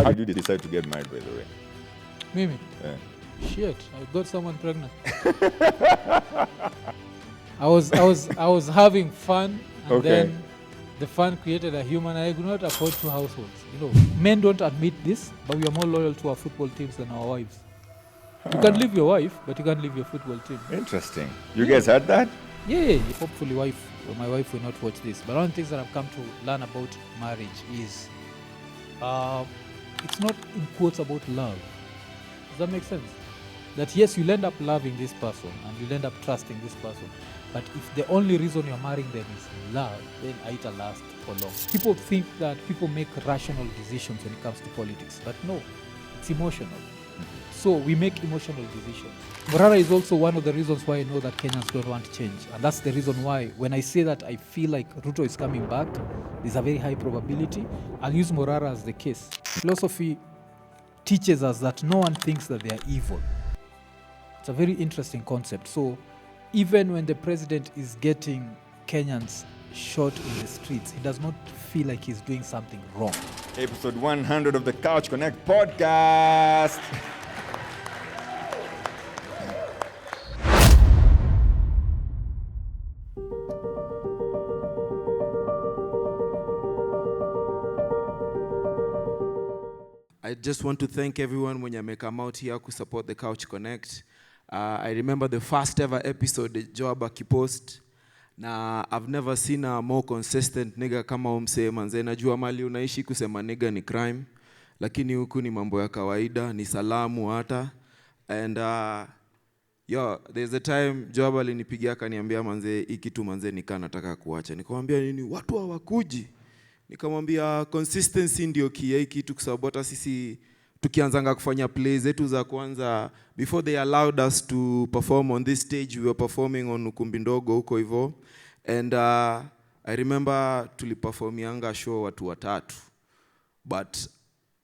How did you decide to get married, by the way? Mimi? Yeah. Shit, I got someone pregnant. I was having fun, and then the fun created a human. I could not afford 2 households. You know, men don't admit this, but we are more loyal to our football teams than our wives. You can leave your wife, but you can't leave your football team. Interesting. You guys heard that? Yeah. Hopefully my wife will not watch this. But one of the things that I've come to learn about marriage is it's not in quotes about love. Does that make sense? That yes, you'll end up loving this person and you'll end up trusting this person. But if the only reason you're marrying them is love, then it'll last for long. People think that people make rational decisions when it comes to politics. But no, it's emotional. So we make emotional decisions. Morara is also one of the reasons why I know that Kenyans don't want change. And that's the reason why when I say that I feel like Ruto is coming back, there's a very high probability. I'll use Morara as the case. Philosophy teaches us that no one thinks that they are evil. It's a very interesting concept. So even when the president is getting Kenyans shot in the streets, he does not feel like he's doing something wrong. Episode 100 of the Couch Connect podcast. I just want to thank everyone when you come out here to support the Couch Connect. I remember the first ever episode that Joab akipost. Na I've never seen a more consistent nigga kama umse manze. Najua mali unaishi kusema nigga ni crime. Lakini huku ni mambo ya kawaida, ni salamu hata. And there's a time Joab alinipigia akaniambia manze hiki kitu manze nikaa nataka kuacha. Nikamwambia nini? Watu hawakuji. Nikamwambia consistency ndio key kitu kwa sababu hata sisi tukianzanga kufanya plays zetu za kwanza before they allowed us to perform on this stage we were performing on ukumbi ndogo huko hivyo and I remember tuliperformianga show watu watatu but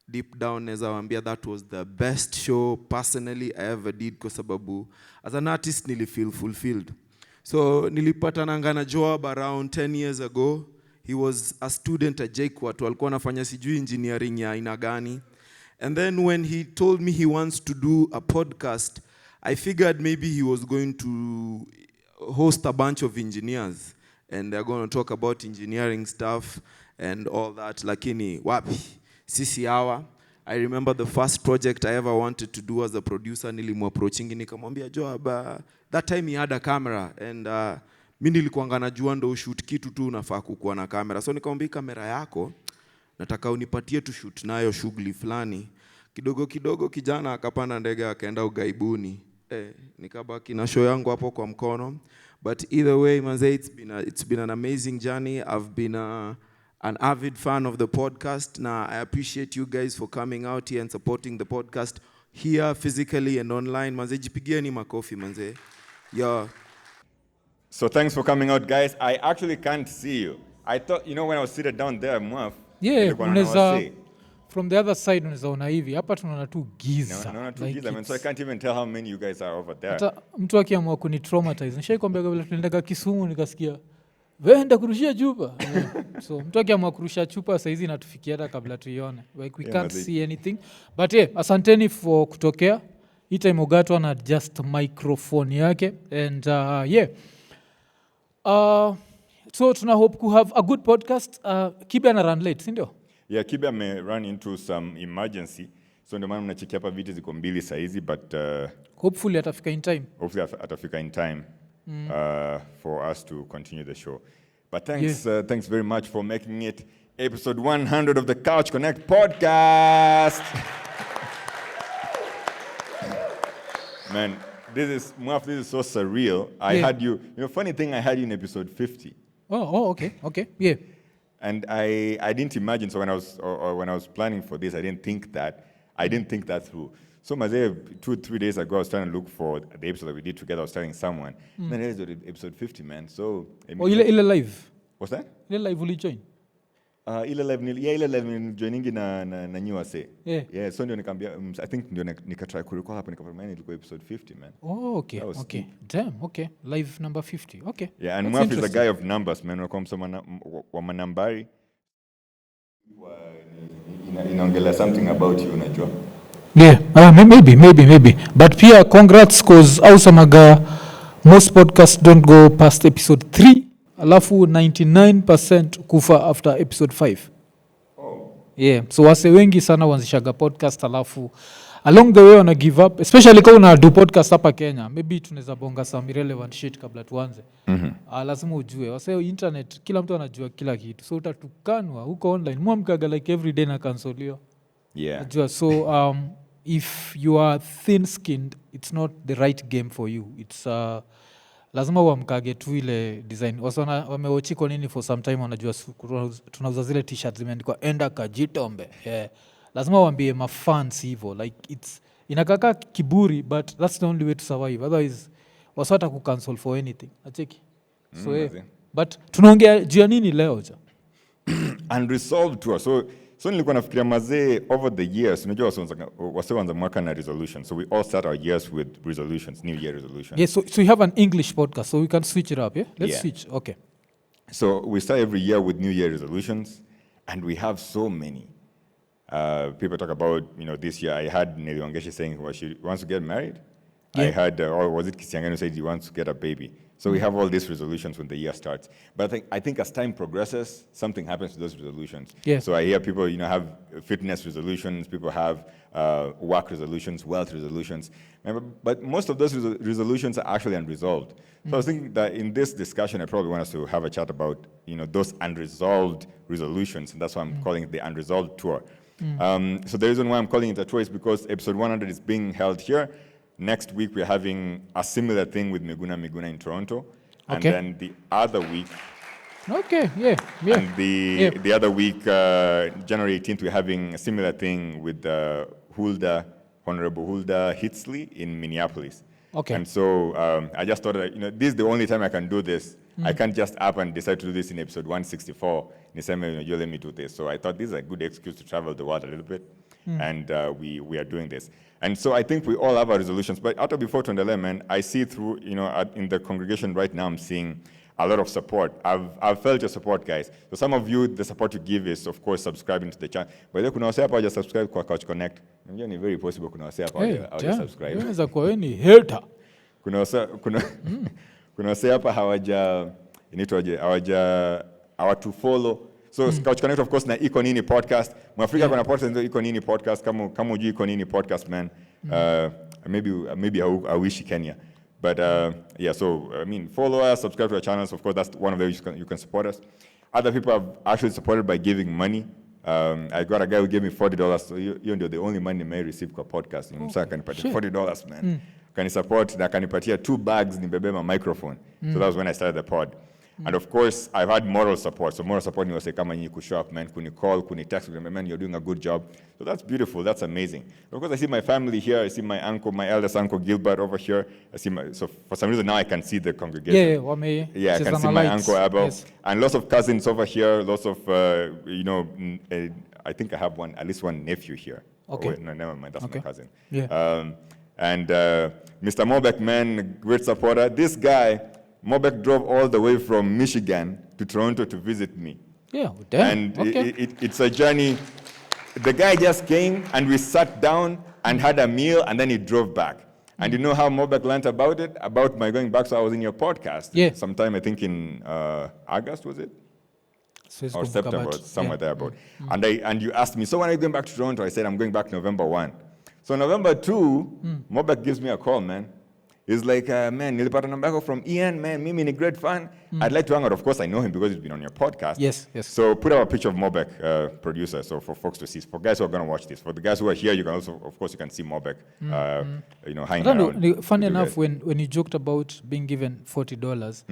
deep down naweza waambia that was the best show personally I ever did kwa sababu as an artist nili feel fulfilled. So nilipatana na Joab around 10 years ago. He was a student at JKUAT. Alikuwa anafanya sijui engineering ya aina gani. And then when he told me he wants to do a podcast, I figured maybe he was going to host a bunch of engineers. And they're going to talk about engineering stuff and all that. Lakini, wapi, sisi hawa. I remember the first project I ever wanted to do as a producer. Nilimapproachingi nikamwambia Joab, that time he had a camera. And mimi nilikuanga najua ndo shoot kitu tu unafaa kukuwa na kamera. So nikamwambia kamera yako nataka unipatie tu shoot nayo shughuli fulani. Kidogo kijana akapanda ndege akaenda ugaibuni. Nikabaki na show yangu hapo kwa mkono. But either way manze it's been an amazing journey. I've been an avid fan of the podcast. Now I appreciate you guys for coming out here and supporting the podcast here physically and online. Manze jipigieni makofi manze. Yeah. So thanks for coming out, guys. I actually can't see you. I thought, when I was seated down there, Mwaf. Yeah, unaweza from the other side unaona hivi. Hapa tunaona tu giza. No, tu giza. I mean, so I can't even tell how many you guys are over there. Hata mtu akiamua kuni traumatize. Nishaikwambia kabla tunaenda Kisumu nikasikia wenda kurushia chupa. So mtu akiamua kurusha chupa saa hizi inatufikia hata kabla tuione. Like we can't see anything. But asanteni for kutokea. Hii time Ogato na just microphone yake and so tuna hope to have a good podcast. Kibe ana run late, si ndio? Yeah, Kibe may run into some emergency. So ndio maana mnachekia hapa viti ziko mbili saa hizi but hopefully atafika in time. Hopefully atafika in time for us to continue the show. But thanks very much for making it episode 100 of the Couch Connect podcast. Man, this is so surreal. I had you, funny thing, I had you in episode 50. Oh, okay, yeah. And I didn't imagine, so when I was planning for this, I didn't think that through. So Mazee, 2-3 days ago, I was trying to look for the episode that we did together. I was telling someone. Then it is episode 50, man. So. Ile live. What's that? Ile live will you join? Ile live joining na new ase. Yeah. So ndio nikamwambia I think ndio nikatry kurecall hapo nikamwambia ilikuwa episode 50, man. Oh, okay. Damn, okay. Live number 50. Okay. Yeah, and Mwaf is a guy of numbers, man. Unakuwa msoma wa manambari. inaongelea something about you, unajua. Yeah, maybe. But pia congrats cause ausamaga most podcasts don't go past episode 3, alafu 99% kufa after episode 5. Yeah, so wase wengi sana wanzishaga podcast alafu along the way wana give up, especially kama una do podcast hapa Kenya. Maybe tunaweza bonga some irrelevant shit kabla tuanze. Lazima ujue wase internet kila mtu anajua kila kitu, so utatukanwa huko online mwamkaga like every day na cancelio. Yeah. Najua, so if you are thin skinned it's not the right game for you. It's lazima uamkage tu ile design. Wasana wameochiko nini for some time, wanajua tunauza zile t-shirts zimeandikwa enda kajitombe. Yeah. Lazima waambie mafans hivyo, like it's inakaka kiburi but that's the only way to survive, otherwise wasata ku cancel for anything. Acheki. So yeah. But tunaongea juu ya nini leo ja? Unresolved tour. So nilikuwa nafikiria mazee over the years, unajua wasiwanza mwaka na resolutions. So we all start our years with resolutions, New Year resolutions. Yeah, so we have an English podcast, so we can switch it up, yeah? Let's switch, okay. So we start every year with New Year resolutions, and we have so many. People talk about, this year I had Nini Wangeshi saying she wants to get married. Yeah. I had, or was it Kisiangani who said he wants to get a baby? So we have all these resolutions when the year starts. But I think as time progresses, something happens to those resolutions. Yeah. So I hear people, have fitness resolutions, people have work resolutions, wealth resolutions. But most of those resolutions are actually unresolved. So I was thinking that in this discussion, I probably want us to have a chat about, those unresolved resolutions. And that's why I'm calling it the Unresolved Tour. So the reason why I'm calling it a tour is because episode 100 is being held here. Next week, we're having a similar thing with Miguna in Toronto. And then the other week... Okay, yeah. And the other week, January 18th, we're having a similar thing with Honorable Hulda Hitsley in Minneapolis. Okay. And so I just thought that, this is the only time I can do this. I can't just up and decide to do this in episode 164. You let me do this. So I thought this is a good excuse to travel the world a little bit. And we are doing this. And so I think we all have our resolutions. But after before Tondele, man, I see through, in the congregation right now, I'm seeing a lot of support. I've felt your support, guys. So some of you, the support you give is, of course, subscribing to the channel. But then kuna wase hapa hawaja subscribe kwa Couch Connect. Ni very possible kuna wase hapa hawaja subscribe. Unaweza kuwa ni hater. Kuna wase hapa hawaja hawatu follow. So Couch Connect, of course, na Iko Nini podcast. Mwafreeka kuna podcast ndio Iko Nini podcast. Kama ujui Iko Nini podcast, man. Maybe I wish Kenya. But so follow us, subscribe to our channels. Of course, that's one of the ways you can support us. Other people have actually supported by giving money. I got a guy who gave me $40. So you're the only money I may receive for podcast. So kanipatia $40, man. Kani support na kanipatia 2 bags nibebe my microphone. So that was when I started the pod. And of course, I've had moral support. So moral support was like, come on, you could show up, man. Kuni call, kuni text, man, you're doing a good job. So that's beautiful. That's amazing. Of course, I see my family here. I see my uncle, my eldest uncle Gilbert over here. So for some reason now I can see the congregation. I can see my uncle Abel. Yes. And lots of cousins over here. Lots of, I think I have at least one nephew here. Okay. Oh, wait, no, never mind. That's my cousin. Yeah. And Mr. Mobek, man, great supporter. This guy, Mobek drove all the way from Michigan to Toronto to visit me. Yeah, damn. And it's a journey. The guy just came and we sat down and had a meal and then he drove back. And you know how Mobek learned about it? About my going back. So I was in your podcast. Yeah. Sometime, I think in August, was it? Or September, somewhere there about. And you asked me, so when are you going back to Toronto? I said, I'm going back November 1. So November 2, Mobek gives me a call, man. He's like, man, nilipata namba yako from Ian, man, mimi ni great fan. I'd like to hang out. Of course, I know him because he's been on your podcast. Yes. So put up a picture of Mobek, producer, so for folks to see. For guys who are going to watch this. For the guys who are here, you can also, of course, you can see Mobek, hanging around. Funny enough, when you joked about being given $40,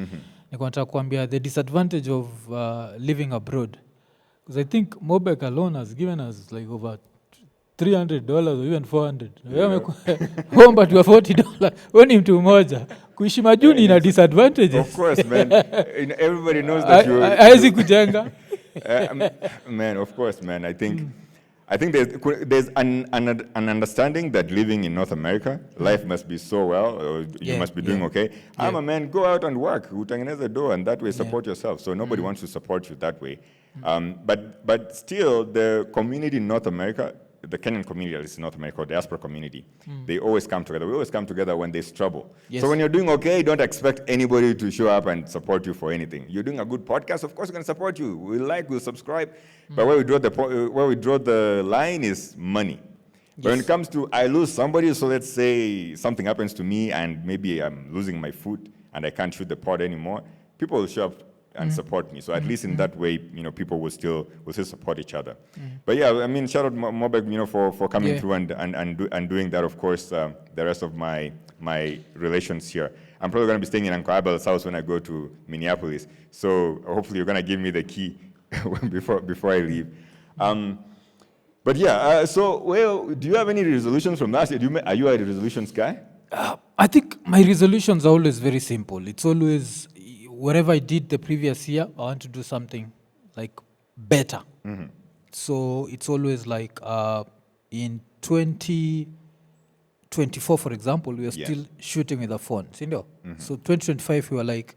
nikwantaka kuambia the disadvantage of living abroad. Because I think Mobek alone has given us like over $300 or even $400. Omba tu $40. Wewe ni mtu mmoja. Kuishi majuni ina disadvantages. Of course, man. Everybody knows that you haezi kujenga. Man, of course, man. I think there's an understanding that living in North America, life must be so well, or you must be doing okay. I'm a man, go out and work, utengeneze door, and that way support yourself. So nobody wants to support you that way. But still, the community in North America, the Kenyan community, at least in North America, or diaspora community, they always come together. We always come together when there's trouble. Yes. So when you're doing okay, don't expect anybody to show up and support you for anything. You're doing a good podcast, of course we're going to support you. We'll subscribe. But where we draw the line is money. But when it comes to, I lose somebody, so let's say something happens to me and maybe I'm losing my foot and I can't shoot the pod anymore, people will show up and support me. So at least in that way, people will still support each other. But yeah, I mean, shout out Mobek, for coming through and doing that. Of course, the rest of my relations here. I'm probably going to be staying in Uncle Abel's house when I go to Minneapolis. So hopefully you're going to give me the key before I leave. But yeah, do you have any resolutions from last year? Are you a resolutions guy? I think my resolutions are always very simple. It's always, whatever I did the previous year, I want to do something like better. So it's always like in 2024, for example, we were still shooting with a phone. So 2025, we were like,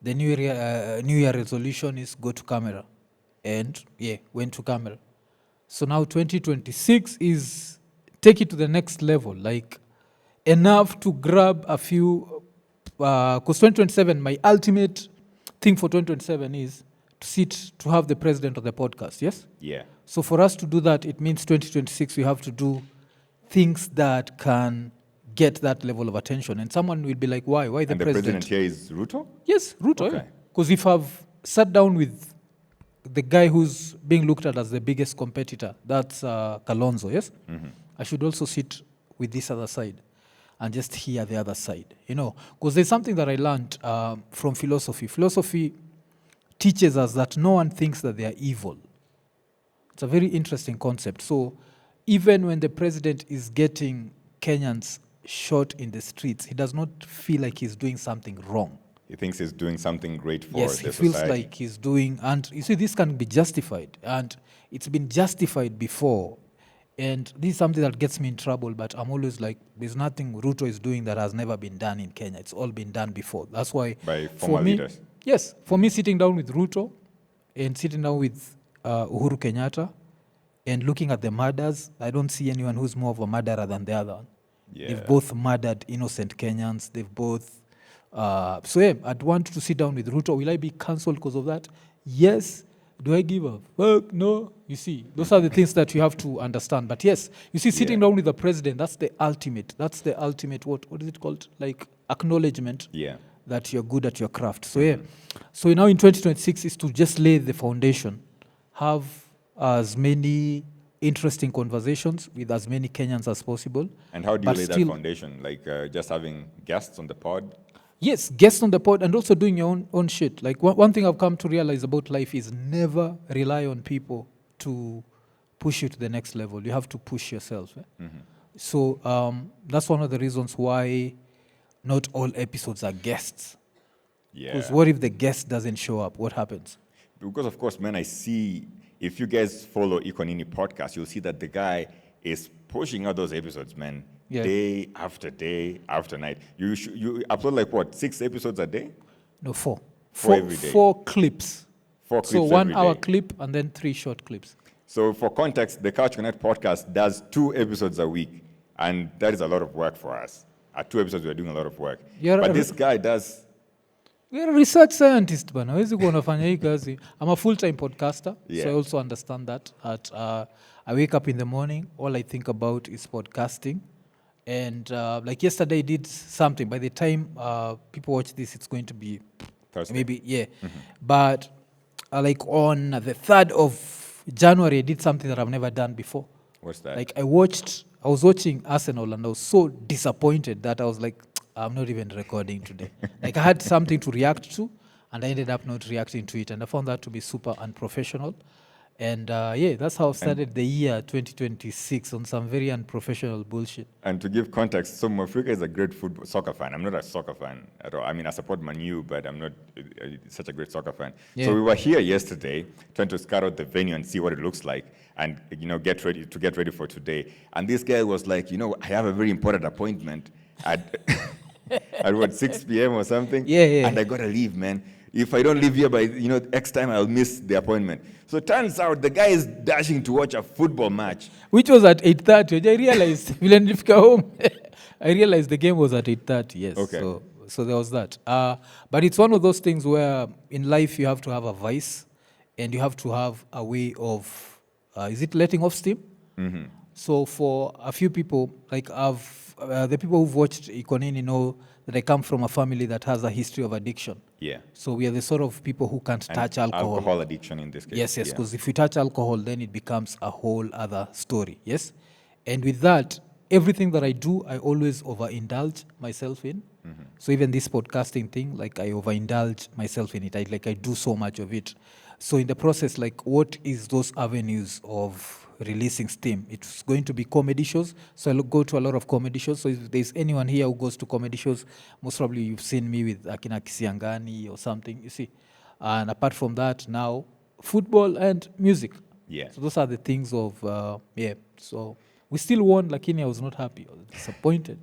the New Year resolution is go to camera. And went to camera. So now 2026 is take it to the next level, like enough to grab a few, because 2027, my ultimate thing for 2027 is to have the president of the podcast, yes? Yeah. So for us to do that, it means 2026 we have to do things that can get that level of attention. And someone will be like, why the president? And the president here is Ruto? Yes, Ruto. Okay. Because if I've sat down with the guy who's being looked at as the biggest competitor, that's Kalonzo, yes? I should also sit with this other side and just hear the other side, Because there's something that I learned from philosophy. Philosophy teaches us that no one thinks that they are evil. It's a very interesting concept. So even when the president is getting Kenyans shot in the streets, he does not feel like he's doing something wrong. He thinks he's doing something great for the society. Yes, he feels like he's doing, and you see, this can be justified, and it's been justified before. And this is something that gets me in trouble, but I'm always like, there's nothing Ruto is doing that has never been done in Kenya. It's all been done before. That's why, by former leaders. Yes, for me, sitting down with Ruto and sitting down with Uhuru Kenyatta and looking at the murders, I don't see anyone who's more of a murderer than the other one. Yeah. They've both murdered innocent Kenyans. They've both... I'd want to sit down with Ruto. Will I be cancelled because of that? Yes. Do I give a fuck? No. You see, those are the things that you have to understand. But yes, you see, sitting down with the president, that's the ultimate. That's the ultimate, what is it called? Like acknowledgement that you're good at your craft. So so now in 2026 is to just lay the foundation, have as many interesting conversations with as many Kenyans as possible. And how do you lay that foundation? Like just having guests on the pod? Yes, guests on the pod and also doing your own shit. Like one thing I've come to realize about life is never rely on people to push you to the next level. You have to push yourself. So that's one of the reasons why not all episodes are guests. Because what if the guest doesn't show up? What happens? Because of course, man, I see, if you guys follow Nini podcast, you'll see that the guy is pushing out those episodes, man. Day after night. You upload like what, 6 episodes a day? No, 4. 4 every day. 4 clips. 4 clips. So 1 hour day. clip and then 3 short clips. So for context, the Couch Connect podcast does 2 episodes a week, and that is a lot of work for us. At 2 episodes, we're doing a lot of work. But this guy does. You're a research scientist, bana. Hawezi kuwa unafanya hii kazi. I'm a full-time podcaster, so I also understand that. I wake up in the morning, all I think about is podcasting. And like yesterday, I did something. By the time people watch this, it's going to be Thursday. Maybe, But like on the 3rd of January, I did something that I've never done before. What's that? Like I was watching Arsenal and I was so disappointed that I was like, I'm not even recording today. Like I had something to react to and I ended up not reacting to it. And I found that to be super unprofessional. And that's how I started the year 2026 on some very unprofessional bullshit. And to give context, so Mwafreeka is a great soccer fan. I'm not a soccer fan at all. I mean, I support Man U, but I'm not such a great soccer fan. So we were here yesterday trying to scout out the venue and see what it looks like and, get ready for today. And this guy was like, I have a very important appointment at, at 6 p.m. or something? Yeah. And I got to leave, man. if I don't leave here by X time, I'll miss the appointment. So it turns out the guy is dashing to watch a football match. Which was at 8:30. I realized vile nilifika home. I realized the game was at 8:30. Yes. Okay. So there was that. But it's one of those things where in life you have to have a vice, and you have to have a way of, is it letting off steam? Mm-hmm. So for a few people, like the people who've watched Ikonini know that I come from a family that has a history of addiction. Yeah. So we are the sort of people who can't touch alcohol. Alcohol addiction in this case. Yes, yeah. because if we touch alcohol, then it becomes a whole other story. Yes, and with that, everything that I do, I always overindulge myself in. Mm-hmm. So even this podcasting thing, like I overindulge myself in it. I do so much of it. So in the process, like, what is those avenues of releasing steam? It's going to be comedy shows. So I'll go to a lot of comedy shows. So if there's anyone here who goes to comedy shows, most probably you've seen me with Akina Kisiangani or something, you see. And apart from that, now football and music. Yeah. So those are the things of, So we still won, lakini I was not happy. I was disappointed.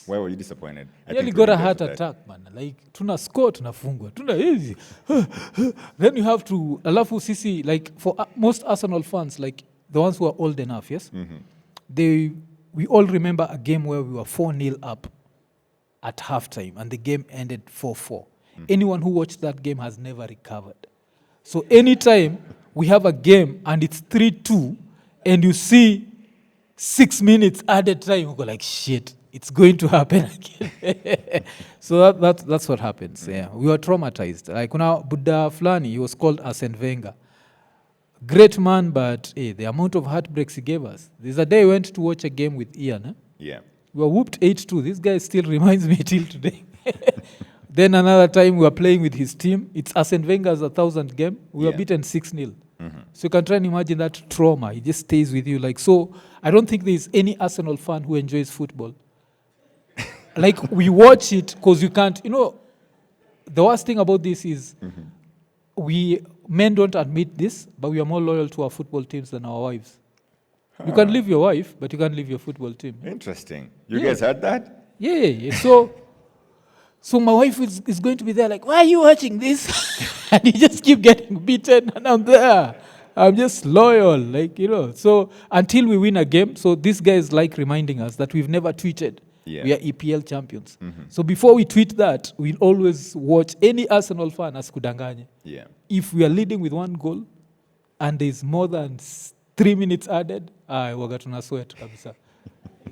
Why were you disappointed? I nearly got a heart attack, man. Like, tuna score, tunafungwa. Tuna easy. Then you have to, alafu sisi, like, for most Arsenal fans, like, the ones who are old enough, yes? Mm-hmm. We all remember a game where we were 4-0 up at halftime, and the game ended 4-4. Mm-hmm. Anyone who watched that game has never recovered. So anytime we have a game and it's 3-2, and you see 6 minutes added time, you go like, shit, it's going to happen again. So that's what happens. Yeah, we were traumatized. Like kuna Buddha Flani, he was called Arsene Wenger. Great man, but the amount of heartbreaks he gave us. There's a day I went to watch a game with Ian. Yeah. We were whooped 8-2. This guy still reminds me till today. Then another time we were playing with his team. It's Arsene Wenger's 1,000 game. We were beaten 6-0. Mm-hmm. So you can try and imagine that trauma. It just stays with you. Like, so I don't think there's any Arsenal fan who enjoys football. Like, we watch it because you can't, the worst thing about this is men don't admit this, but we are more loyal to our football teams than our wives. You can leave your wife, but you can't leave your football team. Interesting. You guys heard that? Yeah. So my wife is going to be there like, why are you watching this? And you just keep getting beaten, and I'm there. I'm just loyal, like, So until we win a game, so this guy is like reminding us that we've never tweeted. Yeah. We are EPL champions. Mm-hmm. So before we tweet that, we'll always watch any Arsenal fan as kudanganye. Yeah. If we are leading with 1 goal and there's more than 3 minutes added, waga tuna sweat kabisa.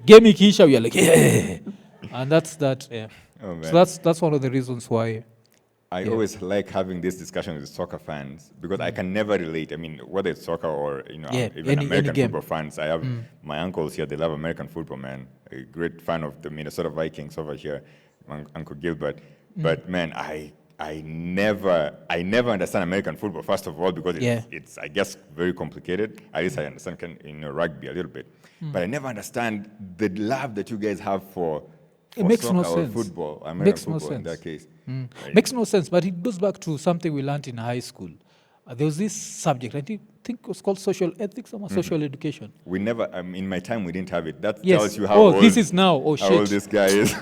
Game ikiisha, we are like, yeah. And that's that. Yeah. Oh, man. So that's one of the reasons why. I always like having this discussion with soccer fans because I can never relate. I mean, whether it's soccer or even American football fans. I have my uncles here; they love American football, man. A great fan of the Minnesota Vikings over here, Uncle Gilbert. But man, I never understand American football. First of all, because it's I guess very complicated. At least I understand rugby a little bit, but I never understand the love that you guys have for. It makes soccer no or sense. Football, American Makes football no sense. in that case. Right. Makes no sense, but it goes back to something we learned in high school. There was this subject, I think it was called social ethics or social education. We never, in my time, we didn't have it. That Yes. tells you how Oh, old, this is now. Oh, how old shit. this guy is.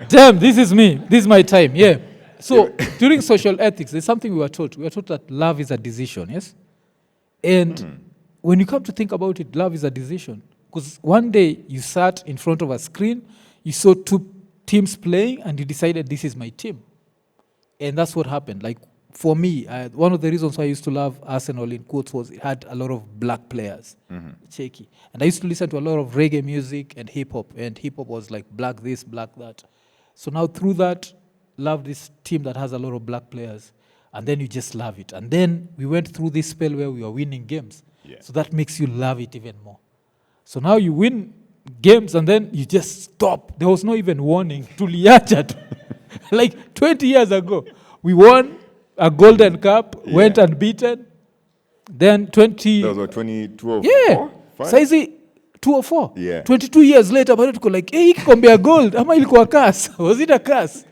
Damn, this is me. This is my time. Yeah. So during social ethics, there's something we were taught. We were taught that love is a decision, yes? And when you come to think about it, love is a decision. Because one day you sat in front of a screen, you saw 2 teams playing, and you decided this is my team. And that's what happened. Like, for me, one of the reasons why I used to love Arsenal in quotes was it had a lot of black players. Cheeky. And I used to listen to a lot of reggae music and hip-hop. And hip-hop was like black this, black that. So now through that, love this team that has a lot of black players. And then you just love it. And then we went through this spell where we were winning games. Yeah. So that makes you love it even more. So now you win games and then you just stop. There was no even warning. Tuliacha. Like 20 years ago, we won a golden cup, went unbeaten. Then 20... That was what, 22 or 4? Saizi 2 or 4. Yeah. 22 years later, bado tuko like, hey, kikombe ya gold, ama ilikuwa curse? Was it a curse?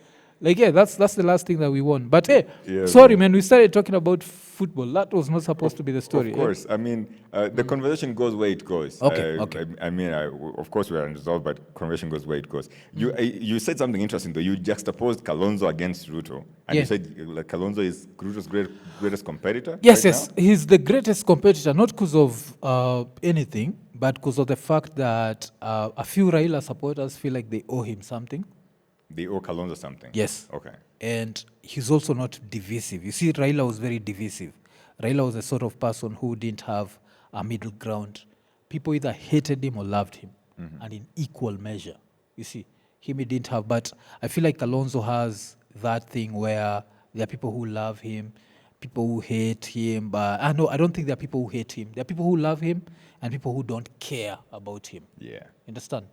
Like, yeah, that's the last thing that we want. But hey, Yeah, sorry, man, we started talking about football. That was not supposed to be the story. Of course. I mean, the conversation goes where it goes. Okay, okay. I mean, of course, we are unresolved, but conversation goes where it goes. You said something interesting, though. You juxtaposed Kalonzo against Ruto. And Yeah. you said like, Kalonzo is Ruto's greatest competitor? Yes, right yes. now? He's the greatest competitor, not because of anything, but because of the fact that a few Raila supporters feel like they owe him something. They owe Kalonzo something? Yes. Okay. And he's also not divisive. You see, Raila was very divisive. Raila was the sort of person who didn't have a middle ground. People either hated him or loved him, and in equal measure. You see, him he didn't have. But I feel like Kalonzo has that thing where there are people who love him, people who hate him. But I don't think there are people who hate him. There are people who love him and people who don't care about him. Yeah. Understand?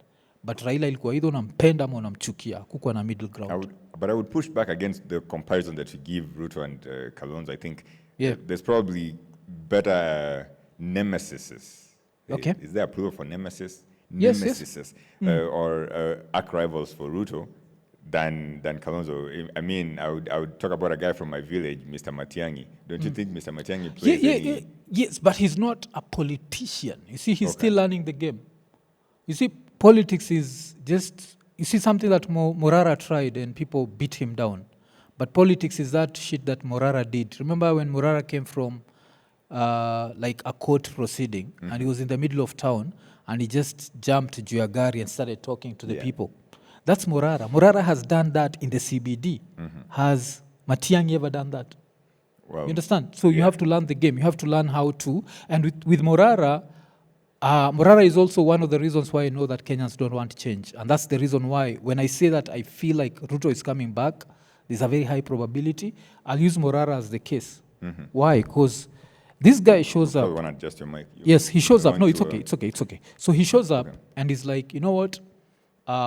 But Raila ilikuwa either unampenda ama unamchukia. Kukuwa na middle ground. But I would push back against the comparison that you give Ruto and Kalonzo. I think there's probably better nemesis. Okay. Is there a plural for nemesis? Yes, Nemesis. Or arch rivals for Ruto than Kalonzo. I mean, I would talk about a guy from my village, Mr. Matiang'i. Don't you think Mr. Matiang'i plays Yes, but he's not a politician. You see, he's still learning the game. You see, politics is just, you see something that Morara tried and people beat him down. But politics is that shit that Morara did. Remember when Morara came from like a court proceeding and he was in the middle of town and he just jumped juu ya gari and started talking to the people. That's Morara. Morara has done that in the CBD. Has Matiang'i ever done that? Well, You understand? So you have to learn the game. You have to learn how to. And with Morara, Morara is also one of the reasons why I know that Kenyans don't want change. And that's the reason why when I say that I feel like Ruto is coming back, there's a very high probability. I'll use Morara as the case. Why? Because this guy shows up. I want to adjust your mic. Yes, he shows up. want No, it's to, okay. It's okay. It's okay. So he shows up and he's like, you know what?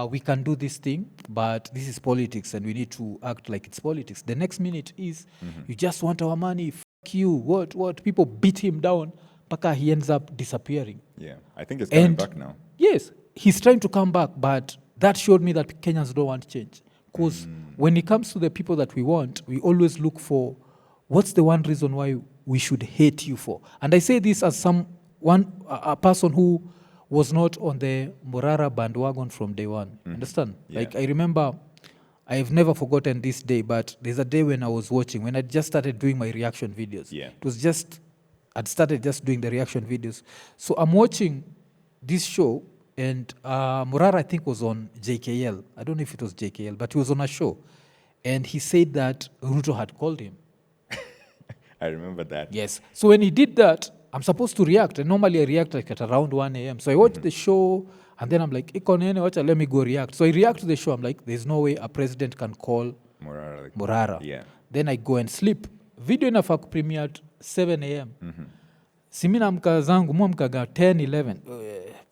We can do this thing, but this is politics and we need to act like it's politics. The next minute is, you just want our money, fuck you, what? People beat him down, mpaka he ends up disappearing. Yeah, I think it's coming And back now. Yes, he's trying to come back, but that showed me that Kenyans don't want change. Because when it comes to the people that we want, we always look for what's the one reason why we should hate you for. And I say this as a person who was not on the Morara bandwagon from day one. Understand? Yeah. Like I remember, I've never forgotten this day, but there's a day when I was watching, when I just started doing my reaction videos. Yeah. It was just, I'd started just doing the reaction videos. So I'm watching this show, and Morara, I think, was on JKL. I don't know if it was JKL, but he was on a show. And he said that Ruto had called him. I remember that. Yes. So when he did that, I'm supposed to react. And normally I react like at around 1 a.m. So I watched the show, and then I'm like, let me go react. So I react to the show. I'm like, there's no way a president can call Morara. Yeah. Then I go and sleep. Video inafaa kupremie at 7 a.m. Simi naamka zangu, muamkaga 10, 11.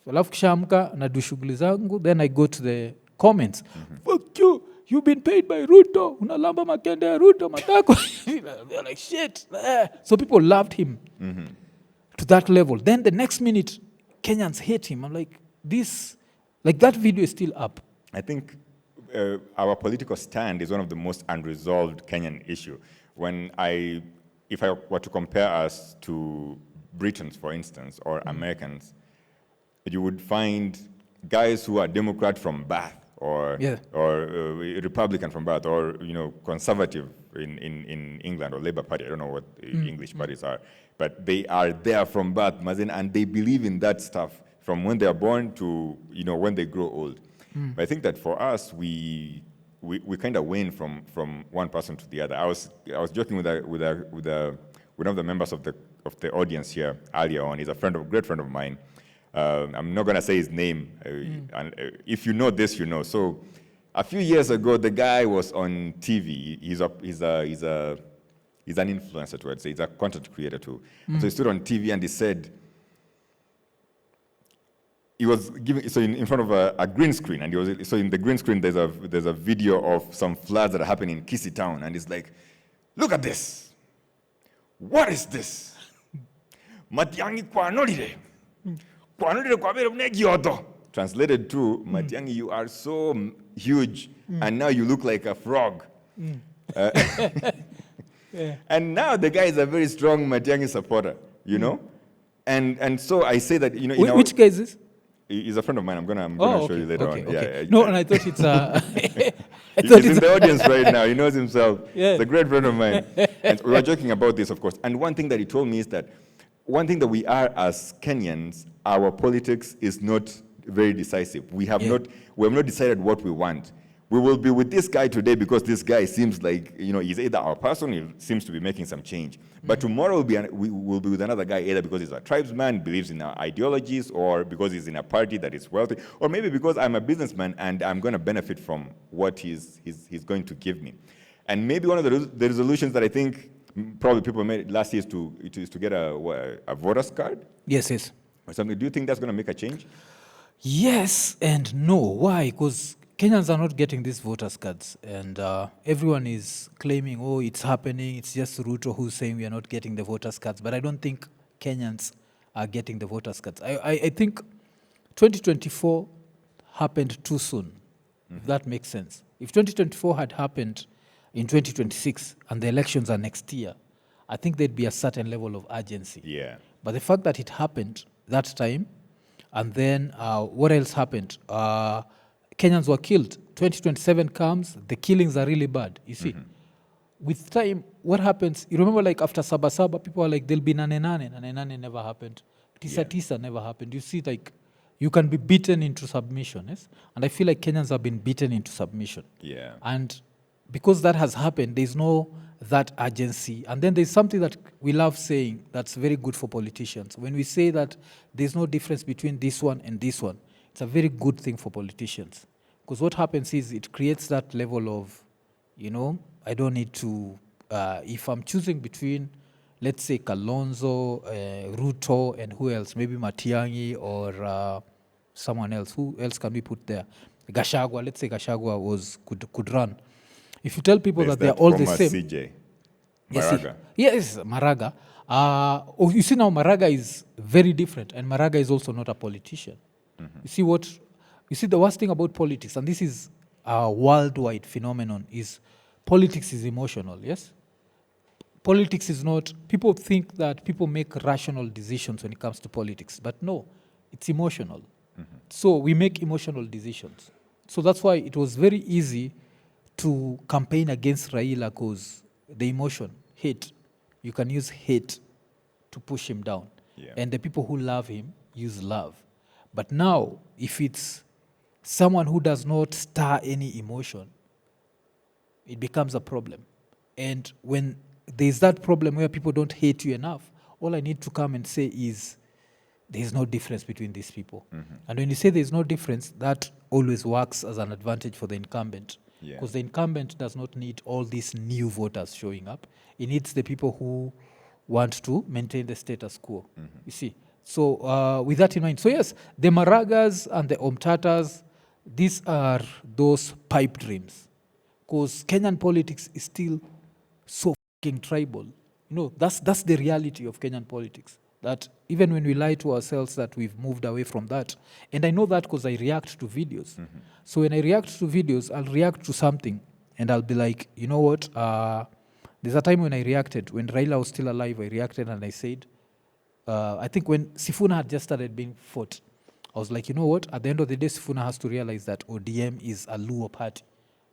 Alafu kishaamka na do shughuli zangu, then I go to the comments. Fuck you. You've been paid by Ruto. Unalamba makende ya Ruto matako. They're like, shit. So people loved him to that level. Then the next minute, Kenyans hate him. I'm like, that video is still up. I think our political stand is one of the most unresolved Kenyan issue. If I were to compare us to Britons, for instance, or Americans, you would find guys who are Democrat from birth, or Republican from birth, or conservative in England, or Labour Party. I don't know what English parties are, but they are there from birth, and they believe in that stuff from when they are born to when they grow old. But I think that for us, we kind of wane from one person to the other. I was joking with one of the members of the audience here earlier on. He's a great friend of mine. I'm not gonna say his name. And if you know this, you know. So a few years ago, the guy was on TV. He's an influencer too, I'd say. He's a content creator too. So he stood on TV and he said, he was giving, so in front of a green screen, and in the green screen there's a video of some floods that are happening in Kisi town, and he's like, look at this. What is this? Matiang'i kwanolire. Kwanolire kwa bere unegioto. Translated to, Matiang'i, you are so huge, and now you look like a frog. And now the guy is a very strong Matiang'i supporter, you know? And so I say that, you know, Which guy is this? He's a friend of mine. I'm gonna show you later on. Okay. Yeah. No, and I thought it's He's in the audience right now. He knows himself. Yeah. He's a great friend of mine. And we were joking about this, of course. And one thing that he told me is that one thing that we are as Kenyans, our politics is not very decisive. We have not decided what we want. We will be with this guy today because this guy seems like, you know, he's either our person, he seems to be making some change. But tomorrow we will be with another guy either because he's a tribesman, believes in our ideologies, or because he's in a party that is wealthy, or maybe because I'm a businessman and I'm going to benefit from what he's going to give me. And maybe one of the resolutions that I think probably people made last year is to get a voter's card. Yes. Or something. Do you think that's going to make a change? Yes and no. Why? Because Kenyans are not getting these voters cards, and everyone is claiming, oh, it's happening. It's just Ruto who's saying we are not getting the voters cards. But I don't think Kenyans are getting the voters cards. I think 2024 happened too soon, if that makes sense. If 2024 had happened in 2026 and the elections are next year, I think there'd be a certain level of urgency. Yeah. But the fact that it happened that time, and then what else happened? Kenyans were killed. 2027 comes, the killings are really bad, you see. With time, what happens? You remember, like, after Sabasaba, people are like, there'll be Nane never happened. Tisa never happened. You see, like, you can be beaten into submission, yes? And I feel like Kenyans have been beaten into submission. Yeah. And because that has happened, there's no that urgency. And then there's something that we love saying that's very good for politicians. When we say that there's no difference between this one and this one, it's a very good thing for politicians. Because what happens is it creates that level of, you know, I don't need to, if I'm choosing between, let's say, Kalonzo, Ruto, and who else? Maybe Matiang'i or someone else. Who else can we put there? Gachagua. Let's say Gachagua could run. If you tell people that they're all the same. CJ. Maraga. Yes, Maraga. You see now Maraga is very different, and Maraga is also not a politician. You see the worst thing about politics, and this is a worldwide phenomenon, is politics is emotional, yes? Politics is not, people think that people make rational decisions when it comes to politics, but no, it's emotional. So we make emotional decisions. So that's why it was very easy to campaign against Raila, because the emotion, hate, you can use hate to push him down. Yeah. And the people who love him use love. But now, if it's someone who does not stir any emotion, it becomes a problem. And when there's that problem where people don't hate you enough, all I need to come and say is there's no difference between these people. And when you say there's no difference, that always works as an advantage for the incumbent. Because the incumbent does not need all these new voters showing up. It needs the people who want to maintain the status quo. You see? So with that in mind, so yes, the Maragas and the Omtatas, these are those pipe dreams. Because Kenyan politics is still so fucking tribal. You know, that's the reality of Kenyan politics. That even when we lie to ourselves that we've moved away from that. And I know that because I react to videos. So when I react to videos, I'll react to something and I'll be like, you know what? There's a time when I reacted, when Raila was still alive, I reacted and I said, I think when Sifuna had just started being fought, I was like, you know what? At the end of the day, Sifuna has to realize that ODM is a Luo party.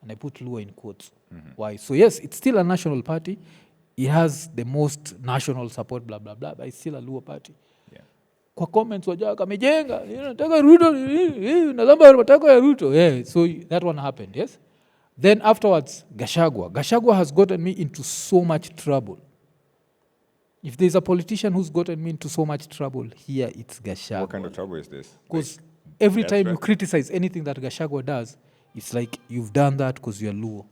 And I put Luo in quotes. Why? So yes, it's still a national party. It has the most national support, blah, blah, blah, but it's still a Luo party. Kwa comments wajaa kamejenga, nataka Ruto, nalamba matako ya Ruto. Yeah, so that one happened, yes? Then afterwards, Gachagua has gotten me into so much trouble. If there's a politician who's gotten me into so much trouble, here it's Gachagua. What kind of trouble is this? Because every time you criticize anything that Gachagua does, it's like you've done that because you're Luo.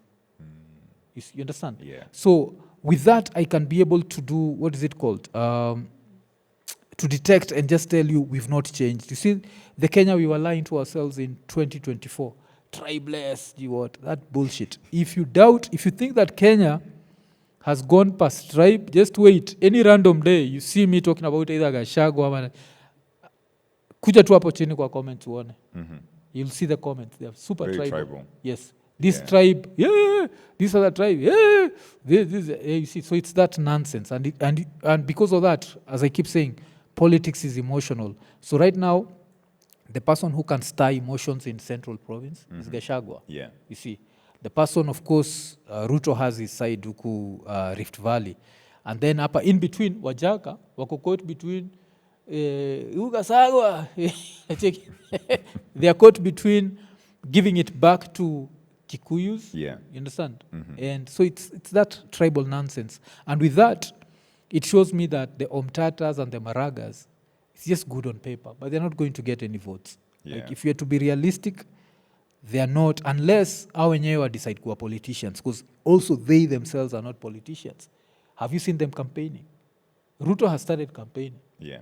You understand? Yeah. So with that, I can be able to do, what is it called? To detect and just tell you we've not changed. You see, the Kenya we were lying to ourselves in 2024. Tribeless, that bullshit. If you think that Kenya has gone past tribe, just wait. Any random day, you see me talking about either Gachagua, kuja tu hapo chini kwa comments uone. You'll see the comments. They are super very tribal. tribal. Yes. This tribe, this other tribe, this, you see. So it's that nonsense, and because of that, as I keep saying, politics is emotional. So right now, the person who can stir emotions in Central Province is Gachagua. Yeah. You see, the person, of course, Ruto has his side huku Rift Valley, and then upper in between Wajaka, wako caught between Ugasagwa. They are caught between giving it back to Kikuyus. Yeah. You understand? And so it's that tribal nonsense. And with that, it shows me that the Omtatas and the Maragas, it's just good on paper, but they're not going to get any votes. Yeah. Like if you're to be realistic, they are not, unless hao wenyewe decide kuwa politicians, because also they themselves are not politicians. Have you seen them campaigning? Ruto has started campaigning. Yeah.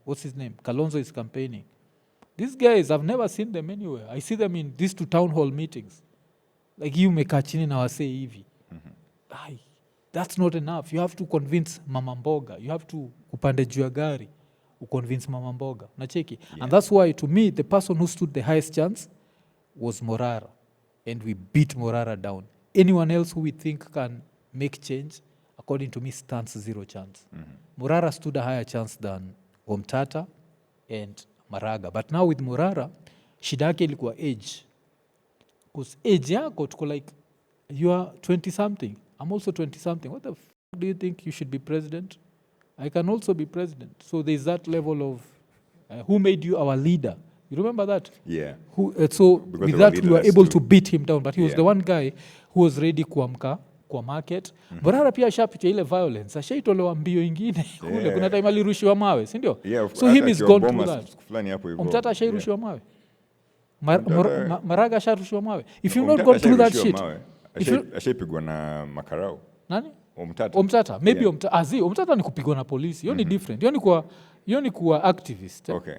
What's his name? Kalonzo is campaigning. These guys, I've never seen them anywhere. I see them in these 2 town hall meetings. Like you mekaa chini na wasee hivi. That's not enough. You have to convince Mama Mboga. You have to upande juu ya gari uconvince Mama Mboga. Nacheki. Yeah. And that's why, to me, the person who stood the highest chance was Morara. And we beat Morara down. Anyone else who we think can make change, according to me, stands 0 chance. Morara stood a higher chance than Omtata and Maraga. But now with Morara, shida yake ilikuwa age. Because age yako tuko like, you are 20-something. I'm also 20-something. What the f*** do you think you should be president? I can also be president. So there's that level of who made you our leader? You remember that? Yeah. So Because with they were that, we were leaderless able too. to beat him down. But he was Yeah. the one guy who was ready kuamka kwa market. Morara pia ashapitia ile violence. Ashaitolewa mbio ingine. Kule kuna time alirushiwa mawe, si ndio? Yeah, So him is gone through Bomas that. fulani hapo hivyo. Omtata ashairushiwa mawe. Omtata- Maraga asharushiwa mawe. If you've not Omtata gone through that ashairushiwa shit. mawe. If you- Ashaipigwa na makarau. Nani? Omtata. Maybe Yeah. Omtata ni kupigwa na polisi. Hiyo ni different. Hiyo ni kuwa activist. Okay.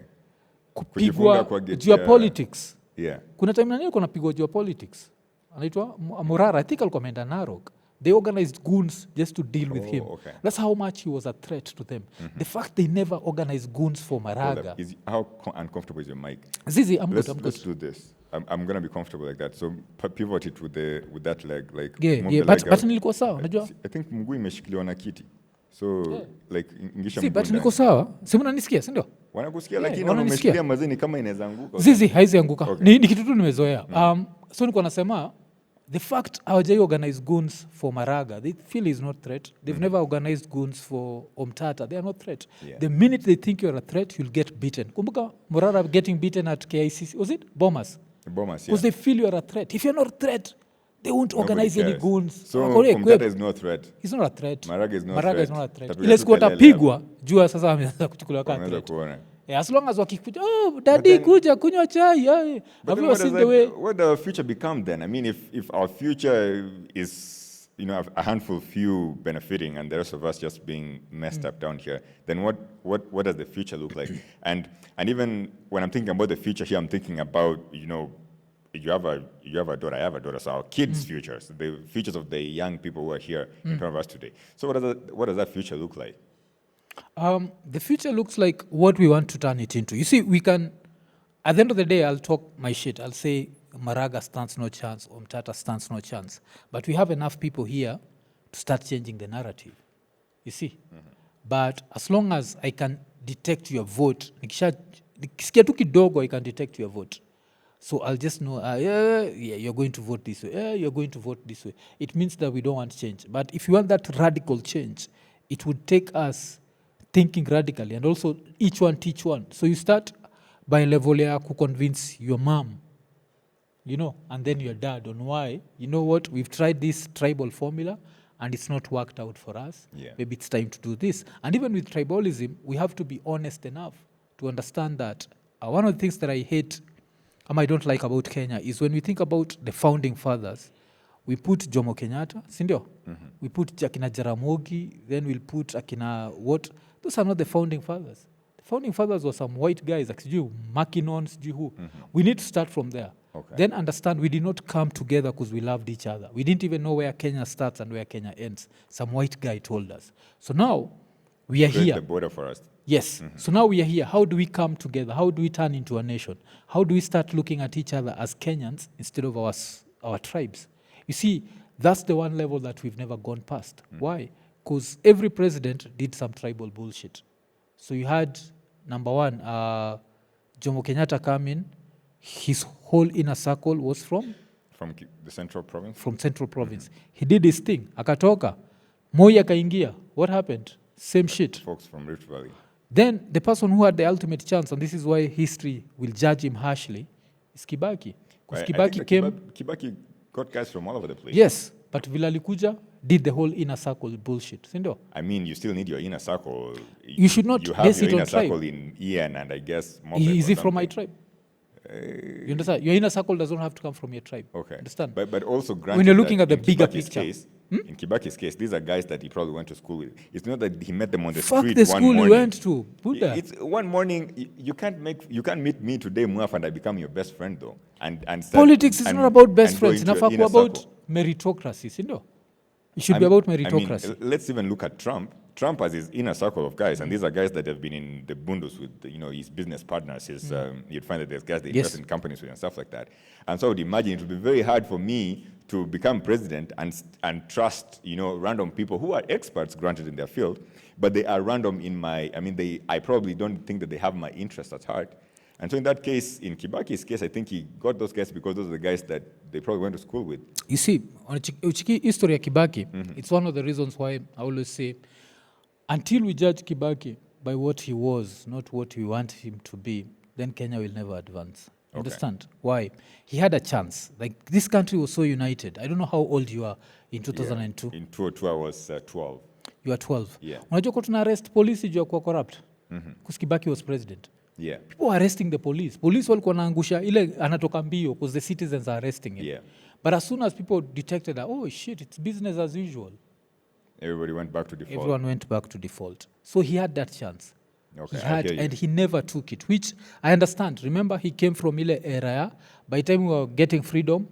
Kupigwa Kujifunga kwa gate juu ya ya- politics. Yeah. Kuna time nani alikuwa anapigwa juu ya politics. Anaitwa Morara. I think alikuwa ameenda Narok. They organized goons just to deal with him. Okay. That's how much he was a threat to them. The fact they never organized goons for Maraga. How uncomfortable is your mic? Zizi, I'm good. Let's do this. I'm gonna be comfortable like that. So pivot it with that leg, like Yeah, move yeah. the leg But out. nilikuwa sawa, unajua? I think mguu imeshikiliwa na kiti. So like ingisha Si, mguu but ndani. niko sawa. Si mnanisikia, si ndio? Wanakusikia Yeah, lakini wananisikia. umeshikilia mazini kama inaweza anguka. Zizi haizi anguka. Okay. Ni kitu tu nimezoea. So nilikuwa nasema the fact hawajai organize goons for Maraga, they feel is not threat. They've never organized goons for Omtata. They are not threat. Yeah. The minute they think you're a threat, you'll get beaten. Kumbuka Morara getting beaten at KICC. Was it Bomas? Bomas, yeah. Because they feel you're a threat. If you're not a threat, they won't Nobody organize any cares. goons. So Correct, Omtata is no threat. He's not a threat. Maraga is no Maraga threat. is not a threat. Tatulia Ile siku tu kelele watapigwa, jua sasa wameanza kuchukuliwa kama Unaweza threat. kuona. As long as wakikuja, oh, daddy, then- kuja kunywa chai. Have But you then ever seen the way? what does our future become then? I mean, if our future is, a handful few benefiting and the rest of us just being messed up down here, then what does the future look like? And even when I'm thinking about the future here, I'm thinking about, you have a daughter, I have a daughter, so our kids' futures, the futures of the young people who are here in front of us today. So what does that future look like? The future looks like what we want to turn it into. You see, we can, at the end of the day, I'll talk my shit. I'll say Maraga stands no chance, Omtata stands no chance. But we have enough people here to start changing the narrative. You see? But as long as I can detect your vote, nikisikia tu kidogo, I can detect your vote. So I'll just know, you're going to vote this way. Yeah, you're going to vote this way. It means that we don't want change. But if you want that radical change, it would take us thinking radically and also each one teach one. So you start by level ya convince your mom, and then your dad on why, you know what, we've tried this tribal formula and it's not worked out for us. Yeah. Maybe it's time to do this. And even with tribalism, we have to be honest enough to understand that one of the things that I hate, I don't like about Kenya is when we think about the founding fathers, we put Jomo Kenyatta, sindio? We put Akina Jaramogi, then we'll put Akina what? Those are not the founding fathers. The founding fathers were some white guys, like Mackinnons, who. We need to start from there. Okay. Then understand we did not come together because we loved each other. We didn't even know where Kenya starts and where Kenya ends. Some white guy told us. So now we are Create here. the border for us. Yes. So now we are here. How do we come together? How do we turn into a nation? How do we start looking at each other as Kenyans instead of our tribes. You see, that's the one level that we've never gone past. Why? Because every president did some tribal bullshit. So you had, number one, Jomo Kenyatta come in, his whole inner circle was from the Central Province? From Central Province. He did his thing. Akatoka. Moi akaingia. What happened? Same shit. Folks from Rift Valley. Then the person who had the ultimate chance, and this is why history will judge him harshly, is Kibaki. Because Kibaki came... Kibaki got guys from all over the place. Yes, but Vila Likuja did the whole inner circle bullshit. Sindo? I mean, you still need your inner circle. You should not You have base your it on inner tribe. circle in Ian and I guess Is he from my tribe? You understand? Your inner circle doesn't have to come from your tribe. Okay. Understand? But also granted When you're looking that at the in bigger Kibaki's picture. Case, in Kibaki's case, these are guys that he probably went to school with. It's not that he met them on the Fuck street the one school morning. he went to. Buddha. It's one morning. You can't meet me today, Mwaf, and I become your best friend though. And start, Politics is and- not about best and go friends. into your Inafaku inner about circle. meritocracy. Sindo? It should be about meritocracy. I mean, let's even look at Trump. Trump has his inner circle of guys, and these are guys that have been in the bundus with, his business partners. You'd find that there's guys that invest in companies with and stuff like that. And so I would imagine it would be very hard for me to become president and trust, random people who are experts, granted, in their field, but they are random in my, I probably don't think that they have my interest at heart. And so in that case, in Kibaki's case, I think he got those guys because those are the guys that they probably went to school with. You see, on history of Kibaki, it's one of the reasons why I always say, until we judge Kibaki by what he was, not what we want him to be, then Kenya will never advance. Okay. Understand? Why? He had a chance. Like, this country was so united. I don't know how old you are in 2002. In 2002, I was 12. You are 12. Yeah. Unajua kwa tuna arrest police juu ya kuwa corrupt? Because Kibaki was president. Yeah. People were arresting the police. Police walikuwa naangusha ile anatoka mbio because the citizens are arresting him. Yeah. But as soon as people detected that, oh shit, it's business as usual. Everybody went back to default. Everyone went back to default. So he had that chance. Okay, He I had, hear you. and he never took it, which I understand. Remember, he came from ile era. By the time we were getting freedom,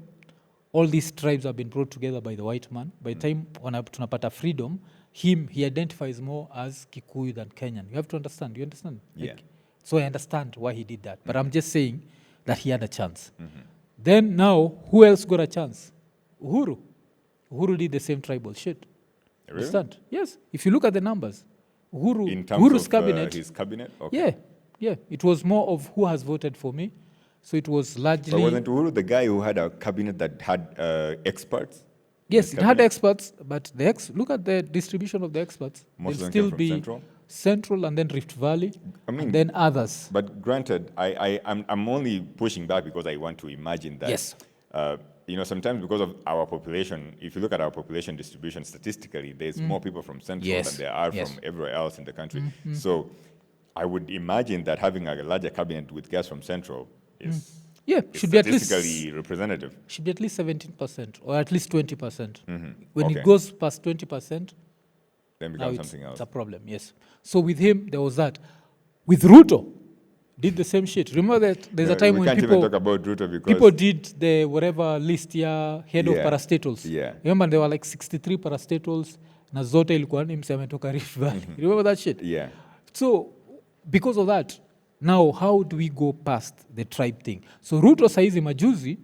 all these tribes have been brought together by the white man. By the time tunapata freedom, he identifies more as Kikuyu than Kenyan. You have to understand. You understand? Yeah. So I understand why he did that. But I'm just saying that he had a chance. Then now, who else got a chance? Uhuru. Uhuru did the same tribal shit. Really? Understand? Yes. If you look at the numbers, In terms Uhuru's of cabinet, his cabinet? Okay. yeah. It was more of who has voted for me. So it was largely... But wasn't Uhuru the guy who had a cabinet that had experts? Yes, His it had cabinet? experts, but look at the distribution of the experts. Most They'll of them came still from be Central? Central and then Rift Valley, I mean, and then others. But granted, I'm only pushing back because I want to imagine that. Yes. Sometimes because of our population, if you look at our population distribution statistically, there's more people from Central Yes. than there are Yes. from everywhere else in the country. So I would imagine that having a larger cabinet with guys from Central is Yeah, is should be at least statistically representative. 17% or at least 20%. When Okay. it goes past 20%, Then now becomes it's, something else. it's a problem. Yes. So with him, there was that. With Ruto, did the same shit. Remember that there's a time we when can't people even talk about Ruto because people did the whatever list ya head of Yeah. parastatals. Yeah. Remember there were like 63 parastatals na zote ilikuwa ni mse ametoka Rift Valley. Remember that shit? yeah. So because of that, now how do we go past the tribe thing? So Ruto saizi majuzi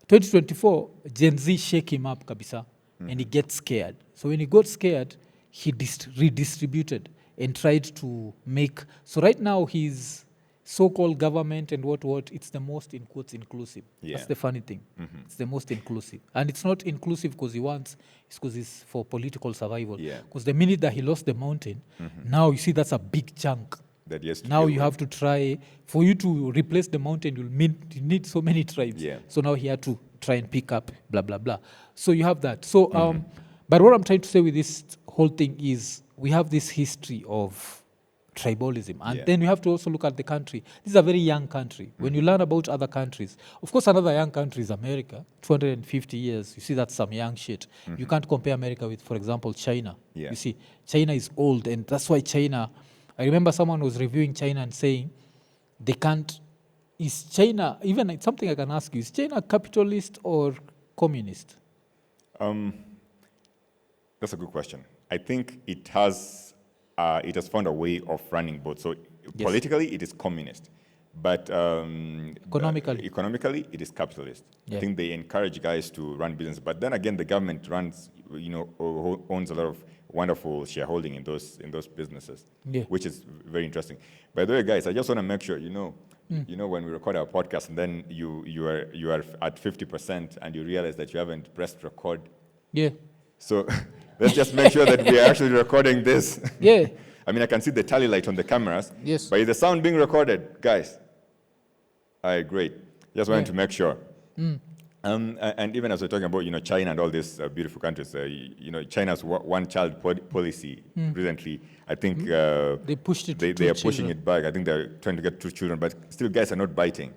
2024 Gen Z shake him up kabisa and he gets scared. So when he got scared, he redistributed and tried to make, so right now his so-called government and what it's the most in quotes inclusive. Yeah. That's the funny thing. It's the most inclusive. And it's not inclusive because he wants, it's because it's for political survival. Yeah. Because the minute that he lost the mountain, now you see that's a big chunk. That yes. Now you have to try, for you to replace the mountain, you need so many tribes. Yeah. So now he had to try and pick up, blah, blah, blah. So you have that. So, but what I'm trying to say with this whole thing is we have this history of tribalism. And Yeah. then you have to also look at the country. This is a very young country. When you learn about other countries, of course, another young country is America, 250 years. You see, that's some young shit. You can't compare America with, for example, China. Yeah. You see, China is old, and that's why China, I remember someone was reviewing China and saying, they can't, is China, even it's something I can ask you, is China capitalist or communist? That's a good question. I think it has found a way of running both. So politically, it is communist. but Economically? it is capitalist. Yeah. I think they encourage guys to run business, but then again, the government owns a lot of wonderful shareholding in those businesses, Yeah. which is very interesting. By the way, guys, I just want to make sure when we record our podcast and then you are at 50% and you realize that you haven't pressed record. Yeah. So let's just make sure that we are actually recording this. Yeah. I mean, I can see the tally light on the cameras. Yes. But is the sound being recorded, guys? All right, great. Just wanted to make sure. And even as we're talking about, China and all these beautiful countries, China's one-child policy recently, I think They pushed it to they are two pushing children. it back. I think they're trying to get 2 children, but still guys are not biting.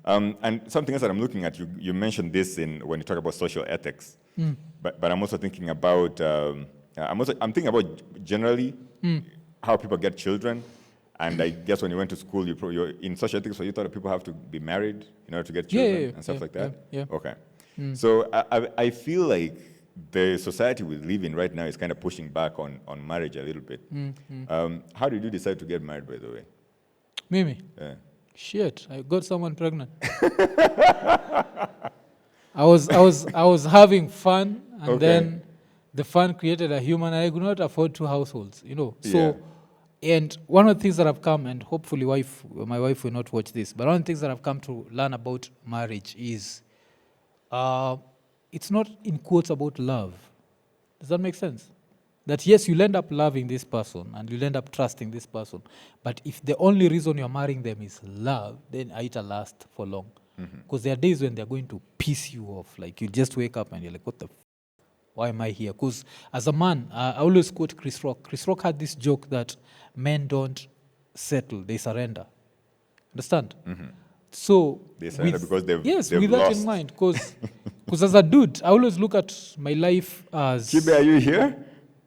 And something else that I'm looking at, you mentioned this when you talk about social ethics, but I'm also thinking about, I'm thinking about generally how people get children. And I guess when you went to school, you're in social ethics, so you thought that people have to be married in order to get children and stuff like that? Yeah. Okay. So I feel like the society we live in right now is kind of pushing back on marriage a little bit. How did you decide to get married, by the way? Mimi? Yeah. Shit, I got someone pregnant. I was having fun, and then the fun created a human. I could not afford 2 households, So, Yeah. and one of the things that have come, and hopefully my wife will not watch this, but one of the things that I've come to learn about marriage is, it's not in quotes about love. Does that make sense? That yes, you'll end up loving this person and you'll end up trusting this person. But if the only reason you're marrying them is love, then it'll last for long. Because there are days when they're going to piss you off. Like you just wake up and you're like, what the why am I here? Because as a man, I always quote Chris Rock. Chris Rock had this joke that men don't settle, they surrender. Understand? So They surrender because they've with lost. that in mind. Because as a dude, I always look at my life as... Chibe, are you here?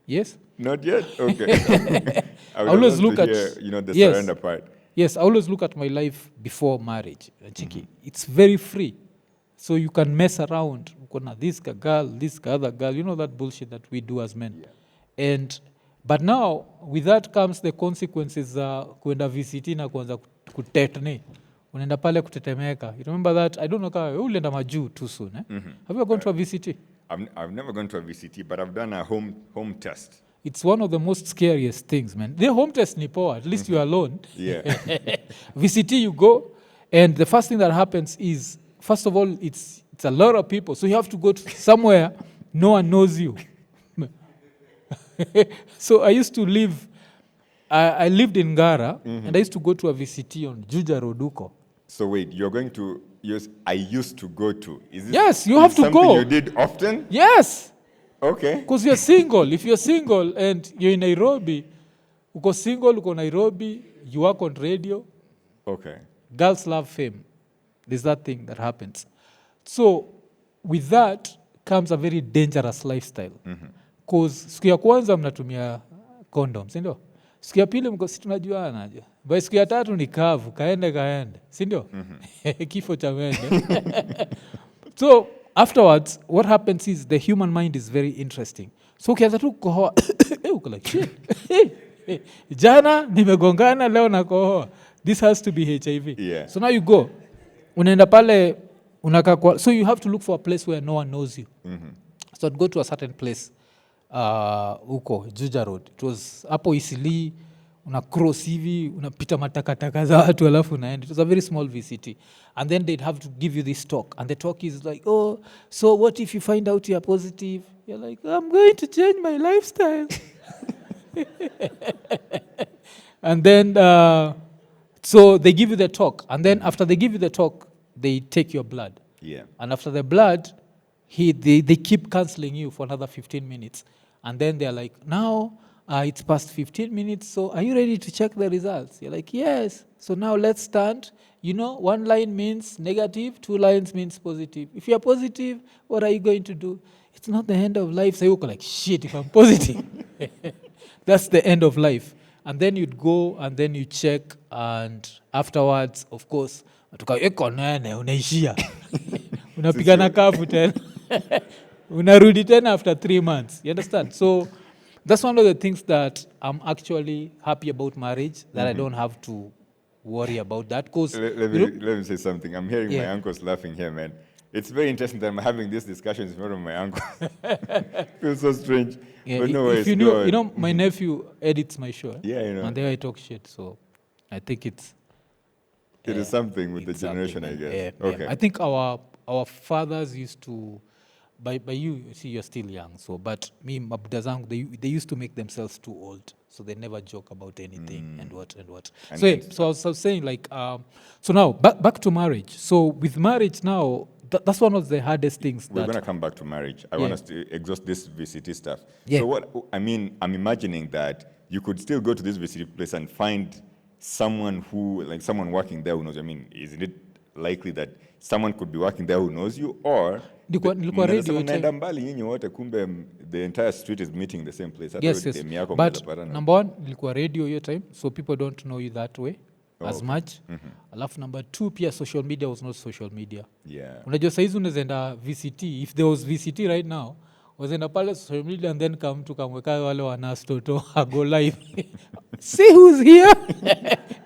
Yes? Not yet? Okay. I always look at- the yes. surrender part. Yes, I always look at my life before marriage. Chiki. It's very free. So you can mess around. Ukona this girl, this other girl. You know that bullshit that we do as men. Yeah. But now, with that comes the consequences za kuenda VCT na kuanza kutetne. Unaenda pale kutetemeka. You remember that? I don't know kama ulienda majuu too soon. Have you gone to a VCT? I've never gone to a VCT, but I've done a home test. It's one of the most scariest things, man. The home test ni poa. At least you're alone. Yeah. VCT, you go, and the first thing that happens is, first of all, it's a lot of people. So you have to go to somewhere no one knows you. So I used to live, I lived in Ngara, and I used to go to a VCT on Juja Road Uko. So wait, you're going to use I used to go to. Is this, Yes, you have to something go. you did often? Yes, Okay. because you're single. If you're single and you're in Nairobi, uko single, uko Nairobi, you work on radio, Okay. girls love fame. There's that thing that happens. So with that comes a very dangerous lifestyle. Because siku ya kwanza mnatumia condoms, si ndio? Siku ya pili mko si tunajuana aje. By siku ya tatu ni kavu, kaende, si ndio? Kifo cha wende. So afterwards, what happens is the human mind is very interesting. So ukianza tu kukohoa, uko like shit. Jana nimegongana, leo nakohoa. This has to be HIV. Yeah. So now you go. Unaenda pale unakaa kwa, so you have to look for a place where no one knows you. So I'd go to a certain place huko Juja Road. It was hapo Isili, una cross hivi, unapita matakataka za watu alafu unaenda. It was a very small VCT. And then they'd have to give you this talk. And the talk is like, oh, so what if you find out you're positive? You're like, I'm going to change my lifestyle. And then, so they give you the talk. And then after they give you the talk, they take your blood. Yeah. And after the blood, they keep counseling you for another 15 minutes. And then they're like, now it's past 15 minutes, so are you ready to check the results? You're like, yes. So now let's stand. You know, 1 line means negative, 2 lines means positive. If you're positive, what are you going to do? It's not the end of life. So you're like, shit, if I'm positive. That's the end of life. And then you'd go and then you check, and afterwards, of course, unaishia. Unapigana kafu tena. Unarudi tena after 3 months. You understand? So that's one of the things that I'm actually happy about marriage, that I don't have to worry about that because Let me say something. I'm hearing my uncles laughing here, man. It's very interesting that I'm having this discussion in front of my uncle. Feels so strange. But no if worries, you go knew, on. my nephew edits my show. Yeah, And there I talk shit. So I think it's it is something with the it's generation, something, I man. guess. Okay. I think our fathers used to, by you see you're still young. So but me mabuda zangu they used to make themselves too old, so they never joke about anything and what. And- So and- so I was saying like so now back to marriage. So with marriage now. That's one of the hardest things. We're going to come back to marriage. I want us to exhaust this VCT stuff. Yeah. So I'm imagining that you could still go to this VCT place and find someone someone working there who knows you. Isn't it likely that someone could be working there who knows you, or Nilikuwa radio mnaenda mbali nyinyi wote kumbe the entire street is meeting the same place. Yes. But number one, nilikuwa radio your time, so people don't know you that way as much. Alafu number two, pia social media was not social media. Yeah. Unajua saizi unazaenda VCT, if there was VCT right now, wazaenda pale social media and then come to kamweka wale wanastoto go live. See who's here?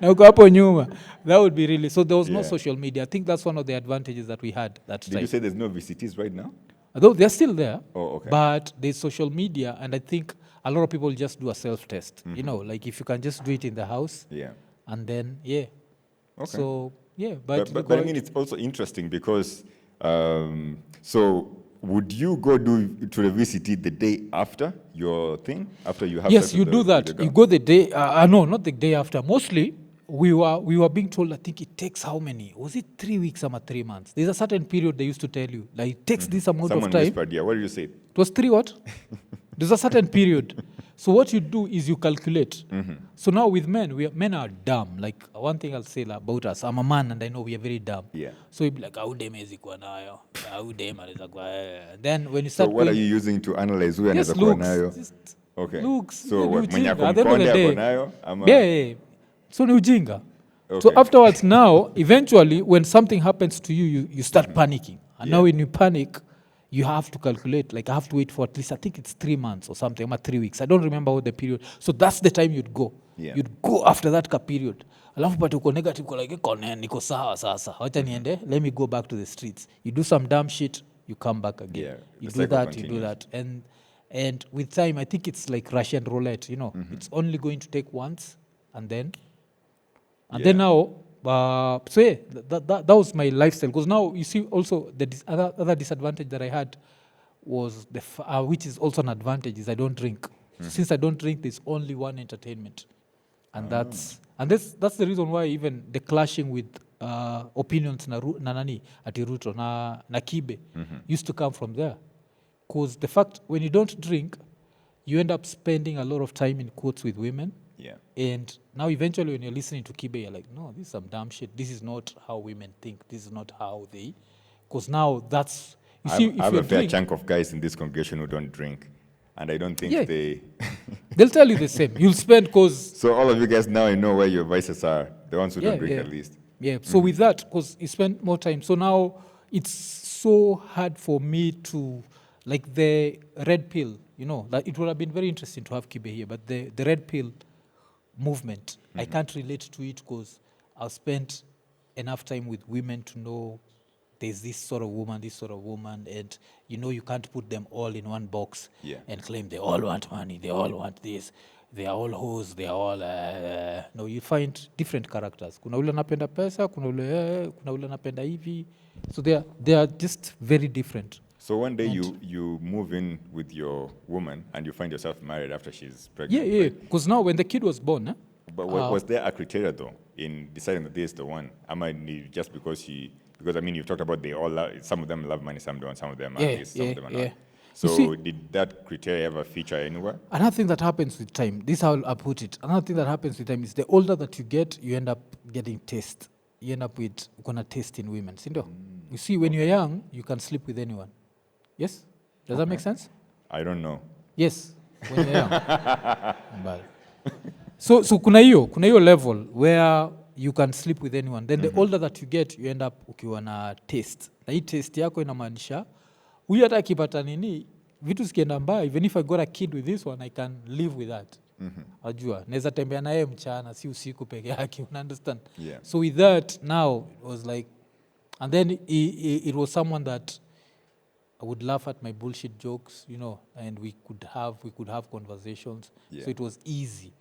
Na uko hapo nyuma. That would be really, so there was no social media. I think that's one of the advantages that we had that time. Did you say there's no VCTs right now? Although they're still there, okay. But there's social media, and I think a lot of people just do a self-test. You know, like if you can just do it in the house, and then Okay. So but I mean it's also interesting because so would you go to the VCT the day after your thing, after you have? Yes, you do that. You go the day. No, not the day after. Mostly, we were being told. I think it takes how many? Was it 3 weeks or 3 months? There's a certain period they used to tell you. Like it takes this amount Someone of time. whispered, yeah. What did you say? It was 3 what? There's a certain period. So what you do is you calculate. So now with men are dumb. Like one thing I'll say about us, I'm a man and I know we are very dumb. Yeah. So you'd be like, then when you start So what are you using to analyze who just anaweza kuwa looks. nayo? Just Okay. looks. So what, mwenye ako At the end of the mkonde day, ako nayo ama? yeah. So ni ujinga. Okay. So afterwards now, eventually, when something happens to you, you start panicking. And now when you panic, you have to calculate, like I have to wait for at least, I think it's 3 months or something, or 3 weeks. I don't remember what the period. So that's the time you'd go. Yeah. You'd go after that period. Alafu but uko negative, uko like, niko sawa sasa. Wacha niende, let me go back to the streets. You do some dumb shit, you come back again. Yeah, You the do cycle that, continues. you do that. And with time, I think it's like Russian roulette, you know. It's only going to take once, and then now, so yeah, that was my lifestyle. Because now you see also the other disadvantage that I had was which is also an advantage, is I don't drink. Since I don't drink, there's only one entertainment, and that's the reason why even the clashing with opinions na nani ati Ruto na Kibe used to come from there. Because the fact when you don't drink, you end up spending a lot of time in quotes with women. Yeah. And now eventually when you're listening to Kibe, you're like, no, this is some dumb shit. This is not how women think. This is not how they... Because now that's... You see, if I have you a fair drink, chunk of guys in this congregation who don't drink. And I don't think they... they'll tell you the same. You'll spend because... So all of you guys now I know where your vices are. The ones who don't drink at least. Yeah, so with that, because you spend more time. So now it's so hard for me to... Like the red pill, you know, like it would have been very interesting to have Kibe here, but the red pill movement, I can't relate to it because I've spent enough time with women to know there's this sort of woman, and you know you can't put them all in one box and claim they all want money, they all want this, they are all hoes, they are all... No, you find different characters. Kuna ule napenda pesa, kuna ule napenda hivi. So they are just very different. So one day you move in with your woman and you find yourself married after she's pregnant. Yeah. Because now when the kid was born... But was there a criteria though in deciding that this is the one? Am I just because I mean you've talked about they all some of them love money, some don't, some of them are this, some of them are not. So see, did that criteria ever feature anywhere? Another thing that happens with time, this is how I put it. Another thing that happens with time is the older that you get, you end up getting taste. You end up with gonna taste in women. You see, when you're young, you can sleep with anyone. Yes? Does that make sense? I don't know. Yes, when you're young. But, so kuna hiyo level where you can sleep with anyone. Then the older that you get, you end up ukiwa na taste. Na hii taste yako inamaanisha huyu hata akipata nini, vitu zikienda mbaya, even if I got a kid with this one, I can live with that. ajua naweza tembea naye mchana si usiku peke yake, una understand? Yeah. So with that now it was like, and then it was someone that I would laugh at my bullshit jokes, you know, and we could have conversations. Yeah. So it was easy.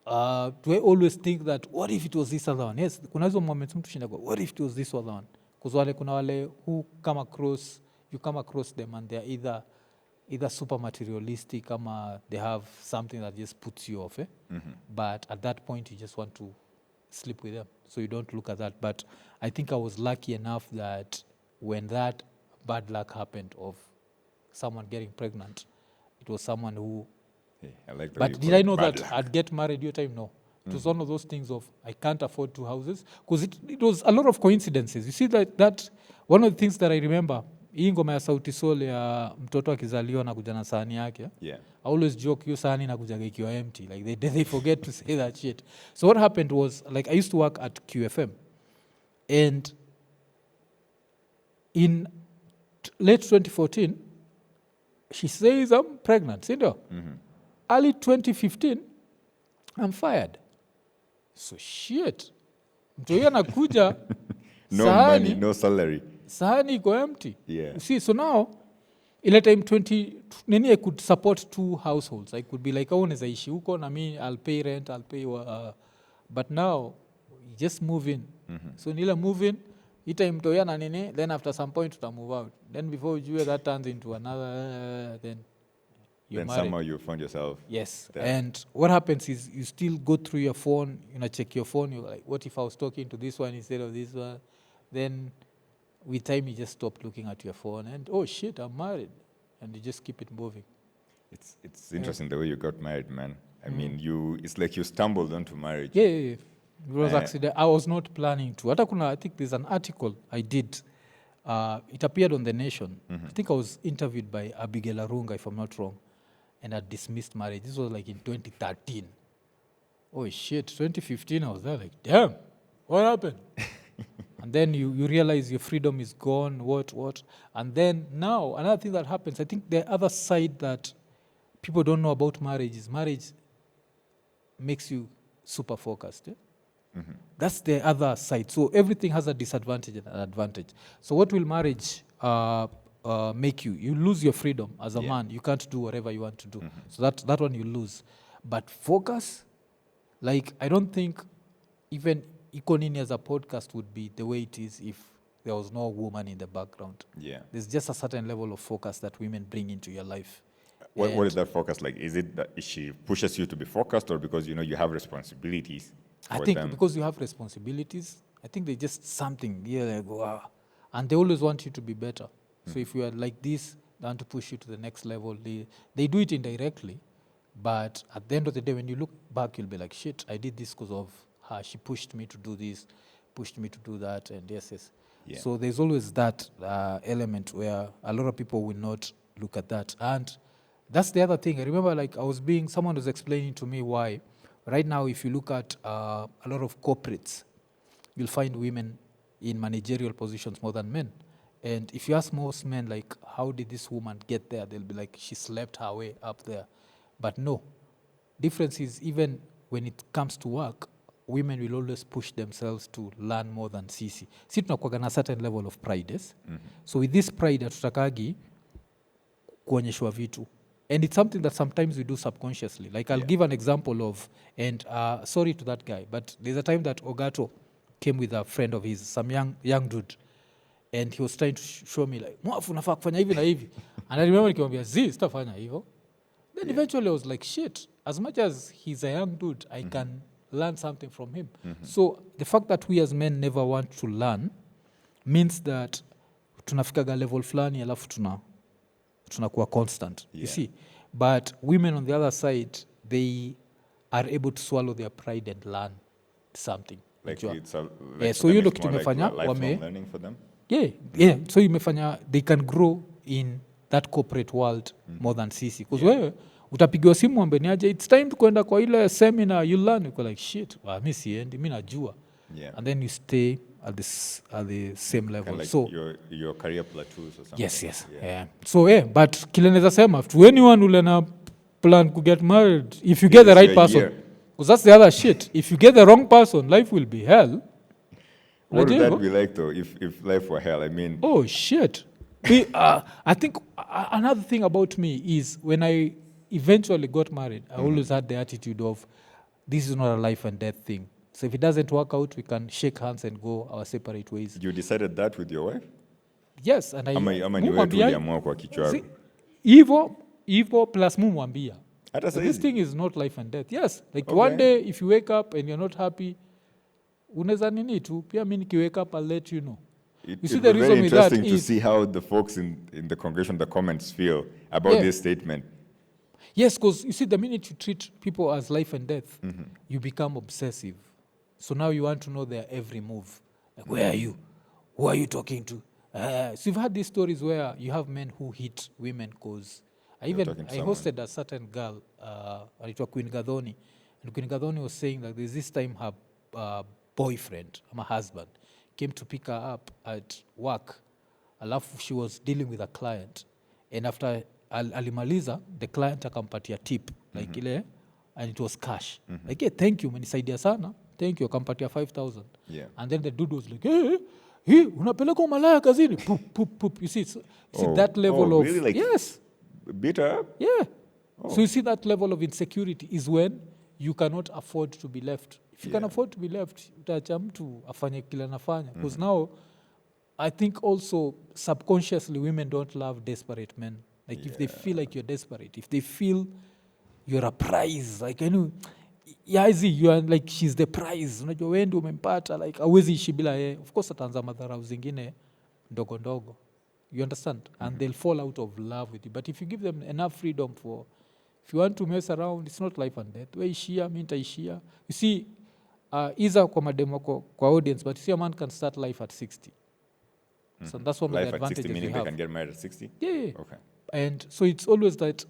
Do I always think that what if it was this other one? Yes, kuna hizo moments mtu shinda what if it was this other one? Because wale kuna wale who you come across them and they're either super materialistic ama they have something that just puts you off, but at that point you just want to sleep with them, so you don't look at that. But I think I was lucky enough that when that bad luck happened of someone getting pregnant, it was someone who I like the way but you did call I it know bad that luck. I'd get married your time? No. It was one of those things of I can't afford 2 houses, because it was a lot of coincidences. You see that one of the things that I remember, hii ngoma ya Sauti Sol ya mtoto akizaliwa na kuja na sahani yake. Yeah. I always joke hiyo sahani na kuja ikiwa empty, like they forget to say that shit. So what happened was, like, I used to work at QFM, and in late 2014 she says I'm pregnant, sindio? Early 2015 I'm fired. So shit, mtu huyo anakuja No sahani, money, no salary. sahani iko empty. Yeah. You see, so now ile time Nini I could support 2 households. I could be like, unaweza ishi huko na mi I'll pay rent, I'll pay but now you just move in. So nila move in, ita imtoya na nini, then after some point tuta move out. Then before you that turns into another then you're Then married. somehow you found yourself. Yes. there. And what happens is you still go through your phone, check your phone, you're like, what if I was talking to this one instead of this one? Then with time you just stop looking at your phone and, oh shit, I'm married. And you just keep it moving. It's interesting the way you got married, man. I mean, it's like you stumbled onto marriage. Yeah. It was accident. I was not planning to. I think there's an article I did. It appeared on The Nation. I think I was interviewed by Abigail Arunga, if I'm not wrong, and I dismissed marriage. This was like in 2013. Oh shit, 2015 I was there like, damn, what happened? And then you realize your freedom is gone, what? And then now, another thing that happens, I think the other side that people don't know about marriage is marriage makes you super focused. That's the other side. So everything has a disadvantage and an advantage. So what will marriage make you? You lose your freedom as a man. You can't do whatever you want to do. So that one you lose. But focus, like, I don't think even Nini as a podcast would be the way it is if there was no woman in the background. Yeah. There's just a certain level of focus that women bring into your life. What is that focus like? Is it that she pushes you to be focused, or because you have responsibilities? I for think them? because you have responsibilities, I think they just something, they go, and they always want you to be better. So if you are like this, they want to push you to the next level. They do it indirectly, but at the end of the day, when you look back, you'll be like, shit, I did this because of her. She pushed me to do this, pushed me to do that, and yes. Yeah. So there's always that element where a lot of people will not look at that. And that's the other thing. I remember, like, someone was explaining to me why right now, if you look at a lot of corporates, you'll find women in managerial positions more than men. And if you ask most men, like, how did this woman get there? They'll be like, she slept her way up there. But no. Difference is, even when it comes to work, women will always push themselves to learn more than sisi. Si tunakuwaga na certain level of pride, yes? So with this pride, hatutakagi kuonyeshwa vitu. And it's something that sometimes we do subconsciously. Like, I'll give an example of, and sorry to that guy, but there's a time that Ogato came with a friend of his, some young dude, and he was trying to show me, like, Mwafu, unafaa kufanya hivi na hivi. And I remember nikimwambia, sitafanya hivyo. Then eventually I was like, shit, as much as he's a young dude, I can learn something from him. So the fact that we as men never want to learn means that tunafikaga level fulani alafu tunakuwa constant. You see? But women on the other side, they are able to swallow their pride and learn something. Like Unajua? it's a, So hiyo ndio kitu imefanya lifelong learning for them. Yeah. So imefanya they can grow in that corporate world more than sisi. Because wewe utapigiwa simu ambeni aje, it's time to kwenda kwa ile seminar, you learn. You're like, shit, mi siendi, mi najua. And then you stay at the same level. Like so your career plateaus or something. Yes. Yeah. So but kile naweza sema to anyone ule na plan to get married if you get the right person. Because that's the other shit. If you get the wrong person, life will be hell. What would that be like, though, if life were hell? I mean... Oh, shit. I think another thing about me is when I eventually got married, I always had the attitude of, this is not a life and death thing. So if it doesn't work out, we can shake hands and go our separate ways. You decided that with your wife? Yes, and Evo plus mumwambia. This thing is not life and death. Yes, like one day if you wake up and you're not happy, unaweza nini tu, pia mimi nikiwake up I'll let you know. You see, the reason with that is... It's very interesting to see how the folks in the congregation, the comments feel about this statement. Yes, because you see, the minute you treat people as life and death, you become obsessive. So now you want to know their every move. Like, where are you? Who are you talking to? So you've had these stories where you have men who hit women because... I hosted a certain girl, anaitwa Queen Gadhoni, and Queen Gadhoni was saying that there's this time her boyfriend, my husband, came to pick her up at work. Alafu she was dealing with a client, and after alimaliza, the client akampatia tip, like ile, and it was cash. Like, hey, thank you, menisaidia sana, thank you, akampatia 5,000. Yeah. And then the dude was like, hey, unapeleka umalaya kazini, poop. You see, that level of... Really? Like, yes. Bitter up? Yeah. So you see that level of insecurity is when you cannot afford to be left. If you can afford to be left, utaacha mtu afanye kile anafanya. Because now, I think also subconsciously women don't love desperate men. Like if they feel like you're desperate, if they feel you're a prize, like you are like she's the prize. Unajua wewe ndio umempata, like hawezi ishi bila yeye. Of course ataanza madharau zingine ndogo. You understand? And they'll fall out of love with you. But if you give them enough freedom if you want to mess around, it's not life and death. We ishia, mi nitaishia. You see, iza kwa mademo kwa audience, but you see a man can start life at 60. So that's one life of the advantages at 60, meaning we have. they can get married at 60? Yeah. Okay. And so it's always that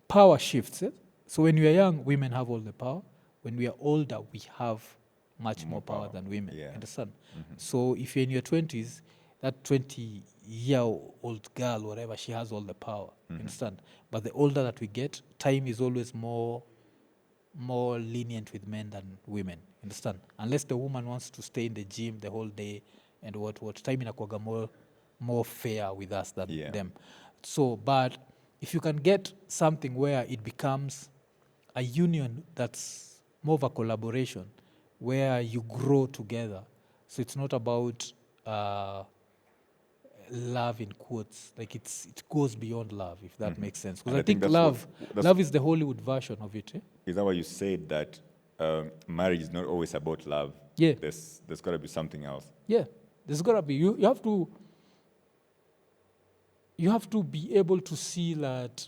power shifts. So when we are young, women have all the power. When we are older, we have much more power than women. Yeah. Understand? So if you're in your 20s, that 20-year-old girl, whatever, she has all the power. Understand? But the older that we get, time is always more lenient with men than women. Understand? Unless the woman wants to stay in the gym the whole day and what time inakuwaga more fair with us than them. So, but if you can get something where it becomes a union that's more of a collaboration, where you grow together. So it's not about love in quotes, like it goes beyond love, if that makes sense. Because I think love is the Hollywood version of it. Is that why you said that marriage is not always about love? Yeah. There's got to be something else. Yeah, there's got to be. You have to be able to see that.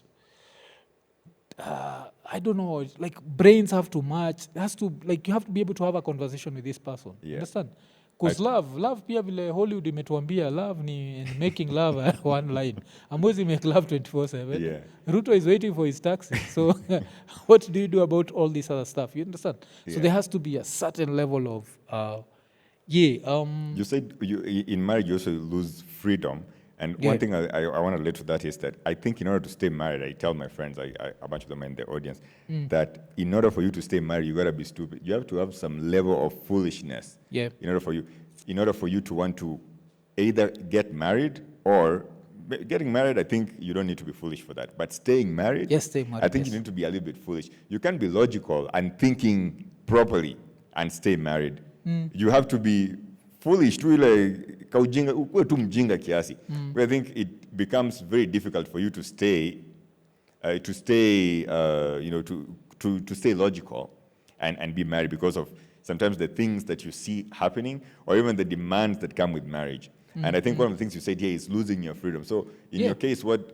I don't know. Like brains have to match. It has to, like, you have to be able to have a conversation with this person. Yeah. Understand? Because love pia vile Hollywood imetuambia love ni making love one line. Amwezi make love 24/7. Yeah. Ruto is waiting for his taxi. So what do you do about all this other stuff? You understand? Yeah. So there has to be a certain level of You said in marriage you also lose freedom. And one thing I want to relate to that is that I think in order to stay married, I tell my friends, a bunch of them in the audience, that in order for you to stay married, you got to be stupid. You have to have some level of foolishness. Yeah. In order for you to want to either get married or getting married, I think you don't need to be foolish for that. But staying married, I think you need to be a little bit foolish. You can't be logical and thinking properly and stay married. You have to be foolish to like mjinga kiasi. I think it becomes very difficult for you to stay logical and be married because of sometimes the things that you see happening or even the demands that come with marriage. And I think one of the things you said here is losing your freedom. So in your case, maybe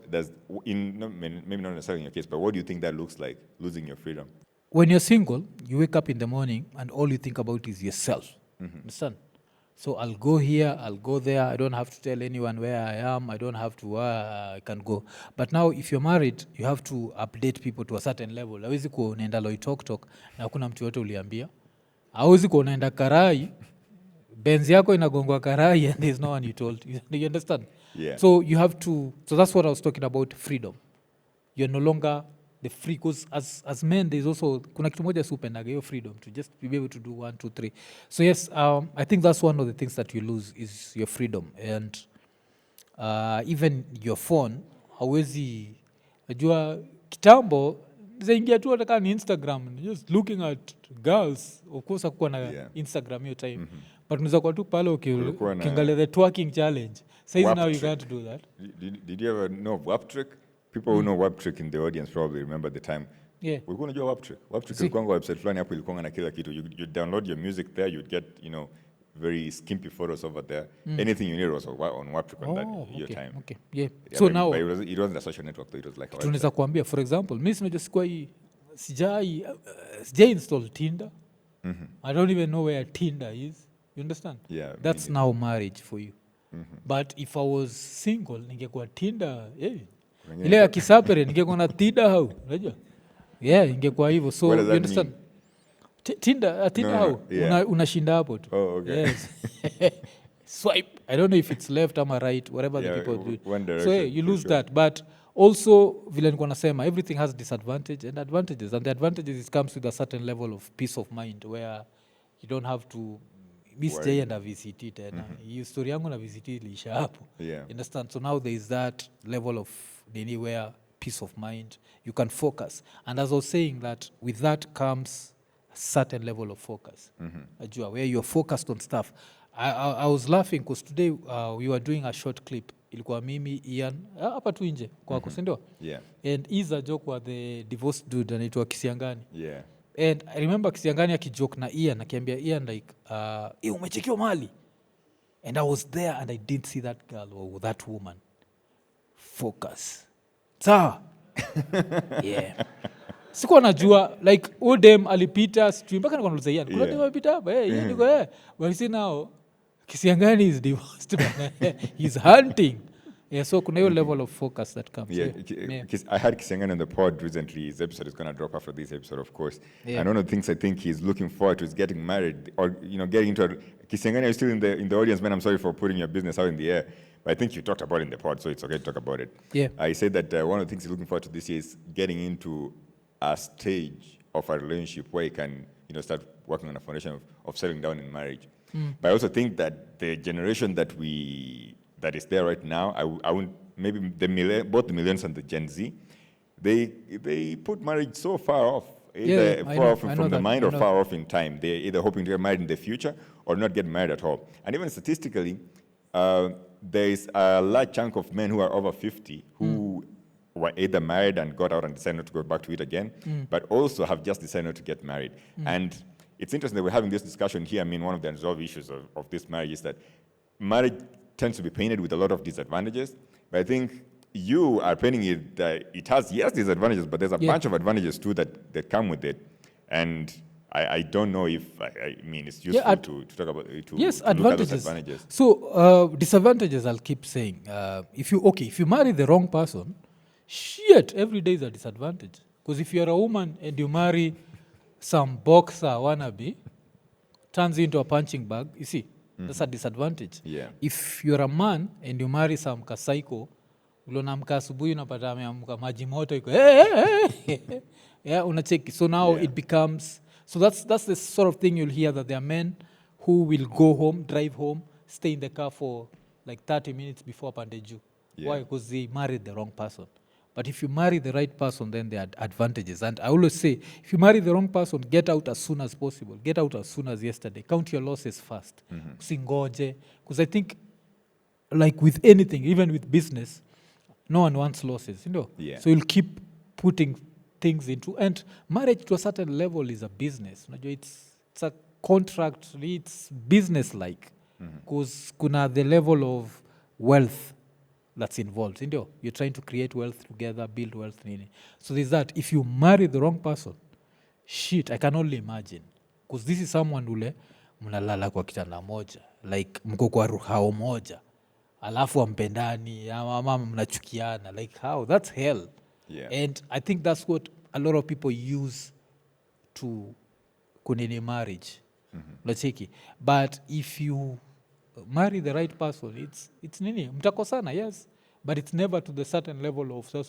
not necessarily in your case, but what do you think that looks like, losing your freedom? When you're single, you wake up in the morning and all you think about is yourself. Understand? So I'll go here, I'll go there. I don't have to tell anyone where I am. I don't have to I can go. But now if you're married, you have to update people to a certain level. Hawezi kuwa unaenda Loitoktok na hakuna mtu yote uliambia. Hawezi kuwa unaenda Karai, Benz yako inagongwa Karai and there's no one you told. You understand? Yeah. So you have to, so that's what I was talking about, freedom. You're no longer the free, because as men there's also kuna kitu moja supendaga hiyo freedom to just be able to do 1 2 3. So yes, I think that's one of the things that you lose is your freedom. And even your phone hauwezi najua kitambo zaingia tu hata ni Instagram just looking at girls, of course hakuwa na Instagram hiyo time, but unaweza kuwa tu pale ukiangalia the twerking challenge. Says now you can't do that. Did you ever know of Waptrick? People who know Waptrick in the audience probably remember the time. Yeah. Ulikuwa unajua Waptrick? Waptrick ilikuwa website fulani hapo ilikuwa na kila kitu. You download your music there, you'd get, very skimpy photos over there. Anything you need was on Waptrick on that your time. Okay. Yeah. Yeah, So but now it wasn't a social network though, it was like a tunaweza website. kuambia for example mimi sinajua sikuwa sijai install Tinder. I don't even know where Tinder is. You understand? Yeah, That's now marriage for you. But if I was single ningekuwa Tinder, ile ya kisapere ningekuwa na Tinder how, unajua? Yeah, ingekuwa hivyo. So What does you that understand? Tinder how? yeah. Unashinda hapo tu. Oh, okay. Yes. Swipe. I don't know if it's left or right, whatever the people do. one direction, So you for lose sure. that. But also, vile nilikuwa nasema, everything has disadvantage and advantages. And the advantages it comes with a certain level of peace of mind where you don't have to miss day and a VCT tena. Hiyo story yangu na VCT iliisha hapo. Yeah. You understand? So now there is that level of Nini where peace of mind, you can focus. And as I was saying that with that comes a certain level of focus. Ajua, where you're focused on stuff. I was laughing because today we were doing a short clip. Ilikuwa mimi, Ian, hapa tu nje kwako, si ndio? Yeah. And is a joke wa the divorced dude anaitwa Kisiangani. Yeah. And I remember Kisiangani akijoke na Ian, akiambia Ian like, umechekiwa mali. And I was there and I didn't see that girl or that woman. Focus. Sawa. Yeah. Sikuwa najua like udem alipita sijui mpaka nikamuuliza Ian, kuna dem alipita hapa? Ian niko but see now Kisiangani is divorced. He's hunting. Yeah, so kuna hiyo level of focus that comes. Yeah, I had Kisiangani on the pod recently. His episode is going to drop after this episode, of course. Yeah. And one of the things I think he's looking forward to is getting married or, getting into Kisiangani, you're still in the audience, man. I'm sorry for putting your business out in the air. But I think you talked about it in the pod, so it's okay to talk about it. Yeah. I said that one of the things he's looking forward to this year is getting into a stage of a relationship where you can, start working on a foundation of settling down in marriage. But I also think that the generation that is there right now, I wouldn't, maybe both the millennials and the Gen Z, they put marriage so far off, either far off from the mind or far off in time. They're either hoping to get married in the future or not get married at all. And even statistically, there is a large chunk of men who are over 50 who were either married and got out and decided not to go back to it again, but also have just decided not to get married. And it's interesting that we're having this discussion here. I mean, one of the unresolved issues of this marriage is that marriage tends to be painted with a lot of disadvantages, but I think you are painting it that it has, yes, disadvantages, but there's a bunch of advantages too that come with it. And I don't know if, I mean, it's useful to talk about, to look at those advantages. So disadvantages, I'll keep saying. If you marry the wrong person, shit, every day is a disadvantage. Because if you're a woman and you marry some boxer wannabe, turns into a punching bag, you see, that's a disadvantage. Yeah. If you're a man and you marry some kasaiko, ulonamka asubuhi unapata ameamka maji moto iko yeah, unacheki. So now it becomes, so that's the sort of thing you'll hear, that there are men who will go home, drive home, stay in the car for like 30 minutes before Pandeju. Yeah. Why? Because they married the wrong person. But if you marry the right person, then there are advantages. And I always say, if you marry the wrong person, get out as soon as possible. Get out as soon as yesterday. Count your losses fast. Usingoje. Because I think, like with anything, even with business, no one wants losses. Yeah. So you'll keep putting things into, and marriage to a certain level is a business. It's a contract. It's business-like. Because kuna the level of wealth that's involved. You're trying to create wealth together, build wealth. Nini. So there's that. If you marry the wrong person, shit, I can only imagine. Because this is someone ule mnalala kwa kitanda moja, like mko kwa hao moja, alafu ampendani, ama mnachukiana, like how? That's hell. Yeah. And I think that's what a lot of people use to kunini marriage. Nacheki. But if you marry the right person, it's nini, mtakosana, yes, but it's never to the certain level of so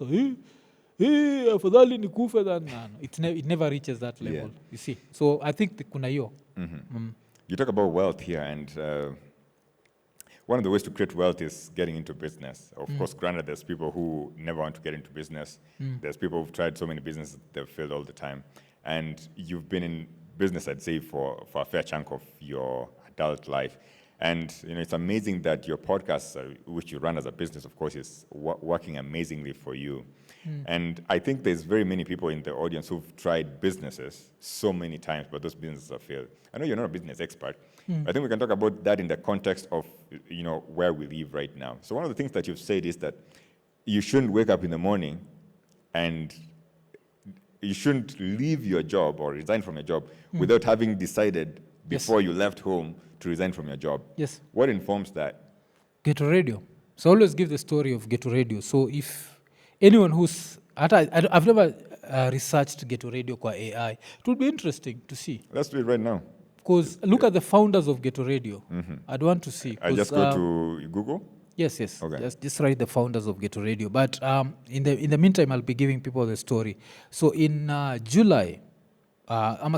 hey, afadhali nikufe than it never reaches that level. Yeah. You see, so I think kuna hiyo. You talk about wealth here, and one of the ways to create wealth is getting into business. Of course, granted, there's people who never want to get into business. There's people who've tried so many businesses, they've failed all the time. And you've been in business, I'd say, for a fair chunk of your adult life. And it's amazing that your podcast, which you run as a business, of course, is working amazingly for you. And I think there's very many people in the audience who've tried businesses so many times, but those businesses have failed. I know you're not a business expert. I think we can talk about that in the context of where we live right now. So one of the things that you've said is that you shouldn't wake up in the morning and you shouldn't leave your job or resign from your job without having decided before you left home to resign from your job. Yes. What informs that? Ghetto Radio. So I always give the story of Ghetto Radio. So if anyone who's... I've never researched Ghetto Radio kwa AI. It would be interesting to see. Let's do it right now. Because look at the founders of Ghetto Radio. I'd want to see. I just go to Google? Yes. Okay. Just write the founders of Ghetto Radio. But in the meantime, I'll be giving people the story. So in July,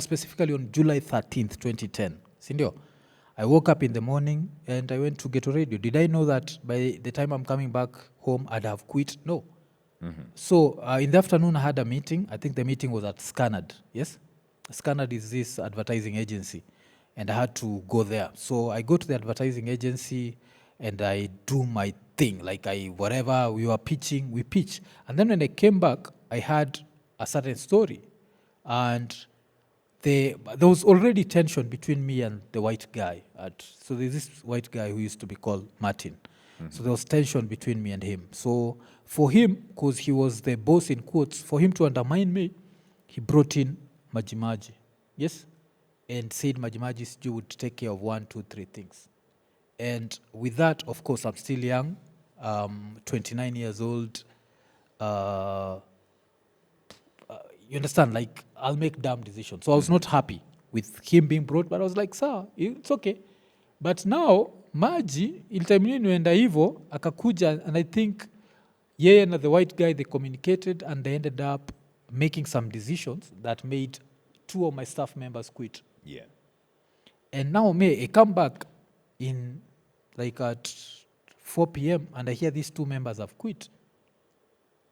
specifically on July 13th, 2010, Sindio, I woke up in the morning and I went to Ghetto Radio. Did I know that by the time I'm coming back home, I'd have quit? No. So in the afternoon, I had a meeting. I think the meeting was at Scanad. Yes? Scanad is this advertising agency. And I had to go there. So I go to the advertising agency and I do my thing. Like whatever we were pitching, we pitch. And then when I came back, I had a certain story. And there was already tension between me and the white guy. So there's this white guy who used to be called Martin. So there was tension between me and him. So for him, because he was the boss in quotes, for him to undermine me, he brought in Majimaji. Yes? And said Majimaji would take care of 1, 2, 3 things. And with that, of course, I'm still young, 29 years old. You understand? Like, I'll make dumb decisions. So I was not happy with him being brought, but I was like, sir, it's okay. But now, Maji, ilitime nienda hivyo, akakuja, and I think yeye and the white guy, they communicated, and they ended up making some decisions that made 2 of my staff members quit. Yeah. And now I come back in like at 4 p.m. and I hear these 2 members have quit.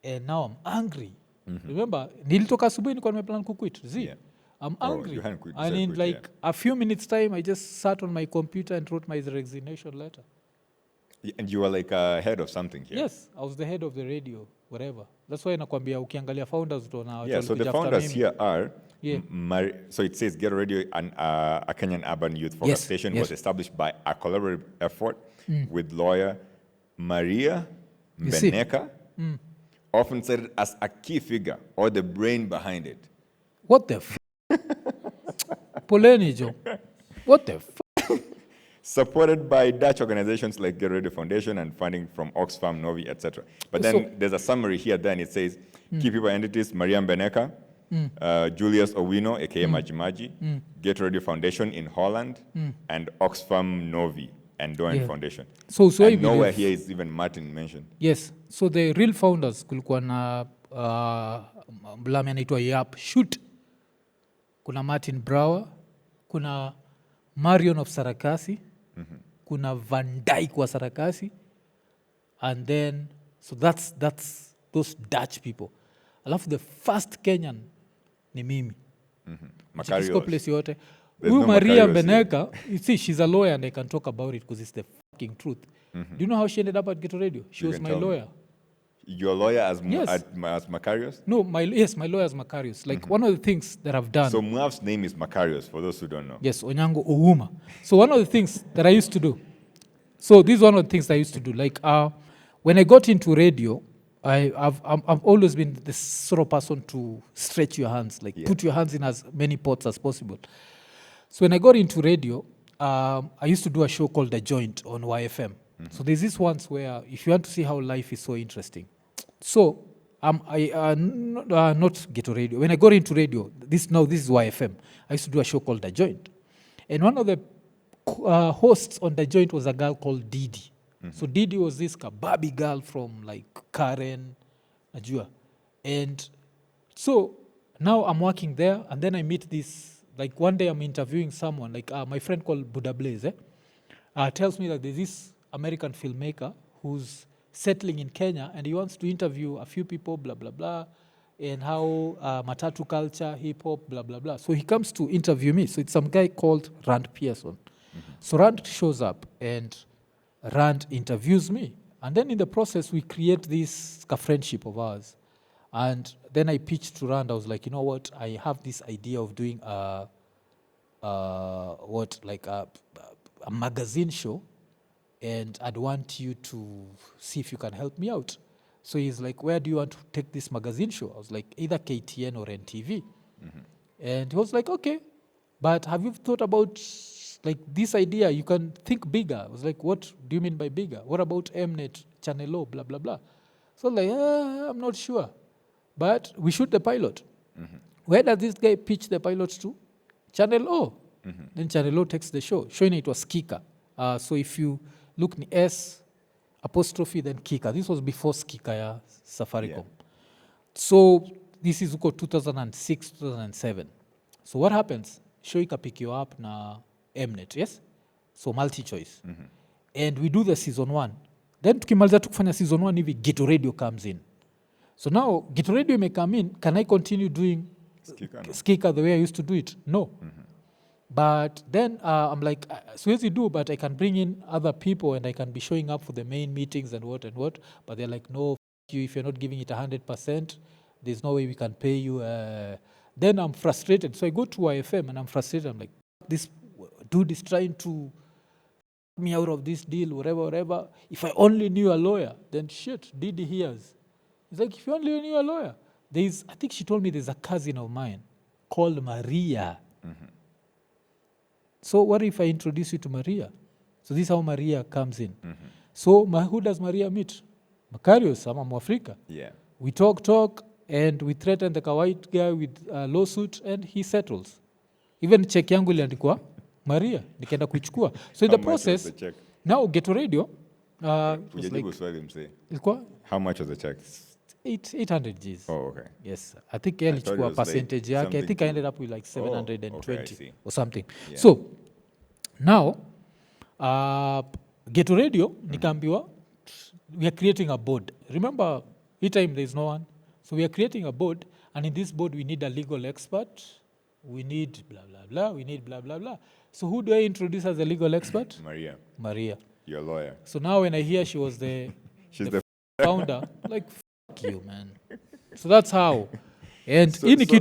And now I'm angry. Remember, nilitoka asubuhi nilikuwa nimeplan kuquit. Yeah. I'm angry. You hadn't quit. And in quit, like a few minutes time, I just sat on my computer and wrote my resignation letter. And you were like head of something here. Yes, I was the head of the radio, whatever. That's why nakwambia ukiangalia founders utaona. Yeah, so the founders here are, Yeah. So it says Ghetto Radio, a Kenyan urban youth focus station, was established by a collaborative effort with lawyer Maria You see? Mbeneka, often cited as a key figure or the brain behind it. What the Poleni jo. What the Supported by Dutch organizations like Ghetto Radio Foundation and funding from Oxfam, Novi, etc. But then there's a summary here, then it says, key people entities, Maria Mbeneka, Julius Owino, aka Majimaji, Ghetto Radio Foundation in Holland, and Oxfam Novi and Doen Foundation. So and nowhere here is even Martin mentioned. Yes. So the real founders kulikuwa na mlami anaitwa Yap Shoot. Kuna Martin Brower, kuna Marion of Sarakasi, kuna Van Dyke wa Sarakasi, and then so that's those Dutch people. Alafu the first Kenyan ni mimi. Macarios. Place yote. Huyu Maria Mbeneka, you see, she's a lawyer and I can talk about it because it's the fucking truth. Do you know how she ended up at Ghetto Radio? She was my lawyer. Your lawyer as Yes. as Macarios? No, my lawyer is Macarius. Like one of the things that I've done. So Mwaf's name is Macarios, for those who don't know. Yes, Onyango Ouma. So one of the things that I used to do. So this is one of the things I used to do. Like when I got into radio, I've always been the sort of person to stretch your hands, like put your hands in as many pots as possible. So when I got into radio, I used to do a show called The Joint on YFM. So there's this once where if you want to see how life is so interesting. So not Ghetto Radio. When I got into radio, this is YFM. I used to do a show called The Joint. And one of the hosts on The Joint was a girl called Didi. So Didi was this kababi girl from like Karen, Najua. And so now I'm working there, and then I meet this, like one day I'm interviewing someone, like my friend called Buddha Blaze, tells me that there's this American filmmaker who's settling in Kenya, and he wants to interview a few people, blah, blah, blah, and how matatu culture, hip-hop, blah, blah, blah. So he comes to interview me. So it's some guy called Rand Pearson. So Rand shows up, and Rand interviews me. And then in the process, we create this friendship of ours. And then I pitched to Rand. I was like, you know what? I have this idea of doing a magazine show, and I'd want you to see if you can help me out. So he's like, where do you want to take this magazine show? I was like, either KTN or NTV. And he was like, okay, but have you thought about like this idea? You can think bigger. I was like, what do you mean by bigger? What about Mnet, Channel O, blah, blah, blah. So I was like, I'm not sure. But we shoot the pilot. Where does this guy pitch the pilot to? Channel O. Then Channel O takes the show. Showing it was Kika. So if you look ni S apostrophe then Kika. This was before Kika ya Safaricom. Yeah. So this is uko 2006, 2007. So what happens? Show pick you up na Mnet, yes? So multi-choice. And we do the season 1. Then tukimaliza tukufanya season 1 hivi Ghetto Radio comes in. So now Ghetto Radio may come in. Can I continue doing Skika the way I used to do it? No. But then I'm like, siwezi do, but I can bring in other people and I can be showing up for the main meetings and what. But they're like, no, you, if you're not giving it 100%, there's no way we can pay you. Then I'm frustrated. So I go to IFM and I'm frustrated. I'm like, this dude is trying to get me out of this deal, whatever. If I only knew a lawyer, then shit, Didi hears. He's like, if you only knew a lawyer. I think she told me there's a cousin of mine called Maria. So what if I introduce you to Maria? So this is how Maria comes in. So who does Maria meet? Macarius, ama Mwafreeka. Yeah. We talk, and we threaten the white guy with a lawsuit, and he settles. Even check yangu iliandikwa Maria, nikaenda kuichukua. So in the process, now Ghetto Radio, was like, how much was the check? 800 Gs. Oh, okay. Yes. I think alichukua percentage yake. I think I ended up with like 720 or something. Yeah. So now Ghetto Radio nikaambiwa we are creating a board. Remember, each time there is no one. So we are creating a board, and in this board we need a legal expert. We need blah, blah, blah. We need blah, blah, blah. So who do I introduce as a legal expert? Maria. You're a lawyer. So now when I hear she was the founder, like, fuck you, man. So that's how. And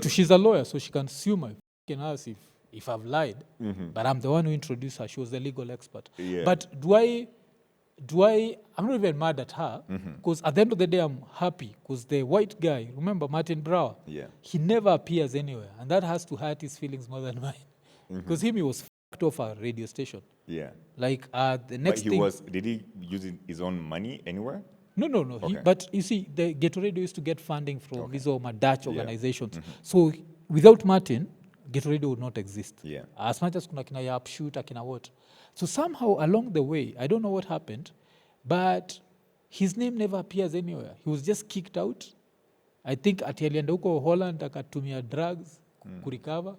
she's a lawyer, so she can sue my fucking ass if I've lied. But I'm the one who introduced her. She was the legal expert. Yeah. But I'm not even mad at her, because at the end of the day, I'm happy, because the white guy, remember Martin Brower? Yeah. He never appears anywhere, and that has to hurt his feelings more than mine. Because he was fucked off our radio station. Yeah. Like the next but thing... Did he use his own money anywhere? No. Okay. But you see, the Ghetto Radio used to get funding from these Dutch organizations. So without Martin, Ghetto Radio would not exist. Yeah. As much as kuna kina Yap Shoot, kina what. So somehow along the way, I don't know what happened, but his name never appears anywhere. He was just kicked out. I think alienda huko Holland akatumia drugs kurecover,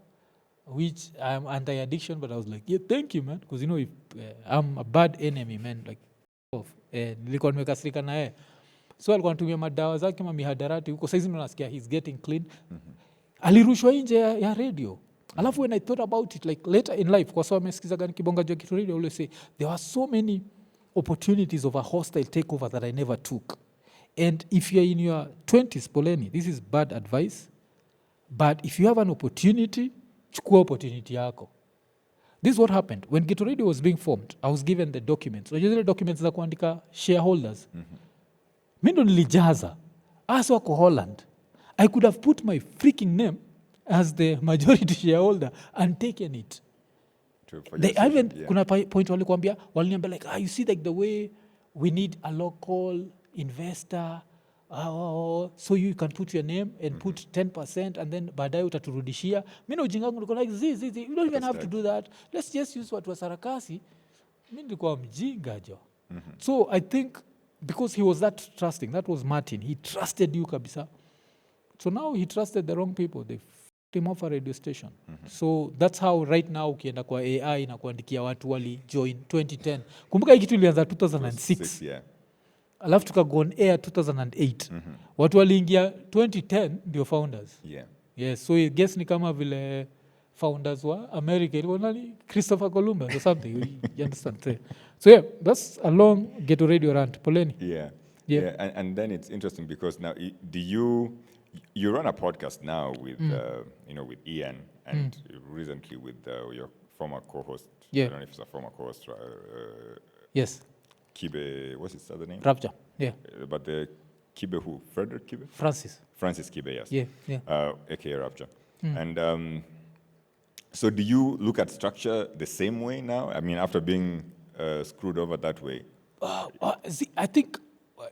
which I'm anti-addiction, but I was like, yeah, thank you, man. Because, if I'm a bad enemy, man. Like, nilikuwa nimekasirika na yeye. So alikuwa anatumia madawa zake mihadarati huko. Saizi nasikia he's getting clean. Alirushwa nje ya radio. Alafu when I thought about it, like later in life, kwa sababu amesikiza gani kibonga jwa Ghetto Radio, always say there were so many opportunities of a hostile takeover that I never took. And if you're in your 20s, Poleni, this is bad advice. But if you have an opportunity, chukua opportunity yako. This is what happened. When Ghetto Radio was being formed, I was given the documents. Unajua zile documents za kuandika shareholders. Mimi ndo nilijaza. As wako Holland, I could have put my freaking name as the majority shareholder and taken it. They even kuna point waliniambia like, you see like the way we need a local investor, so you can put your name and put 10% and then baadaye utaturudishia. Mimi na ujinga wangu niko like zizi, you don't even have to do that. Let's just use watu wa sarakasi. Mimi nilikuwa mjinga jo. So I think because he was that trusting, that was Martin. He trusted you kabisa. So now he trusted the wrong people. They f***ed him off a radio station. So that's how right now ukienda kwa AI na kuandikia watu wali join 2010. Kumbuka hii kitu ilianza 2006. Yeah. Alafu tukago on air 2008. Watu waliingia 2010 ndio founders. Yeah. Yes, so I guess ni kama vile founders wa America ilikuwa nani Christopher Columbus or something. You understand? So yeah, that's a long Ghetto Radio rant. Poleni. Yeah. Yeah. Yeah. And then it's interesting because now you run a podcast now with with Ian and recently with your former co-host. Yeah. I don't know if it's a former co-host. Yes. Kibe, what's his other name? Rapcha. Yeah. But the Kibe who? Frederick Kibe? Francis Kibe, yes. Yeah. AKA Rapcha. And so do you look at structure the same way now? I mean, after being screwed over that way? See, I think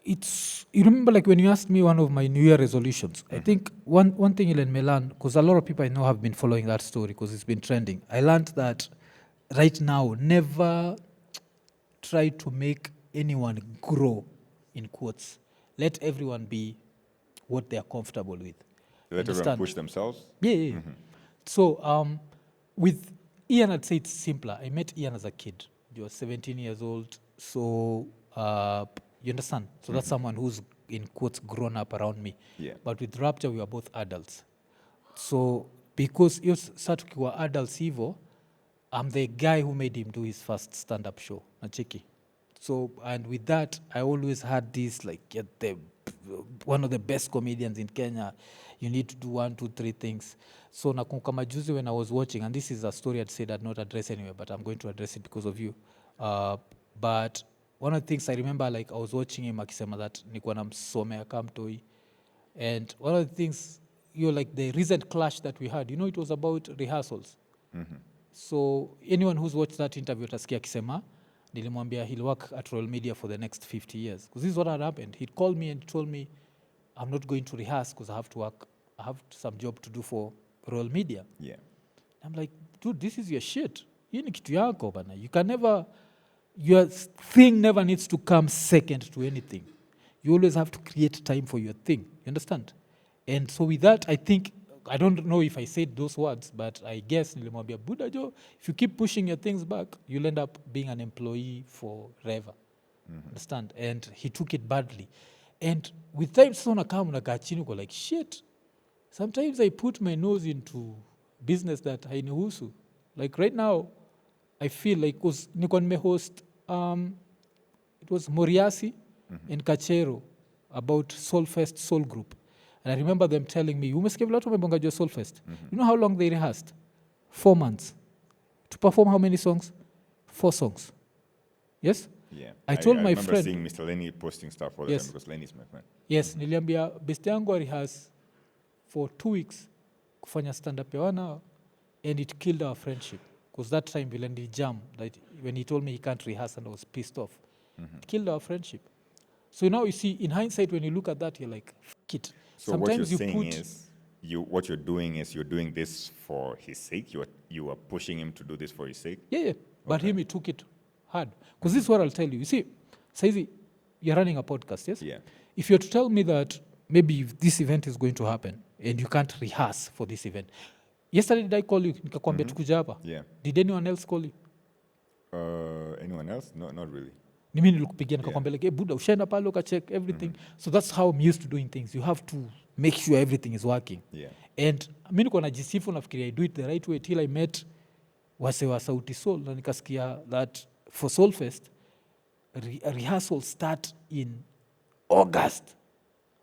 it's, you remember like when you asked me one of my New Year resolutions, I think one thing Ilen Melan, because a lot of people I know have been following that story because it's been trending. I learned that right now, never try to make anyone grow, in quotes. Let everyone be what they are comfortable with. Let everyone push themselves? Yeah. So with Ian, I'd say it's simpler. I met Ian as a kid. He was 17 years old. So you understand? So that's someone who's, in quotes, grown up around me. Yeah. But with Rapcha, we were both adults. So because you start to be adults hivo, I'm the guy who made him do his first stand-up show, Nachiki. So, and with that, I always had this, like, one of the best comedians in Kenya. You need to do 1, 2, 3 things. So, nakumbuka majuzi when I was watching, and this is a story I'd said I'd not address anyway, but I'm going to address it because of you. But one of the things I remember, like, I was watching him akisema that nikuwa namsomea kamtoi. And one of the things, like the recent clash that we had, it was about rehearsals. So anyone who's watched that interview atasikia akisema nilimwambia he'll work at Royal Media for the next 50 years. Because this is what had happened. He called me and told me I'm not going to rehearse because I have to work. I have some job to do for Royal Media. Yeah. I'm like, dude, this is your shit. Hii ni kitu yako bana. You can never, your thing never needs to come second to anything. You always have to create time for your thing. You understand? And so with that, I think, I don't know if I said those words, but I guess nilimwambia Buddha Joe, if you keep pushing your things back, you'll end up being an employee forever. Understand? And he took it badly. And with time, so nakaa chini uko like, shit. Sometimes I put my nose into business that hainihusu. Like right now, I feel like, because niko nimehost, it was Moriasi and Kachero about Soulfest Soul Group. And I remember them telling me, umesikia vile watu wamebonga juu Soulfest. You know how long they rehearsed? 4 months. To perform how many songs? 4 songs. Yes? Yeah. I told my remember friend. seeing Mr. Lenny posting stuff all the Yes. time because Lenny is my friend. Yes, niliambia best yangu rehearse for 2 weeks kufanya stand up ya 1 hour, and it killed our friendship because that time vile nilijam that when he told me he can't rehearse and I was pissed off. It killed our friendship. So now you see, in hindsight, when you look at that, you're like, fuck it. So Sometimes what you're saying is, what you're doing this for his sake. You are pushing him to do this for his sake. Yeah. But him, he took it hard. Because this is what I'll tell you. You see, Saizi, you're running a podcast, yes? Yeah. If you're to tell me that maybe this event is going to happen and you can't rehearse for this event. Yesterday, did I call you? Nikakwambia tukuja hapa. Yeah. Did anyone else call you? Anyone else? No, not really. Ni mimi nilikupigia nikakwambia like, hey, Buddha, ushaenda pale ukacheck everything. So that's how I'm used to doing things. You have to make sure everything is working. Yeah. And mimi niko najisifu nafikiria I do it the right way till I met wase wa Sauti Sol na nikasikia that for Soulfest rehearsal start in August,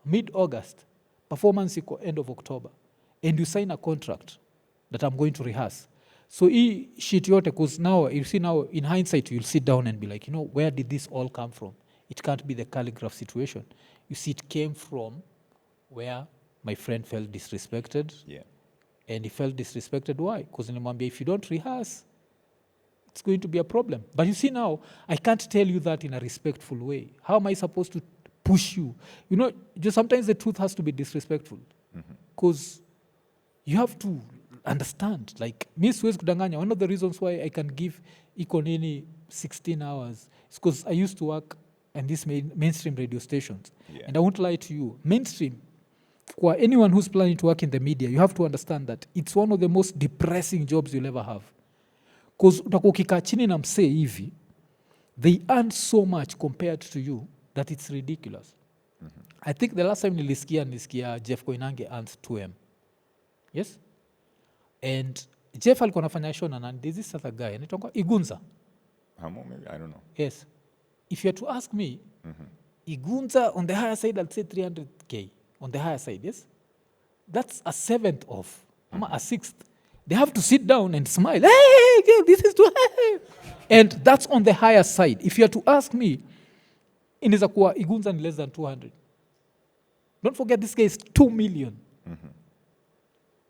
mid-August. Performance iko end of October. And you sign a contract that I'm going to rehearse. So hii shit yote, because now, you see now, in hindsight, you'll sit down and be like, where did this all come from? It can't be the calligraph situation. You see, it came from where my friend felt disrespected. Yeah. And he felt disrespected. Why? Because if you don't rehearse, it's going to be a problem. But you see now, I can't tell you that in a respectful way. How am I supposed to push you? Just sometimes the truth has to be disrespectful. Because you have to understand. Like, mi siwezi kudanganya. One of the reasons why I can give Nini 16 hours is because I used to work in these mainstream radio stations. Yeah. And I won't lie to you. Mainstream, for anyone who's planning to work in the media, you have to understand that it's one of the most depressing jobs you'll ever have. Because utakuwa ukikaa chini na msee hivi, they earn so much compared to you that it's ridiculous. I think the last time nilisikia Jeff Koinange earns 2M. Yes? And Jeff alikuwa anafanya show na nani? There's this other guy, anaitwa Igunza. Maybe, I don't know. Yes. If you had to ask me, Igunza on the higher side, I'd say 300K on the higher side, yes? That's a seventh of, a sixth. They have to sit down and smile. Hey, this is too high. And that's on the higher side. If you had to ask me, inaweza kuwa Igunza ni less than 200. Don't forget this guy is 2 million.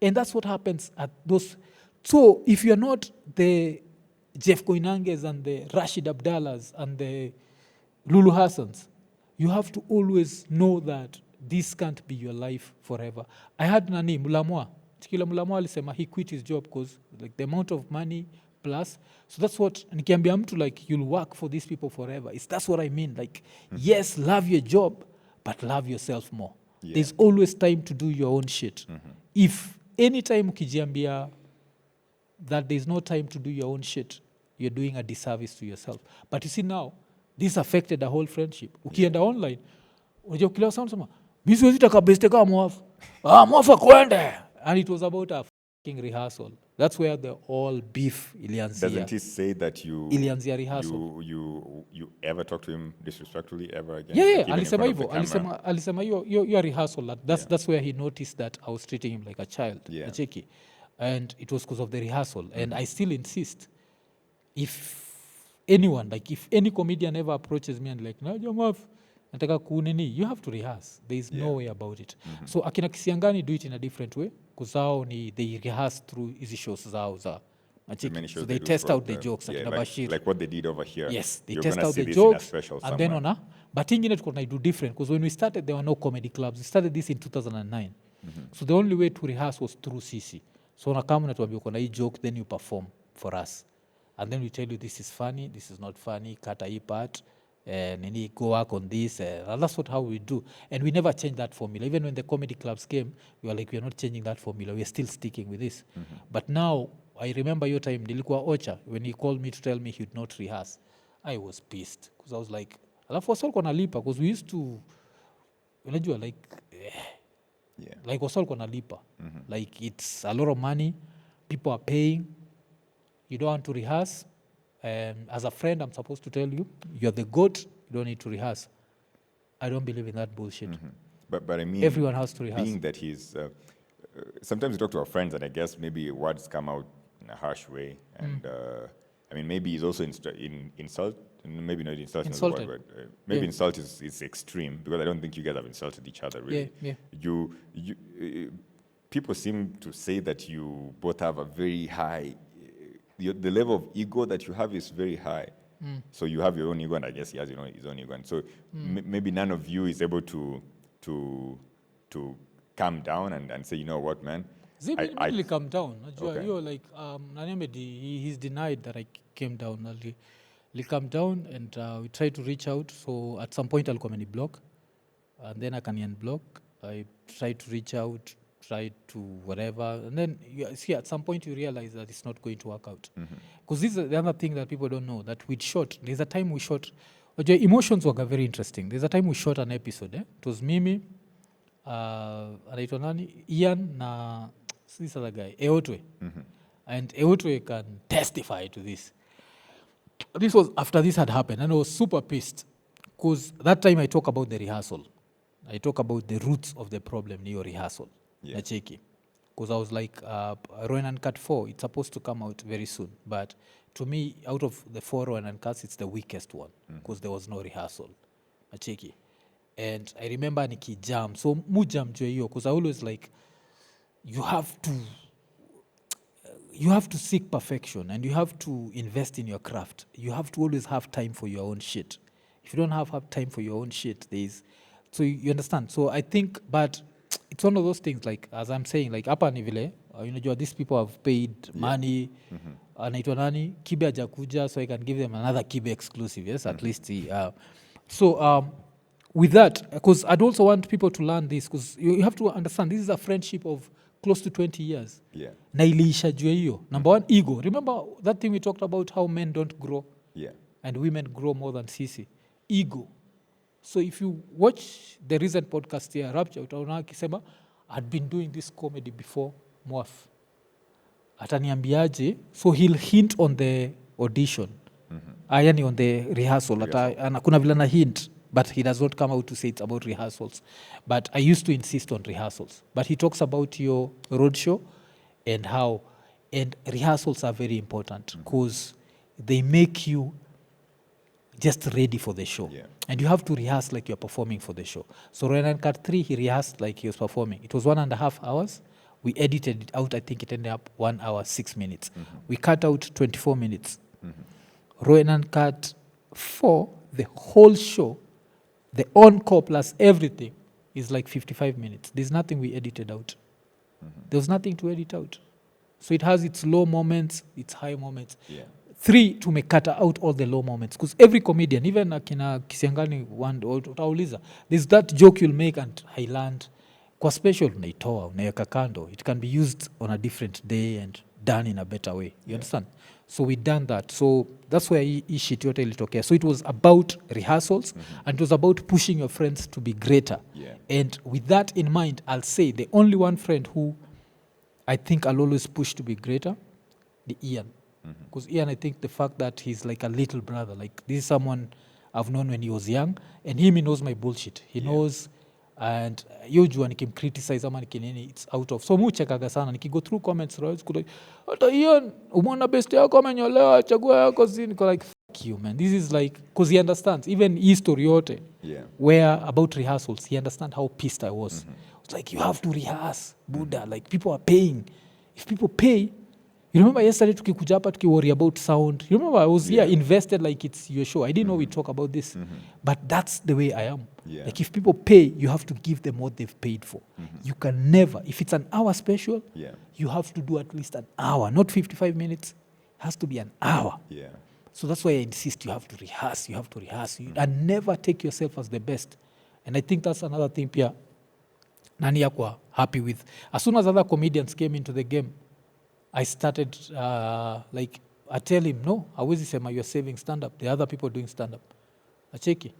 And that's what happens at those. So if you're not the Jeff Koinanges and the Rashid Abdallahs and the Lulu Hassans, you have to always know that this can't be your life forever. I had Nani Mulamwa. Chikila Mulamwa alisema he quit his job because like the amount of money plus. So that's what nikiambia mtu like you'll work for these people forever. That's what I mean. Like yes, love your job, but love yourself more. Yeah. There's always time to do your own shit. If anytime ukijiambia that there's no time to do your own shit, you're doing a disservice to yourself. But you see now, this affected the whole friendship. Ukienda online, unajua kila sana sema, "Mimi siwezi taka best kama Mwafu." Mwafu kwende. And it was about a fucking rehearsal. That's where the all beef ilianzia. Doesn't he say that ilianzia rehearsal? You ever talk to him disrespectfully ever again? Yeah, like alisema hivyo. Alisema your rehearsal. That's where he noticed that I was treating him like a child. Yeah. Acheki. And it was because of the rehearsal. And I still insist, if anyone, like if any comedian ever approaches me and like, "No, Mwafu, nataka kunini," you have to rehearse. There is no way about it. So akina Kisiangani do it in a different way. Kuzao ni they rehearse through hizi shows zao za Machiki. So they test out the jokes. Like what they did over here. Yes, they You're test out the jokes. And then but ingine tuko do different. Because when we started, there were no comedy clubs. We started this in 2009. So the only way to rehearse was through CC. So unakama natuambia uko na hii joke, then you perform for us. And then we tell you this is funny, this is not funny, kata hii part, Nini, go work on this. And that's how we do. And we never change that formula. Even when the comedy clubs came, we were like, we are not changing that formula. We are still sticking with this. But now, I remember your time, nilikuwa Ocha, when he called me to tell me he would not rehearse. I was pissed. Because I was like, alafu wasol kwa nalipa. Because we used to, unajua, like, like wasol kwa nalipa. Like, it's a lot of money. People are paying. You don't want to rehearse. As a friend, I'm supposed to tell you, you're the goat, you don't need to rehearse. I don't believe in that bullshit. But I mean, everyone has to rehearse. Being that he's, sometimes we talk to our friends and I guess maybe words come out in a harsh way. And I mean, maybe he's also insult, maybe not insulting, insulted. But maybe insult is extreme because I don't think you guys have insulted each other really. People seem to say that you both have a very high, the level of ego that you have is very high. So you have your own ego, and I guess he has his own ego. And so maybe none of you is able to calm down and say, you know what, man. I calm down. Okay. You're like, he's denied that I came down. I'll come down and we try to reach out. So at some point I'll come and block, and then I can unblock. I try to reach out, try to whatever, and then see at some point you realize that it's not going to work out. Because this is the other thing that people don't know, that we shot, there's a time we shot, emotions were very interesting. There's a time we shot an episode. It was Mimi, anaitwa nani, Ian na this other guy, Eotwe. And Eotwe can testify to this. This was after this had happened, and I was super pissed because that time I talk about the rehearsal. I talk about the roots of the problem in your rehearsal. Because I was like, Rowan Cut 4, it's supposed to come out very soon. But to me, out of the 4 Rowan Cuts, it's the weakest one because there was no rehearsal. Acheki. And I remember Niki jam. So mu jam juu hiyo because I always like, you have to seek perfection and you have to invest in your craft. You have to always have time for your own shit. If you don't have time for your own shit, so you understand. So I think, but it's one of those things, like, as I'm saying, like, hapa ni vile, these people have paid money, anaitwa nani, Kibe hajakuja, so I can give them another Kibe exclusive, yes, at least. So with that, because I'd also want people to learn this, because you have to understand this is a friendship of close to 20 years. Yeah. Na iliisha juu ya hiyo. Number one, ego. Remember that thing we talked about, how men don't grow Yeah. and women grow more than sisi? Ego. So if you watch the recent podcast here, Rapcha, utaona akisema, I'd been doing this comedy before Mwaf. Ataniambiaje? So he'll hint on the audition. Yani on the rehearsal. Kuna vile na hint, but he does not come out to say it's about rehearsals. But I used to insist on rehearsals. But he talks about your roadshow and how, and rehearsals are very important because they make you just ready for the show. Yeah. And you have to rehearse like you're performing for the show. So Renan Cut 3, he rehearsed like he was performing. It was 1.5 hours. We edited it out. I think it ended up 1 hour, 6 minutes. We cut out 24 minutes. Ronan Cut 4, the whole show, the encore plus everything is like 55 minutes. There's nothing we edited out. There was nothing to edit out. So it has its low moments, its high moments. Yeah. 3, tumekata out all the low moments. Because every comedian, even akina Kisiangani utauliza, there's that joke you'll make and Highland. Kwa special unaitoa, unaweka kando. It can be used on a different day and done in a better way. You understand? So we done that. So that's where hii shit yote ilitokea. So it was about rehearsals and it was about pushing your friends to be greater. Yeah. And with that in mind, I'll say the only one friend who I think I'll always push to be greater, the Ian. Because Ian, I think the fact that he's like a little brother, like this is someone I've known when he was young, and he knows my bullshit. He knows, and yojua nikimcriticize ama nikinini, it's out of. So muchekaga sana, nikigo through comments, right? Hata Ian, umona best yako amenyolewa, chagua yako zini, like, fuck you, man. This is like, because he understands, even history yote, where about rehearsals, he understands how pissed I was. It's like, you have to rehearse, Buddha, like people are paying. If people pay, you remember yesterday tukikuja hapa tukiworry about sound. You remember I was here invested like it's your show. I didn't know we'd talk about this. But that's the way I am. Yeah. Like if people pay, you have to give them what they've paid for. You can never, if it's an hour special, you have to do at least an hour, not 55 minutes. It has to be an hour. Yeah. So that's why I insist you have to rehearse. You have to rehearse. And never take yourself as the best. And I think that's another thing Pia nani yakwa happy with. As soon as other comedians came into the game, I started, like, I tell him, no, hawezi sema you're saving stand-up. There are other people doing stand-up. Acheki.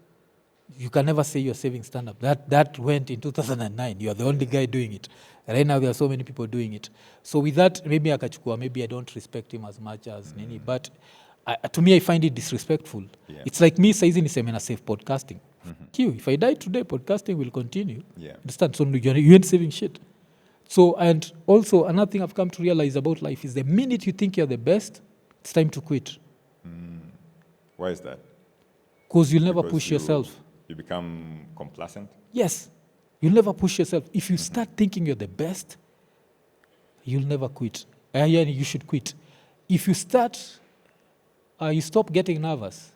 You can never say you're saving stand-up. That went in 2009. You're the only guy doing it. Right now, there are so many people doing it. So with that, maybe akachukua, maybe I don't respect him as much as Nini. But to me, I find it disrespectful. Yeah. It's like me saizi niseme na save podcasting. Q, if I die today, podcasting will continue. Yeah. Understand? So you ain't saving shit. So, and also another thing I've come to realize about life is the minute you think you're the best, it's time to quit. Why is that? Because you'll never push yourself. You become complacent? Yes. You'll never push yourself. If you start thinking you're the best, you'll never quit. You should quit. If you start, you stop getting nervous.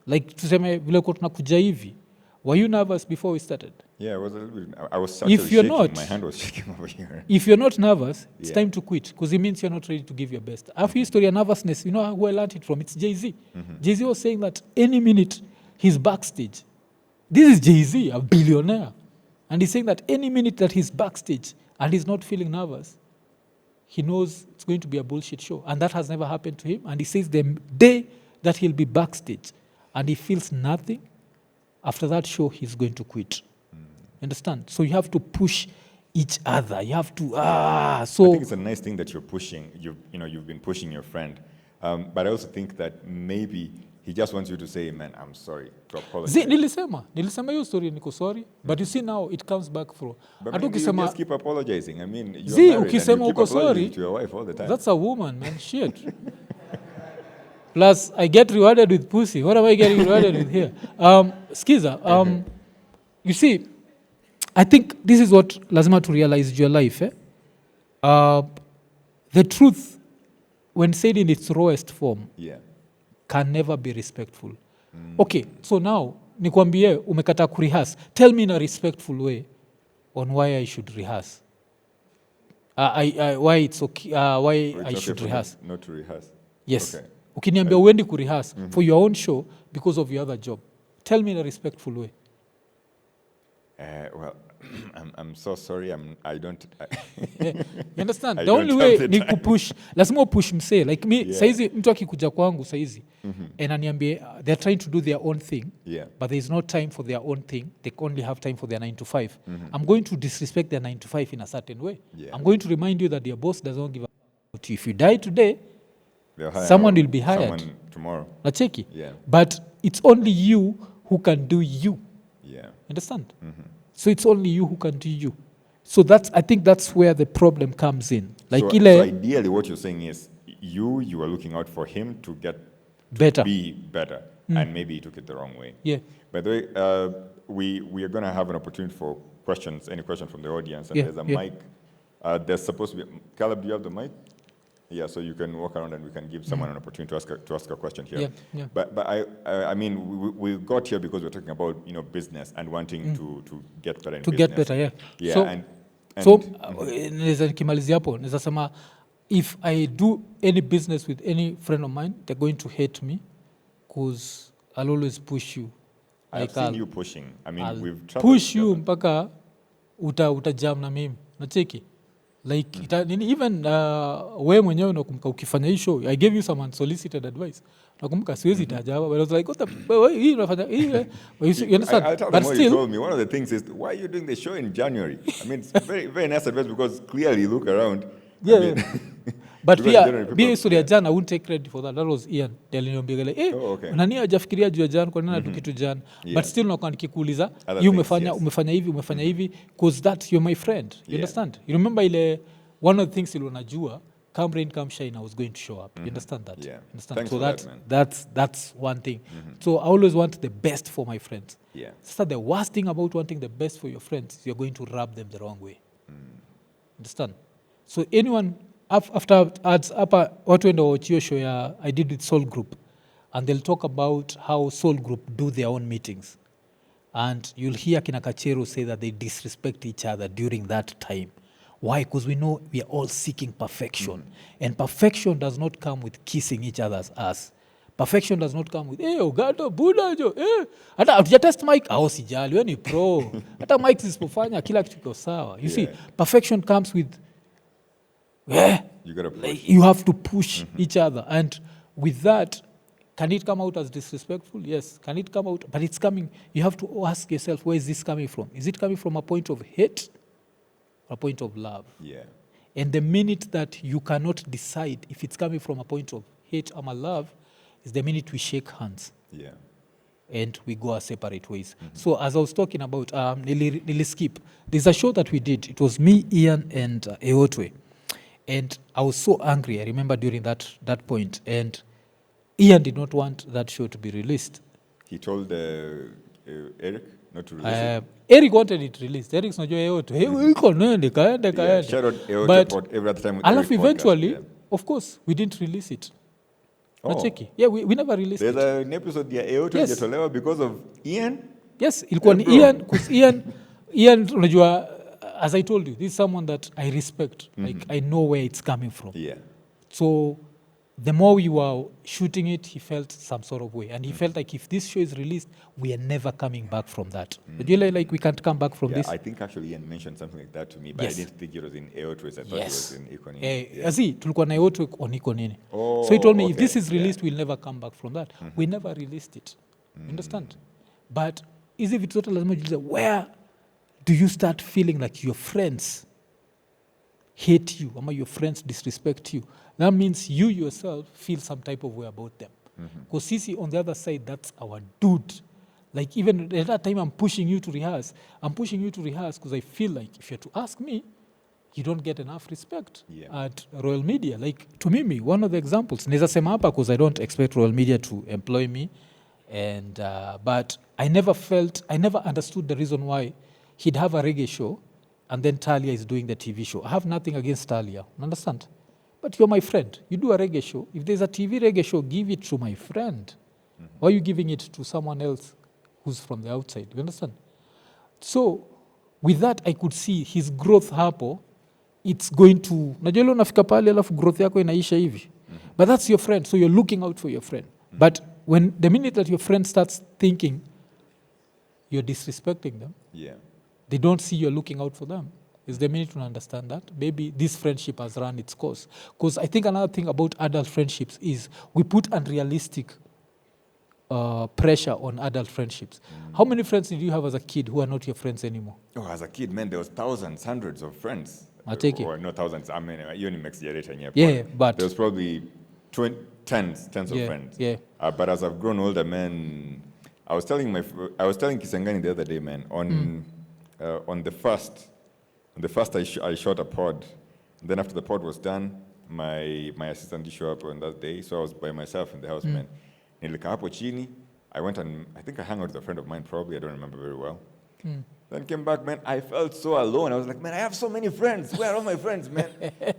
Like, tuseme vile kwa tunakuja hivi, were you nervous before we started? Yeah, I was a little bit. I was shaking. My hand was shaking over here. If you're not nervous, it's time to quit because it means you're not ready to give your best. After history of nervousness, you know who I learned it from? It's Jay-Z. Jay-Z was saying that any minute he's backstage. This is Jay-Z, a billionaire. And he's saying that any minute that he's backstage and he's not feeling nervous, he knows it's going to be a bullshit show. And that has never happened to him. And he says the day that he'll be backstage and he feels nothing, after that show, he's going to quit. Understand? So you have to push each other. You have to, So I think it's a nice thing that you're pushing. You've been pushing your friend. But I also think that maybe he just wants you to say, man, I'm sorry, to apologize. Nilisema hiyo story niko sorry. But you see now, it comes back through. But maybe you just keep apologizing. I mean, you're married and you keep apologizing to your wife all the time. That's a woman, man. Shit. Plus, I get rewarded with pussy. What am I getting rewarded with here? Skiza, you see, I think this is what lazima to realize in your life. The truth, when said in its rawest form, can never be respectful. Okay, so now, nikwambie umekata kurehearse. Tell me in a respectful way on why I should rehearse. Why it's okay, why I should rehearse. Not to rehearse. Yes. Okay. Ukiniambia uendi kurehearse for your own show because of your other job. Tell me in a respectful way. Well, I'm so sorry. I don't. You understand? I The only don't way have the ni kupush, lazima upush msee. Like me, Yeah. saizi mtu akikuja kwangu saizi, and aniambie they're trying to do their own thing, Yeah. but there is no time for their own thing. They only have time for their 9 to 5. I'm going to disrespect their 9 to 5 in a certain way. Yeah. I'm going to remind you that your boss doesn't give a about you. If you die today, They'll hire someone will be hired. Someone tomorrow. nacheki. Yeah. But it's only you who can do you. Yeah. Understand? So it's only you who can do you. So I think that's where the problem comes in. Like so ideally, what you're saying is you are looking out for him to get better. be better, and maybe he took it the wrong way. Yeah. By the way, we are going to have an opportunity for questions. Any question from the audience? And Yeah, there's a yeah. mic. There's supposed to be. Caleb, do you have the mic? Yeah, so you can walk around and we can give someone an opportunity to ask a question here. Yeah, yeah. But I mean, we got here because we're talking about business and wanting to get better in To business. get better, yeah. Yeah, So, and so naweza nikimalizia hapo naweza sema if I do any business with any friend of mine, they're going to hate me because I'll always push you. I've seen you pushing. I mean, I'll we've traveled push you together. mpaka utajam na mimi nacheki like even we mwenyewe unakumbuka ukifanya hii show I gave you some unsolicited advice nakumbuka siwezi tajaba but I was like what the hii unafanya hii you understand I'll tell but them what still you told me. One of the things is, why are you doing the show in January? I mean, it's very, very nice advice because clearly you look around. Yeah, I mean, but because pia generally people- pia historia jana I won't take credit for that. That was Ian aliniambia gale Oh, okay. nani hajafikiria juu ya jana kwa nini atu kitu jana Yeah. but still nakuwa nikikuuliza Other you things, umefanya yes. umefanya hivi because that you're my friend you Yeah. understand you remember ile one of the things ile unajua come rain come shine I was going to show up you understand that Yeah. understand Thanks so for that, man. that's one thing so I always want the best for my friends Yeah. sasa the worst thing about wanting the best for your friends is you're going to rub them the wrong way understand so anyone after ads hapa watu enda watch hiyo show ya I did with Soul Group and they'll talk about how Soul Group do their own meetings and you'll hear kina Kachero say that they disrespect each other during that time why because we know we are all seeking perfection and perfection does not come with kissing each other's ass perfection does not come with ugato buda jo hata hatujatest mic au sijali wewe ni pro hata mic zisipofanya kila kitu kiko sawa you see perfection comes with You gotta push. you have to push each other and with that can it come out as disrespectful yes can it come out but it's coming you have to ask yourself where is this coming from is it coming from a point of hate or a point of love Yeah. and the minute that you cannot decide if it's coming from a point of hate or love is the minute we shake hands Yeah. and we go our separate ways. So as I was talking about, nili skip. There's a show that we did. It was me, Ian, and Eotwe. And I was so angry, I remember during that point. And Ian did not want that show to be released. He told Eric not to release it. Eric wanted it released. Eric's najua Eotwe. Hey, iko nende, kaende. Shout out Eotwe But for every other time with alafu Eric podcast, eventually, yeah. of course, we didn't release it. Oh. Nacheki. Yeah, we never released There's it. an episode ya Eotwe Yes. hajatolewa because of Ian. Yes, ilikuwa ni bro. Ian, because Ian unajua as I told you, this is someone that I respect. Like I know where it's coming from. Yeah. So the more we were shooting it, he felt some sort of way. And he felt like if this show is released, we are never coming back from that. But you like we can't come back from Yeah, this. I think actually Ian mentioned something like that to me, but Yes. I didn't think it was in Eotwe's. I thought Yes. it was in Iconi. Azi, tulikuwa na yote on iko nini. Oh, So he told me if okay, this is released, yeah. we'll never come back from that. We never released it. Understand? But is it zote lazima ujiulize, where do you start feeling like your friends hate you or your friends disrespect you? That means you yourself feel some type of way about them. Because Sisi on the other side, that's our dude. Like even at that time I'm pushing you to rehearse because I feel like if you're to ask me, you don't get enough respect at Royal Media. Like to me, one of the examples, naweza sema hapa because I don't expect Royal Media to employ me, and but I never understood the reason why he'd have a reggae show and then Talia is doing the TV show. I have nothing against Talia, understand? But you're my friend. You do a reggae show. If there's a TV reggae show, give it to my friend. Why are you giving it to someone else who's from the outside? You understand? So with that, I could see his growth hapo. It's going to najua leo unafika pale alafu growth yako inaisha hivi. But that's your friend, so you're looking out for your friend. But when the minute that your friend starts thinking you're disrespecting them, Yeah. they don't see you're looking out for them. Is the minute to understand that maybe this friendship has run its course. Because I think another thing about adult friendships is we put unrealistic pressure on adult friendships. How many friends did you have as a kid who are not your friends anymore? Oh, as a kid, man, there was thousands, hundreds of friends. I take it. Or not thousands, I mean, you only exaggerate. Yeah, but there was probably tens of friends. Yeah. But as I've grown older, man, I was telling Kisangani the other day, man, on the first I shot a pod. Then after the pod was done, my assistant did show up on that day, so I was by myself in the house, man. Nilikaa hapo chini. I went and I think I hung out with a friend of mine, probably. I don't remember very well. Then came back, man. I felt so alone. I was like, man, I have so many friends. Where are all my friends, man?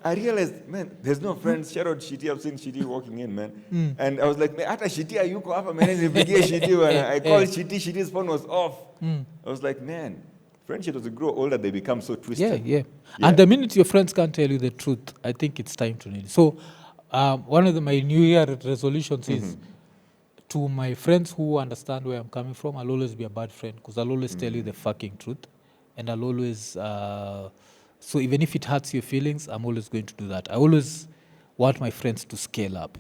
I realized, man, there's no friends. Shout out Shitty. I've seen Shitty walking in, man. And I was like, man, ata Shitty ayuko hapa, man. Nilipigia Shitty. I called Shitty. Shitty's phone was off. I was like, man, friendships, as you grow older, they become so twisted. Yeah. And the minute your friends can't tell you the truth, I think it's time to need. So one of my New Year resolutions is to my friends who understand where I'm coming from, I'll always be a bad friend because I'll always tell you the fucking truth. And I'll always, so even if it hurts your feelings, I'm always going to do that. I always want my friends to scale up.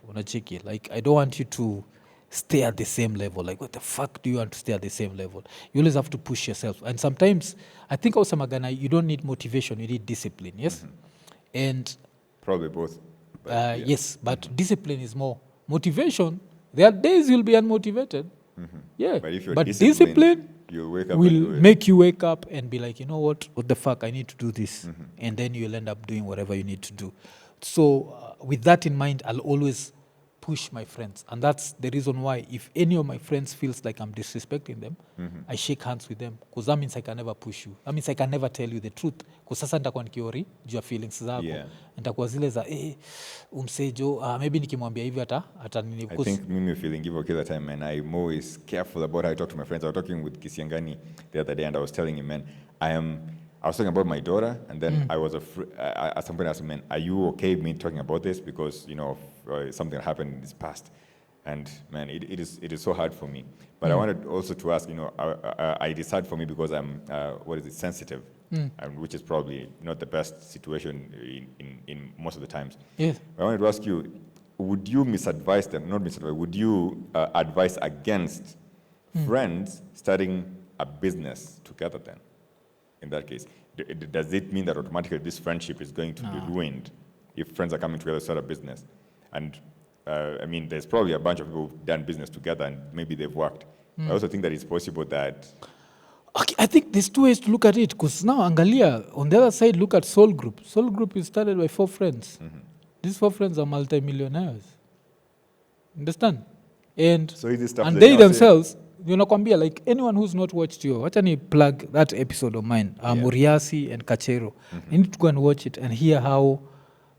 Like, I don't want you to stay at the same level. Like, what the fuck do you want to stay at the same level? You always have to push yourself. And sometimes, I think also, Magana, you don't need motivation, you need discipline, yes? And probably both. Yes, but discipline is more. Motivation, there are days you'll be unmotivated. Yeah, but if you're discipline you'll wake up will and do it. make you wake up and be like, you know what the fuck, I need to do this. And then you'll end up doing whatever you need to do. So with that in mind, I'll always push my friends. And that's the reason why if any of my friends feels like I'm disrespecting them, I shake hands with them. Because that means I can never push you. That means I can never tell you the truth. Because sasa nitakuwa nikiori juu ya feelings zako. Nitakuwa zile za umsejo maybe nikimwambia hivi hata nini. I think me feeling give okay that time, man. I'm always careful about how I talk to my friends. I was talking with Kisiangani the other day and I was telling him, man, I was talking about my daughter, and then I was at some point I asked him, man, are you okay with me talking about this? Because, you know, something happened in this past. And, man, it is so hard for me. But I wanted also to ask, you know, it is hard for me because I'm, sensitive, which is probably not the best situation in most of the times. Yes. I wanted to ask you, would you misadvise them, not misadvise, would you advise against friends starting a business together then? In that case, does it mean that automatically this friendship is going to be ruined if friends are coming together to start a business? And I mean, there's probably a bunch of people who've done business together and maybe they've worked. I also think that it's possible that... Okay, I think there's two ways to look at it, because now, Angalia, on the other side, look at Soul Group. Soul Group is started by 4 friends. These 4 friends are multi-millionaires. Understand? And, so is this stuff and they themselves... You know, like anyone who's not watched you, what can you plug that episode of mine, Muriasi and Kachero? You need to go and watch it and hear how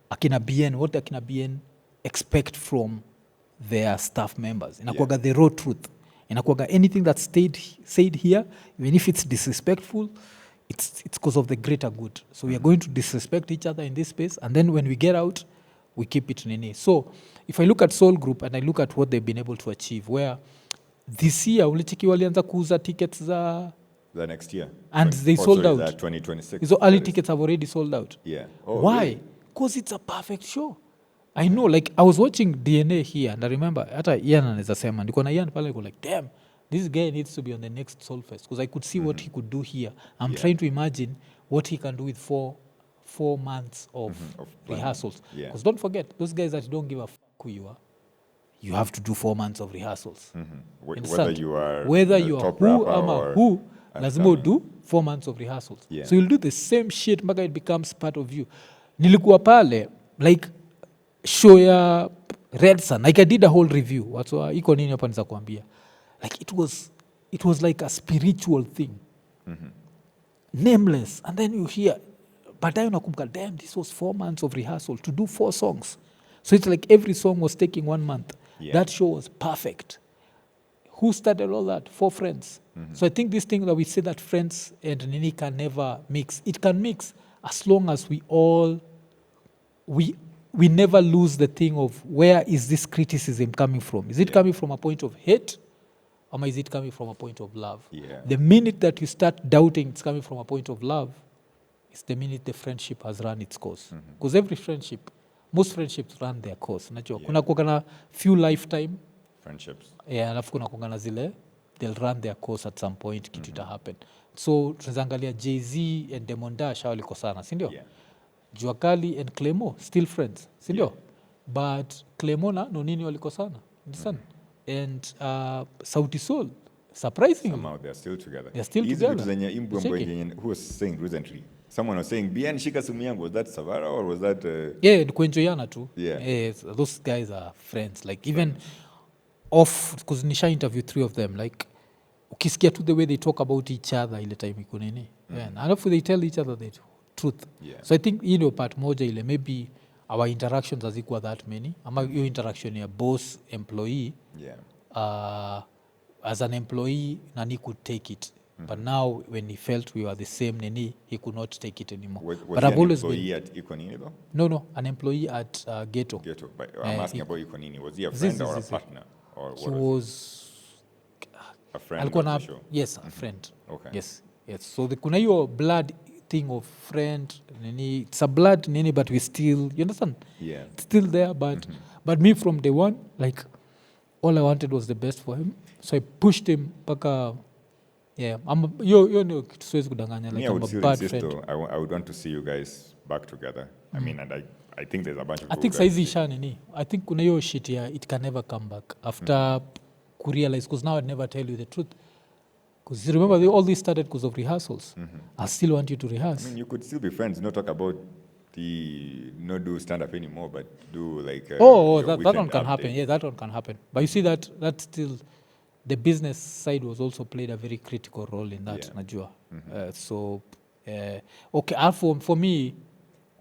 what Akina BN expect from their staff members. Inakuwaga the raw truth. Inakuwaga anything that's said here, even if it's disrespectful, it's because of the greater good. So we are going to disrespect each other in this space, and then when we get out, we keep it Nini. So if I look at Soul Group and I look at what they've been able to achieve, where this year ulicheki walianza kuuza tickets za the next year and they sold out. 2026. So early tickets have already sold out. Yeah. Why? Because it's a perfect show. I know, like I was watching DNA here and I remember hata Ian anaweza sema niko na Ian pale niko like damn, this guy needs to be on the next Soulfest because I could see what he could do here. I'm trying to imagine what he can do with four months of rehearsals. Because don't forget, those guys that don't give a fuck who you are, you have to do 4 months of rehearsals. Whether you are top who ama who, lazima do 4 months of rehearsals. So you'll do the same shit mpaka it becomes part of you. Nilikuwa pale, like show ya Red Sun, like I did a whole review. What's iko nini hapa niza kuambia. Like it was like a spiritual thing. Nameless. And then you hear, baadaye unakumbuka, damn, this was 4 months of rehearsal to do 4 songs. So it's like every song was taking 1 month. That show was perfect. Who started all that? 4 friends. So I think this thing that we say that friends and Nini can never mix. It can mix as long as we never lose the thing of where is this criticism coming from? Is it coming from a point of hate? or is it coming from a point of love? Yeah. The minute that you start doubting it's coming from a point of love, it's the minute the friendship has run its course. Because every friendship, most friendships run their course. Najua, kuna kuwagana few lifetime Friendships. yeah, alafu kuna kuwagana zile they'll run their course at some point, kitu ita happen. So tunaangalia Jay-Z and Demon Dash walikosana, si ndio? Yeah. Jua Kali and Clemo still friends, si ndio? But Clemo na Nini walikosana, understand? And Sauti Sol, surprisingly, Somehow they're still together. They're still Hizi together. vitu zenye imbwa Cheki. yenye who was saying recently. Someone was saying, Bien shika simu yangu. Was that Savara or was that... yeah, ni kuenjoyana tu. Yeah. Those guys are friends. Like even off, because nisha interview 3 of them, like ukisikia tu the way they talk about each other ile time iko nini. Yeah. And alafu they tell each other the truth. Yeah. So I think hii ndio part moja ile maybe our interactions hazikuwa that many. Ama hiyo interaction ya boss employee Yeah. as an employee Nani could take it. But now when he felt we were the same Nini, he could not take it anymore. Was but he I've an always employee been at Ikonini though? no, an employee at Ghetto. Ghetto. But I'm asking about Ikonini. Was he a Zizi, friend or a zizi. partner? Or He what was a friend alikuwa of na the show? yes a friend. Okay. Yes. So kuna hiyo blood thing of friend Nini, it's a blood Nini, but we still, you understand? Yeah. It's still there, but me from day one, like all I wanted was the best for him. So I pushed him paka. Yeah, yo ndio kitu siwezi kudanganya, Me, like I I'm would a still bad insist friend. though. I would want to see you guys back together. I mean, and I think there's a bunch of I people think who guys saizi isha nini. I think kuna hiyo shit ya it can never come back after kurealize, because now I'd never tell you the truth. Because you remember all this started because of rehearsals. I still want you to rehearse. I mean, you could still be friends, not talk about not do stand up anymore, but do like Oh, your that one weekend can update. happen. Yeah, that one can happen. But you see that still, the business side was also played a very critical role in that. Yeah. Najua. Okay. For me,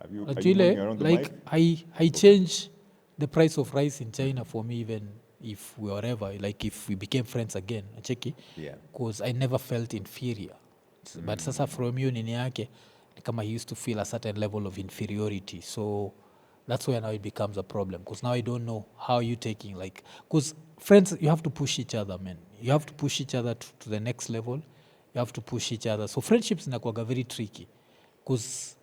Are you Actually, moving around the like mic? I change the price of rice in China for me, even if we were ever, like if we became friends again, cheki, Yeah. because I never felt inferior. But sasa from you nini yake, ni kama he used to feel a certain level of inferiority. So that's where now it becomes a problem, because now I don't know how you taking, like, because friends, you have to push each other, man. You have to push each other to the next level. You have to push each other. So friendships inakuwaga very tricky, because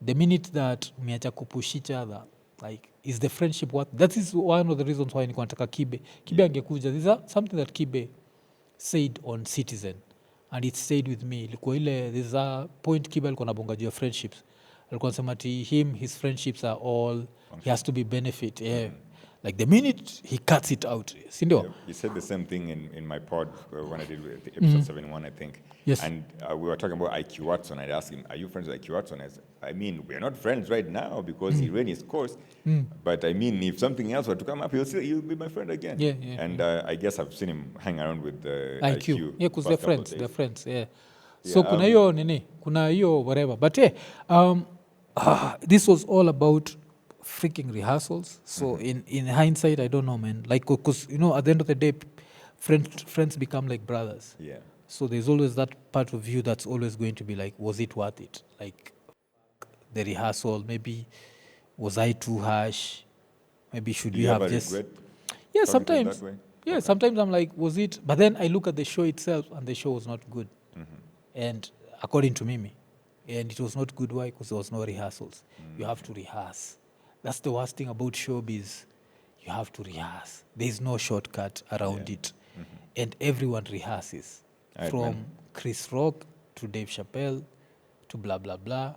the minute that miacha kupush each other, like, is the friendship what? That is one of the reasons why nilikuwa nataka Kibe angekuja. This is something that Kibe said on Citizen, and it stayed with me. Ilikuwa ile, there's a point Kibe alikuwa nabonga juu ya friendships. Alikuwa anasema ati his friendships are all, he has to be benefit. Yeah. Like the minute he cuts it out, sindio? Yeah, you said the same thing in my pod when I did with episode 71, I think. Yes. And we were talking about IQ Watson. I asked him, "Are you friends with IQ Watson?" I mean, we're not friends right now because he ran his course. But I mean, if something else were to come up, he'll be my friend again. Yeah. And I guess I've seen him hang around with IQ. Yeah, because they're past couple friends. days. They're friends. Yeah. So Yeah, kuna hiyo nini? Kuna hiyo whatever. But this was all about freaking rehearsals. So in hindsight, I don't know, man. Like, because at the end of the day, friends become like brothers. Yeah. So there's always that part of you that's always going to be like, was it worth it? Like the rehearsal, maybe was I too harsh? Maybe should Do we you have ever just regret yeah, talking to him sometimes. that way? Yeah, sometimes I'm like, was it? But then I look at the show itself, and the show was not good. And according to Mimi, and it was not good. Why? Because there was no rehearsals. You have to rehearse. That's the worst thing about showbiz. You have to rehearse. There's no shortcut around it. And everyone rehearses. Right, From man. Chris Rock to Dave Chappelle to blah, blah, blah.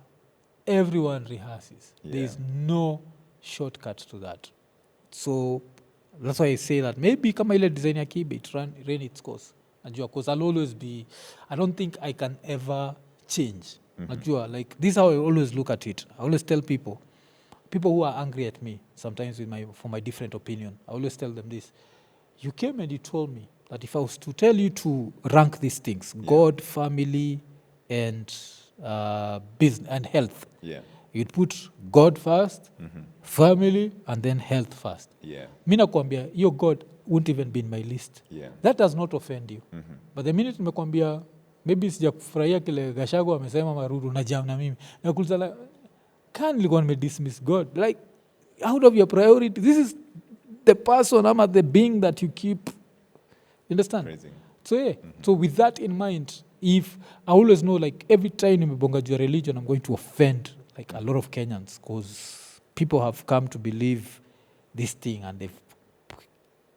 Everyone rehearses. Yeah. There's no shortcut to that. So that's why I say that maybe kama ile design ya Kibe, it ran its course. Najua, because I'll always be, I don't think I can ever change. Najua, like, this is how I always look at it. I always tell people who are angry at me, sometimes for my different opinion, I always tell them this. You came and you told me that if I was to tell you to rank these things, God, family, and business and health, Yeah. you'd put God first, family, and then health first. Yeah. Mi nakwambia, your God won't even be in my list. Yeah. That does not offend you. But the minute nimekwambia, maybe sija kufurahia kile Gashago amesema Maruru na jam na mimi, nakuuliza like, can nilikuwa nimedismiss God? Like, out of your priority, this is the person ama the being that you keep. You understand? Praising. So yeah, so with that in mind, if I always know like every time nimebonga juu ya religion, I'm going to offend like a lot of Kenyans because people have come to believe this thing and they've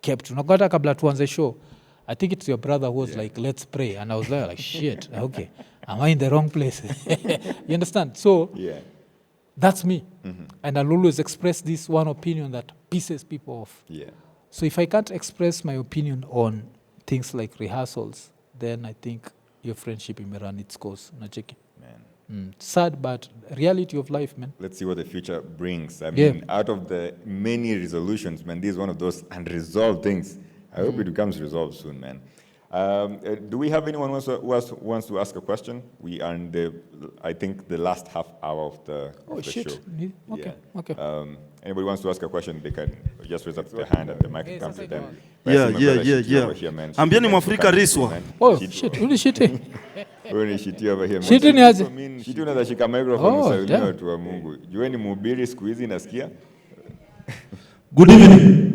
kept. Unakata kabla tuanze show, I think it's your brother who was like, let's pray. And I was like shit, okay, am I in the wrong place? You understand? So that's me. And I'll always express this one opinion that pisses people off. So if I can't express my opinion on things like rehearsals, then I think your friendship may run its course. Nacheki. Man. Sad, but reality of life, man. Let's see what the future brings. I mean, out of the many resolutions, man, this is one of those unresolved things. I hope it becomes resolved soon, man. Do we have anyone who wants to ask a question? We are in I think, the last half hour of the show. Okay. Anybody wants to ask a question, they can just raise up their hand and the mic comes to them. Yeah. Ambieni Mwafreeka riswa. Oh, shit. Uli shiti. Uli shiti over here, man. Shiti ni aje? Shiti unaweza shika microphone usalimie watu wa Mungu. Jueni mhubiri siku hizi nasikia. Good evening.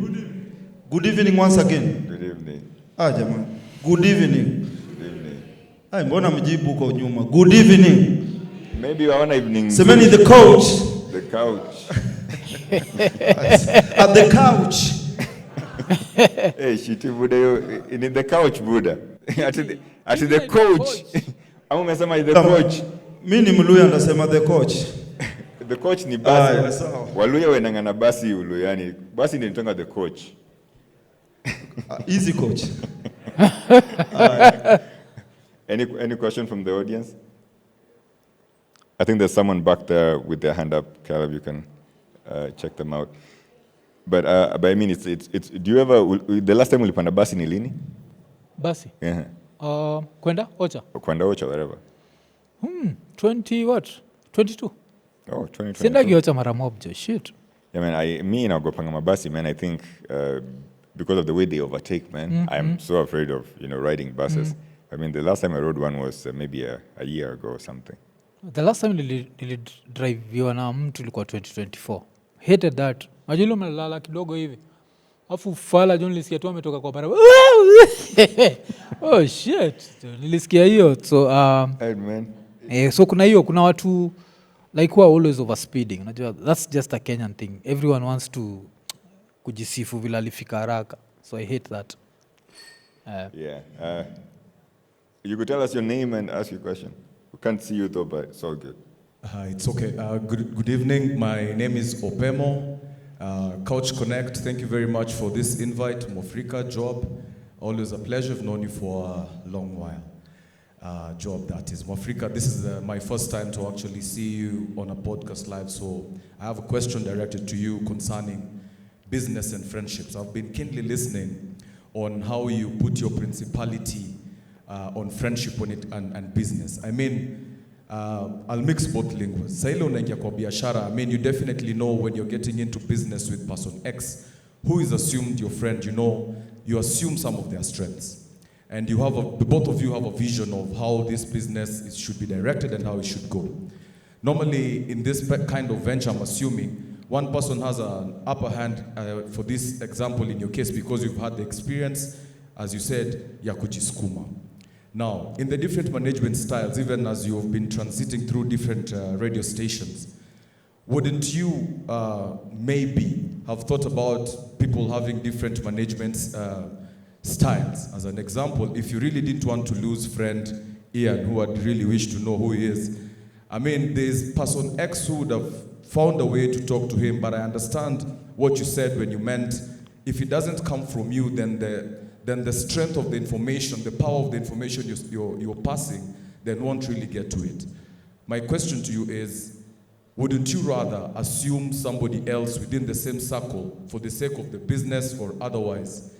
Good evening once again. Good evening. Jamani. Good evening. Good evening. Mbona mjibu kwa nyuma? Good evening. Maybe you are evening. Semeni the couch. The couch. At the couch. Hey, shiti Buddha, in the couch Buddha. At the coach. Amu umesema the coach. Mimi ni Mluya ndasema the coach. The coach ni basi. Waluya wenangana basi uluyani. Basi ni nitonga the coach. Easy coach. Any question from the audience? I think there's someone back there with their hand up. Caleb, you can check them out. But I mean, it's. Do you ever? The last time ulipanda basi ni lini? Basi. Yeah. Kwenda Ocha. Kwenda Ocha, whatever. 20 what? 22. Oh, 2022. Sindagi Ocha mara mob jo shit. Yeah, man. Me nagopanga mabasi, man. I think because of the way they overtake, man, I'm so afraid of riding buses. I mean, the last time I rode one was maybe a year ago or something. The last time nili drive na mtu ilikuwa 2024. Hated that. Majilo mnalala kidogo hivi. Afu fala John nilisikia tu ametoka kwa barabara. Oh shit. Nilisikia hiyo. So man. So kuna watu like who are always overspeeding. Unajua that's just a Kenyan thing. Everyone wants to kujisifu vile alifika haraka. So I hate that. You could tell us your name and ask your question. We can't see you though, but it's all good. It's okay. Good evening. My name is Opemo. Couch Connect, thank you very much for this invite. Mwafreeka, Job, always a pleasure. I've known you for a long while. Job, that is. Mwafreeka, this is my first time to actually see you on a podcast live, so I have a question directed to you concerning business and friendships. I've been keenly listening on how you put your principality on friendship and business. I mean, I'll mix both languages. Saile unaingia kwa biashara, I mean, you definitely know when you're getting into business with person X, who is assumed your friend, you assume some of their strengths. And both of you have a vision of how this business should be directed and how it should go. Normally, in this kind of venture, I'm assuming one person has an upper hand, for this example in your case, because you've had the experience, as you said, ya kujiskuma. Now, in the different management styles, even as you've been transiting through different radio stations, wouldn't you maybe have thought about people having different management styles? As an example, if you really didn't want to lose friend Ian, who had really wished to know who he is, I mean, there's person X who would have found a way to talk to him, but I understand what you said when you meant if it doesn't come from you, then the strength of the information, the power of the information you're passing, then won't really get to it. My question to you is, wouldn't you rather assume somebody else within the same circle for the sake of the business or otherwise,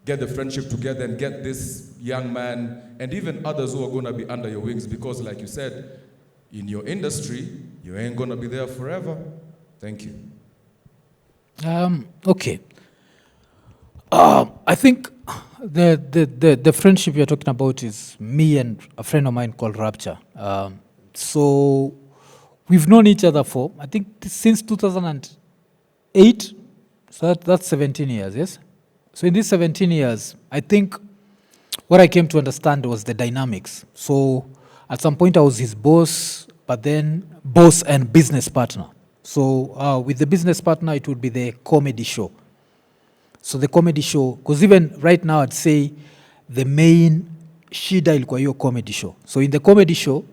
get the friendship together and get this young man and even others who are going to be under your wings? Because like you said, in your industry, you ain't going to be there forever. Thank you. Okay. I think the friendship you're talking about is me and a friend of mine called Rapcha. So we've known each other for, I think, since 2008. So that's 17 years, yes? So in these 17 years, I think what I came to understand was the dynamics. So at some point I was his boss, but then boss and business partner. So with the business partner, it would be the comedy show. So the comedy show, because even right now I'd say the main shida ilikuwa hiyo comedy show. So in the comedy show,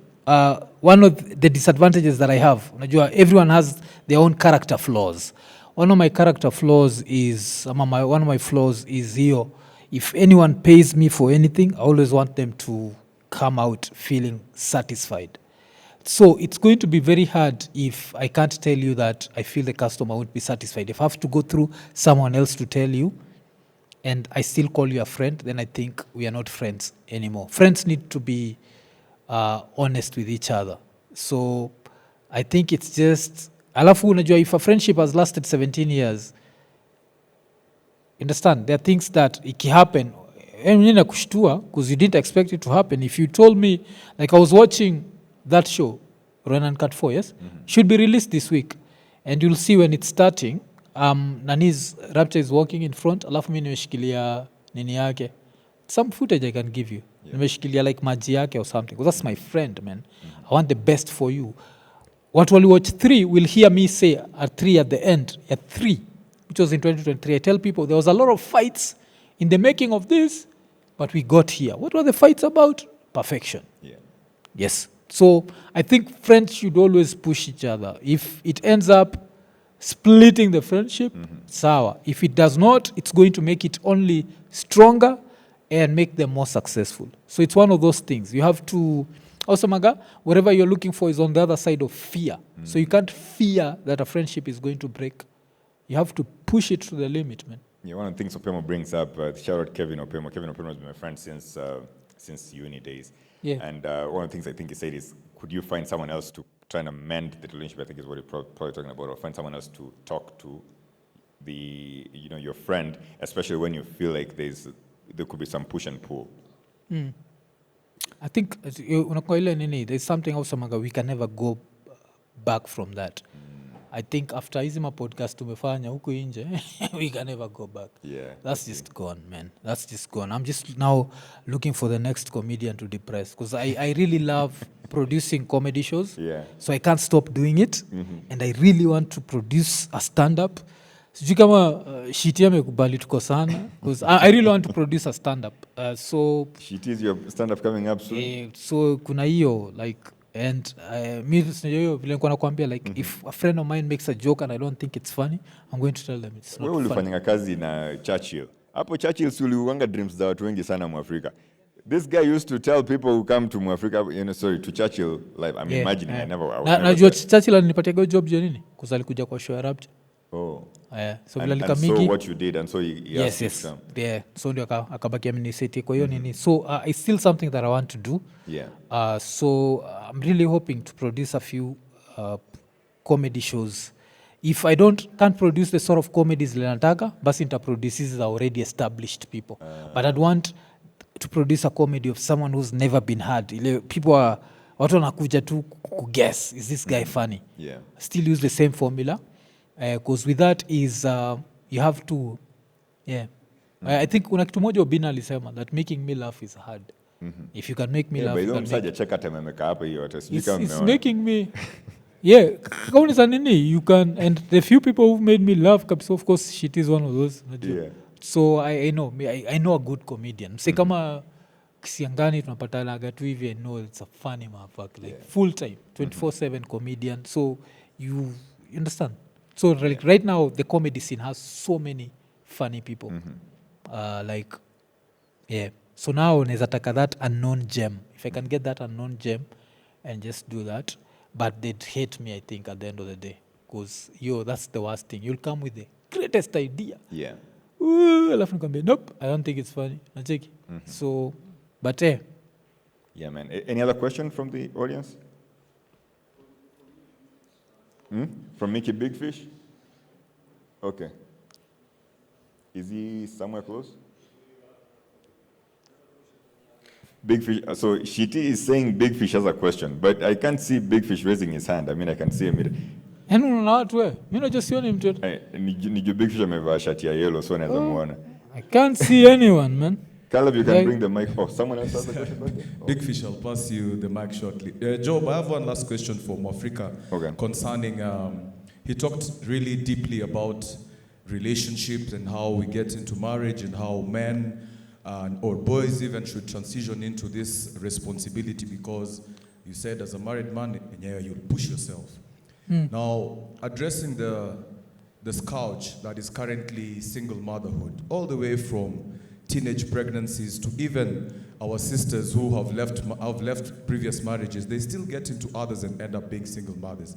one of the disadvantages that I have, unajua everyone has their own character flaws. One of my character flaws is, one of my flaws is here. If anyone pays me for anything, I always want them to come out feeling satisfied. So it's going to be very hard if I can't tell you that I feel the customer won't be satisfied. If I have to go through someone else to tell you, and I still call you a friend, then I think we are not friends anymore. Friends need to be honest with each other. So I think it's just, alafu unajua, if a friendship has lasted 17 years, understand, there are things that ikihappen, na kushtua, because you didn't expect it to happen. If you told me, like I was watching that show, Ronan Cut 4, yes? Should be released this week. And you'll see when it's starting, Nani's Rapcha is walking in front, alafu mimi nimeshikilia nini yake. Some footage I can give you. Nimeshikilia like maji yake or something. Because that's my friend, man. I want the best for you. What will you watch 3 will hear me say at 3 at the end, at 3, which was in 2023. I tell people there was a lot of fights in the making of this, but we got here. What were the fights about? Perfection. Yeah. Yes. So I think friends should always push each other. If it ends up splitting the friendship, sawa. If it does not, it's going to make it only stronger and make them more successful. So it's one of those things. You have to, also Maga, whatever you're looking for is on the other side of fear. So you can't fear that a friendship is going to break. You have to push it to the limit, man. Yeah, one of the things Opemo brings up, shout out Kevin Opemo. Kevin Opemo has been my friend since uni days. Yeah. And one of the things I think he said is, could you find someone else to try and amend the relationship? I think is what you're probably talking about, or find someone else to talk to your friend, especially when you feel like there could be some push and pull. I think unakuwa ile nini, there's something also Maga, we can never go back from that. I think after hizi podcast tumefanya huku nje, we can never go back. Yeah. That's just gone, man. That's just gone. I'm just now looking for the next comedian to depress, because I really love producing comedy shows. Yeah. So I can't stop doing it. And I really want to produce a stand-up. Sijui kama Shiti amekubali tuko sana, because I really want to produce a stand-up. So Shit, is your stand-up coming up soon? So kuna hiyo like, and mi vile nilikuwa nakwambia like, if a friend of mine makes a joke and I don't think it's funny, I'm going to tell them it's not funny. Wewe ulifanya kazi na Churchill. Hapo Churchill uliuanga dreams za watu wengi sana Mwafrika. This guy used to tell people who come to Mwafrika, to Churchill live. I'm imagining. I was najua Churchill alinipatia go job nini? Because alikuja kwa show ya Rapcha. Oh. So and so what you did, and so he yes. Yeah. So ndio akabaki ameniseti kwa hiyo nini. So it's still something that I want to do. Yeah. So I'm really hoping to produce a few comedy shows. If I can't produce the sort of comedies nataka, basi nitaproduce is already established people. But I'd want to produce a comedy of someone who's never been heard. Ile people are watu wanakuja tu guess, is this guy funny? Yeah. Still use the same formula. Because with that is you have to I think kuna kitu moja Obina alisema that making me laugh is hard. If you can make me laugh, it's making me kaunisa nini, you can, and the few people who've made me laugh kabisa, of course Shit is one of those. Yeah. So I know a good comedian. Mse kama Kisiangani tunapatanaga tu hivi, I know it's a funny motherfucker, like full time 24/7 comedian. So you understand. So right now the comedy scene has so many funny people. So now naweza taka that unknown gem. If I can get that unknown gem and just do that, but they'd hate me, I think, at the end of the day, because that's the worst thing. You'll come with the greatest idea. Yeah. Alafu nikwambia nope, I don't think it's funny. Nacheki. So but yeah, man. Any other question from the audience? From Mickey Big Fish? Okay. Is he somewhere close? Big Fish. So Shiti is saying Big Fish has a question, but I can't see Big Fish raising his hand. I mean, I can see him. Yaani unaona watu wewe? Mimi najua sioni mtu. Ni Big Fish amevaa shati ya yellow, so naweza muona. I can't see anyone, man. Caleb, you can Yeah. bring the mic. Oh, someone else has a question back there? Oh. Big Fish, I'll pass you the mic shortly. Job, I have one last question for Mwafreeka Okay. concerning, he talked really deeply about relationships and how we get into marriage and how men or boys even should transition into this responsibility, because you said as a married man, yeah, you'll push yourself. Now, addressing the scourge that is currently single motherhood, all the way from teenage pregnancies to even our sisters who have left previous marriages, they still get into others and end up being single mothers.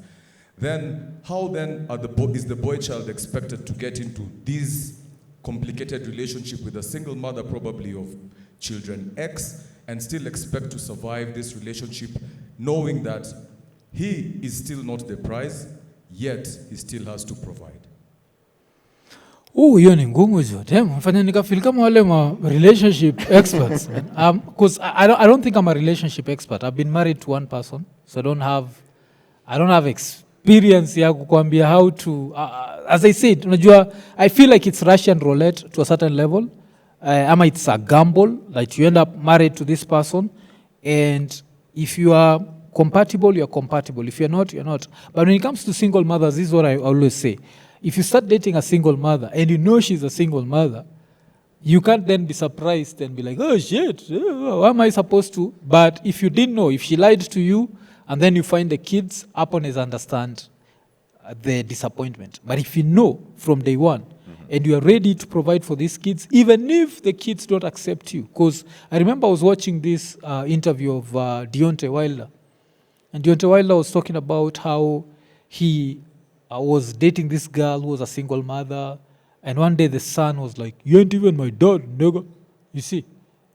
Then, how then is the boy child expected to get into this complicated relationship with a single mother, probably of children X, and still expect to survive this relationship, knowing that he is still not the prize, yet he still has to provide? Hiyo ni ngumu hizo. Damn, mfanya nikafeel kama wale ma relationship experts, man. Because I don't think I'm a relationship expert. I've been married to one person, so I don't have experience ya kukwambia how to. As I said, unajua, I feel like it's Russian roulette to a certain level. Ama it's a gamble, like you end up married to this person, and if you are compatible, you're compatible. If you're not, you're not. But when it comes to single mothers, this is what I always say. If you start dating a single mother and you know she's a single mother, you can't then be surprised and be like, oh shit, how am I supposed to? But if you didn't know, if she lied to you and then you find the kids, upon is understand the disappointment. But if you know from day one and you are ready to provide for these kids, even if the kids don't accept you. Because I remember I was watching this interview of Deontay Wilder. And Deontay Wilder was talking about how he was dating this girl who was a single mother, and one day the son was like, you ain't even my dad, nigga. You see?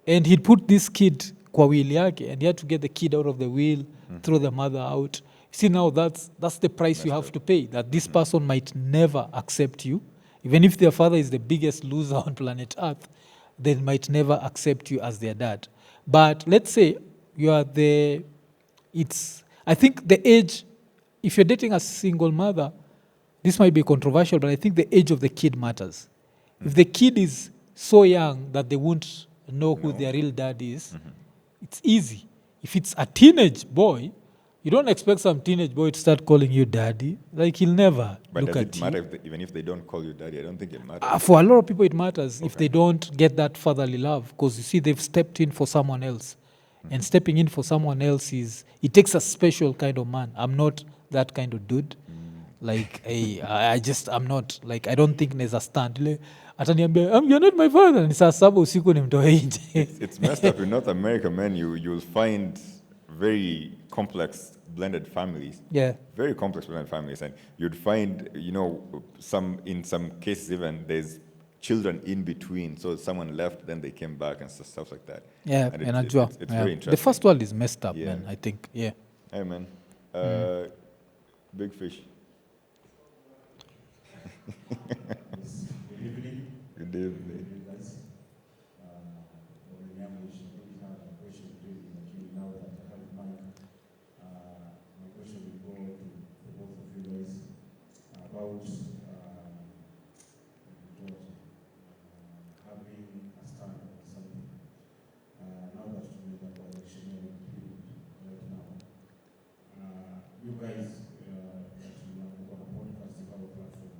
And he'd put this kid kwa wheel yake, and he had to get the kid out of the wheel, throw the mother out. See, now that's the price you have to pay, that this person might never accept you. Even if their father is the biggest loser on planet Earth, they might never accept you as their dad. But let's say you are I think the age, if you're dating a single mother, this might be controversial, but I think the age of the kid matters. If the kid is so young that they won't know who their real dad is, it's easy. If it's a teenage boy, you don't expect some teenage boy to start calling you daddy. Like, he'll never But look does at it you. matter even if they don't call you daddy? I don't think it matters. For a lot of people, it matters if they don't get that fatherly love, because you see, they've stepped in for someone else. And stepping in for someone else it takes a special kind of man. I'm not that kind of dude. Like, I'm not. Like, I don't think there's a stand. Ataniambia, you're not my father. Ni saa saba usiku nimtoe nje. It's messed up. In North America, man, you'll find very complex blended families. Yeah. Very complex blended families. And you'd find, in some cases even, there's children in between. So someone left, then they came back and stuff like that. Yeah, And and najua. it's Yeah. very interesting. The first world is messed up, Yeah. man, I think. Yeah. Hey, man. Big Fish. Good evening. You guys, that you have got a podcast developer platform,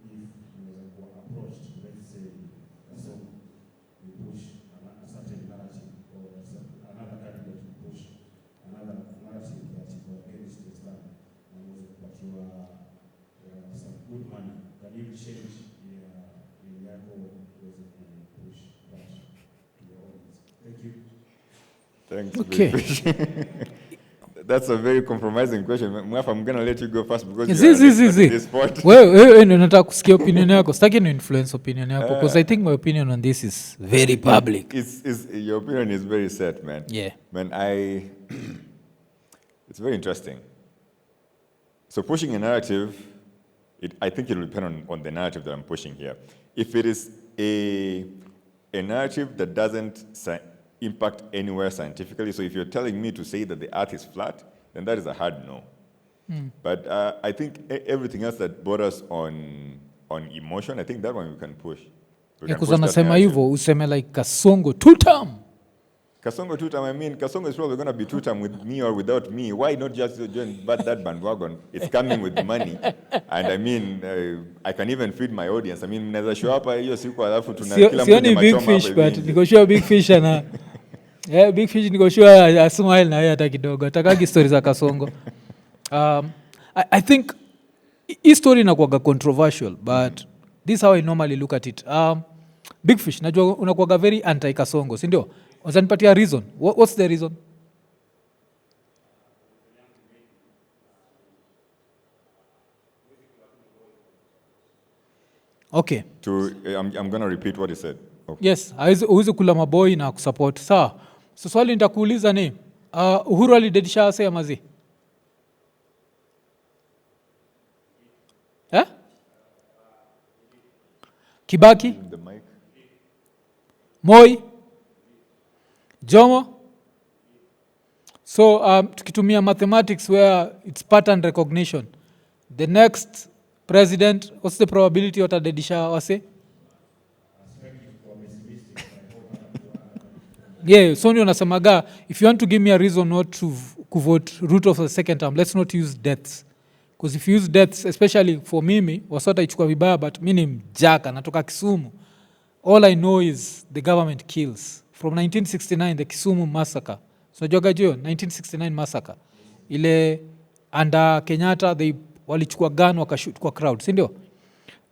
if you were approached, let's say, so you push a certain narrative or another candidate will push another narrative that you are against the stand, but you are some good money, can you change the yako and push that to your audience? Thank you. Thanks, Okay. Big Fish. That's a very compromising question. Mwaf, I'm going to let you go first because See. you're on this spot. Wewe ndio nataka kusikia opinion yako. Sitaki ni influence opinion yako, because I think my opinion on this is very public. Your opinion is very set, man. Yeah. Man, it's very interesting. So pushing a narrative, I think it will depend on the narrative that I'm pushing here. If it is a narrative that doesn't impact anywhere scientifically, so if you're telling me to say that the earth is flat, then that is a hard no. But I think everything else that borders on emotion, I think that one we can push. We can Because push that anasema narrative. hivyo useme like Kasongo 2-term. Kasongo 2-term, I mean, Kasongo is probably going to be 2-term with me or without me. Why not just join that bandwagon? It's coming with money. And I mean, I can even feed my audience. I mean, mnaweza show up hiyo siku alafu tuna kila mtu Sioni big fish, but niko sure big fish ana yeah, big fish niko sure asmile na yeye hata kidogo. Atakagi stories za Kasongo. I think hii story inakuwaga controversial, but this is how I normally look at it. Big fish, najua unakuwaga very anti Kasongo, si ndio? Unanipatia reason. What's the reason? Okay. I'm going to repeat what he said. Okay. Yes, huwezi kula maboi na kusupport. Sawa. So swali nitakuuliza ni Uhuru alidedisha ase ya mazi? Kibaki? The mic. Moi? Jomo? So tukitumia mathematics where it's pattern recognition, the next president, what's the probability watadedisha wase? Yeah, so ndio nasemaga, if you want to give me a reason not to vote Ruto for the second term, let's not use deaths. Because if you use deaths, especially for mimi, wasota ichukua vibaya, but mimi ni mjaka, natoka Kisumu. All I know is the government kills. From 1969, the Kisumu massacre. So joga jio, 1969 massacre. Ile under Kenyatta, they walichukua gun wakashoot kwa crowd, si ndio?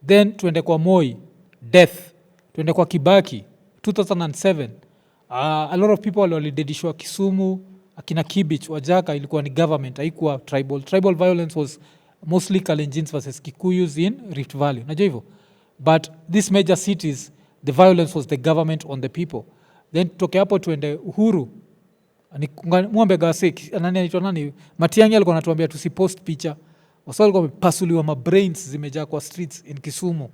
Then tuende kwa Moi, death. Tuende kwa Kibaki, 2007. A lot of people walidedishwa Kisumu, akina Kibich, Wajaka, ilikuwa ni government, haikuwa tribal. Tribal violence was mostly Kalenjins versus Kikuyus in Rift Valley. Unajua hivyo? But these major cities, the violence was the government on the people. Then toke hapo tuende Uhuru. Mwambe Gasek, nani anaitwa nani? Matiang'i alikuwa anatuambia tusipost picha. Wasa walikuwa wamepasuliwa ma brains zimejaa kwa streets in Kisumu.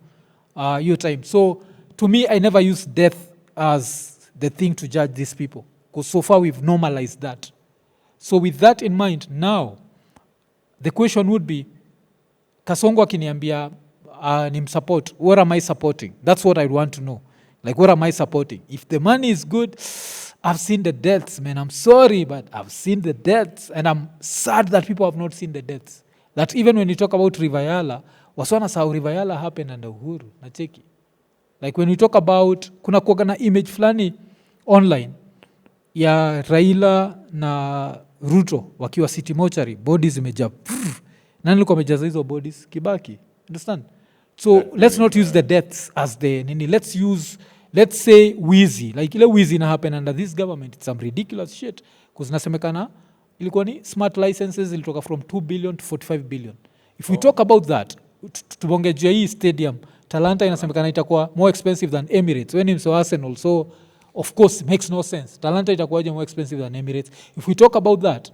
Your time. So to me, I never use death as the thing to judge these people. Because so far we've normalized that. So with that in mind, now, the question would be, Kasongo akiniambia nimsupport, what am I supporting? That's what I want to know. Like, what am I supporting? If the money is good, I've seen the deaths, man. I'm sorry, but I've seen the deaths. And I'm sad that people have not seen the deaths. That even when you talk about Rivayala, waswana sao Rivayala happened under Uhuru. Nacheki. Like when we talk about, kuna kuwaga na image flani online ya Raila na Ruto wakiwa city mortuary, bodies imejaa. Nani alikuwa amejaza hizo bodies? Kibaki. Understand? So let's not use the deaths as the nini. Let's say wizi. Like ile wizi na happen under this government. It's some ridiculous shit. Because nasemekana ilikuwa ni smart licenses ilitoka from 2 billion to 45 billion. If we talk about that, tubongejea hii stadium, Talanta inasemekana itakuwa more expensive than Emirates. When it's Arsenal, so of course it makes no sense. Talanta itakuwaje more expensive than Emirates? If we talk about that,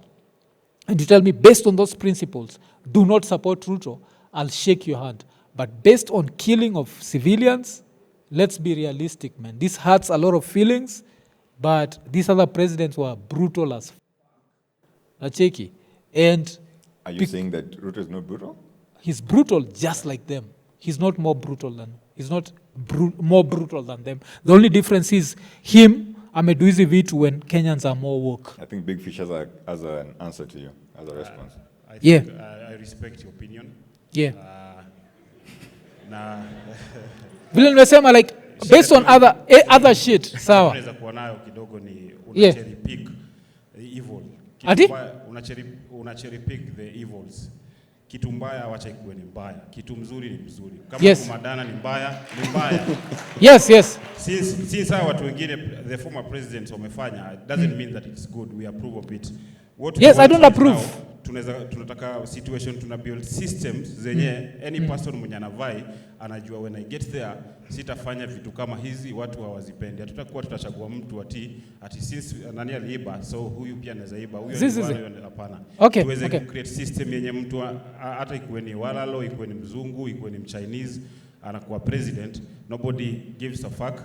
and you tell me based on those principles, do not support Ruto, I'll shake your hand. But based on killing of civilians, let's be realistic, man. This hurts a lot of feelings, but these other presidents were brutal as Nacheki. And Are you saying that Ruto is not brutal? he's brutal just like them. He's not more brutal than more brutal than them. The only difference is him amedu hizi vitu when Kenyans are more woke. I think Big Fish has an answer to you, as a response. I Yeah. think, I respect your opinion. Yeah. Na Vile nimesema like based on other shit, sawa. unaweza kuwa nayo kidogo ni Yeah. cherry pick the evil. Ati? Una cherry pick the evils. Kitu mbaya wacha ikuwe ni mbaya. Kitu mzuri ni mzuri. Kama Yes. kumadana ni mbaya, ni mbaya. Yes. Since hawa watu wengine the former presidents wamefanya, it doesn't mean that it's good. We approve of it. What we Yes, I want don't right approve. now, tunataka situation, tuna build systems zenye any person mwenye anavai anajua when I get there sitafanya vitu kama hizi watu hawazipendi. Hatutakuwa tutachagua mtu ati since nani aliiba so huyu pia anaweza iba, huyu hapana. Okay, Tuweze okay. create system yenye mtu hata ikuwe ni walalo, ikuwe ni mzungu, ikuwe ni Chinese anakuwa president, nobody gives a fuck.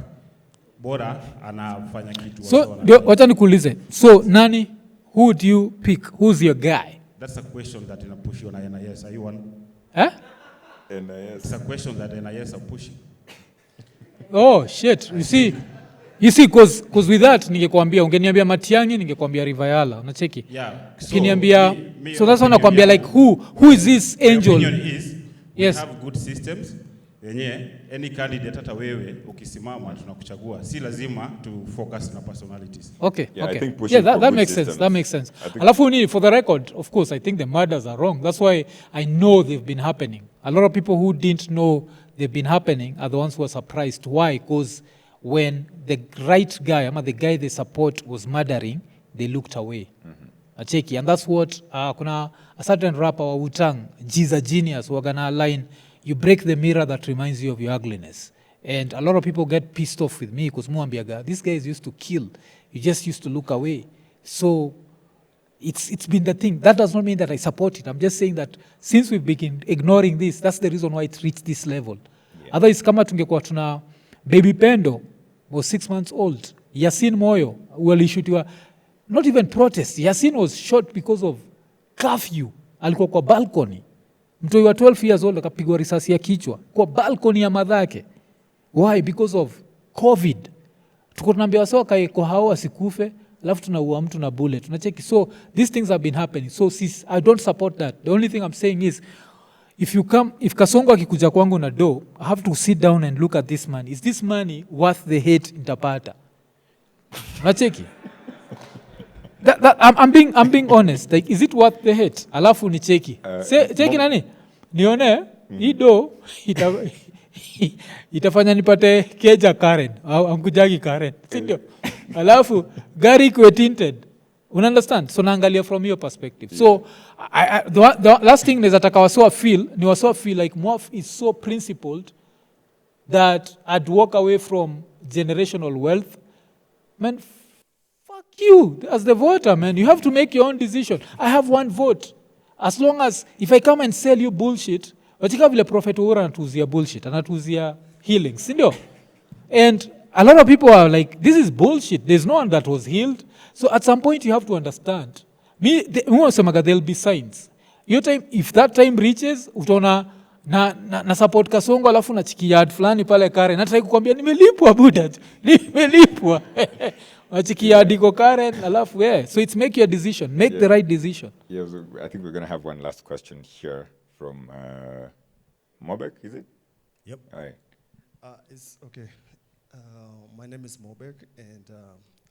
Bora anafanya kitu. So wacha nikuulize. So nani, who do you pick? Who's your guy? That's a question that in push you on NIS. Are you one? Eh? And It's a question that NIS are pushing. Oh shit. You see cause with that ningekuambia ungeniambia Matiang'i ningekuambia Rivayala. Unacheki? Yeah. Ukiniambia so that's why opinion nakwambia like who is this my angel? opinion is we Yes. have good systems. Yenye any candidate hata wewe ukisimama tunakuchagua. Si lazima to focus na personalities. Okay, Yeah, I okay. think pushing Yeah, for that good makes sense. systems. That makes sense. I think- Alafu ni for the record, of course, I think the murders are wrong. That's why I know they've been happening. A lot of people who didn't know they've been happening are the ones who are surprised. Why? Because when the right guy, the guy they support was murdering, they looked away. Acheki, and that's what kuna a certain rapper wa Wu-Tang, Chizzi Genius, who are gonna line, you break the mirror that reminds you of your ugliness. And a lot of people get pissed off with me because Mwambiaga, these guys used to kill. You just used to look away. So it's been the thing. That does not mean that I support it. I'm just saying that since we've been ignoring this, that's the reason why it reached this level. Yeah. Otherwise, kama tungekuwa tuna Baby Pendo was 6 months old. Yasin Moyo walishutiwa, not even protest. Yasin was shot because of curfew. Alikuwa kwa balcony. Mtoi wa 12 years old akapigwa risasi ya kichwa kwa balcony ya madhake. Why? Because of COVID. Tuko tunaambia wase wakae kwa hao wasikufe, alafu tunaua mtu na bullet. Tunacheki. So these things have been happening. So sis, I don't support that. The only thing I'm saying is if Kasongo akikuja kwangu na do, I have to sit down and look at this money. Is this money worth the hate intapata? Nacheki. I'm being honest. Like, is it worth the hate? Alafu ni cheki. Cheki nani? Nione, hii do itafanya nipate keja Karen. Au amkujagi Karen. Sindio? Alafu, gari ikuwe tinted. Understand? So naangalia from your perspective. So the last thing nezataka waswa feel, ni waswa feel like Mwaf is so principled that I'd walk away from generational wealth. Man, fuck you as the voter, man. You have to make your own decision. I have one vote. As long as, if I come and sell you bullshit, watika vile Prophet Uhuru anatuzia bullshit, anatuzia healing, sindio? And a lot of people are like, this is bullshit. There's no one that was healed. So at some point you have to understand. There'll be signs. Your time, if that time reaches, utaona na support Kasongo alafu na chiki yard fulani pale Karen. Nataka kukwambia nimelipwa buda. Nimelipwa. Chiki yard iko Karen alafu yeah. So it's make your decision. Make the right decision. Yeah, so I think we're going to have one last question here from Mobek, is it? Yep. All right. It's okay. My name is Mobek and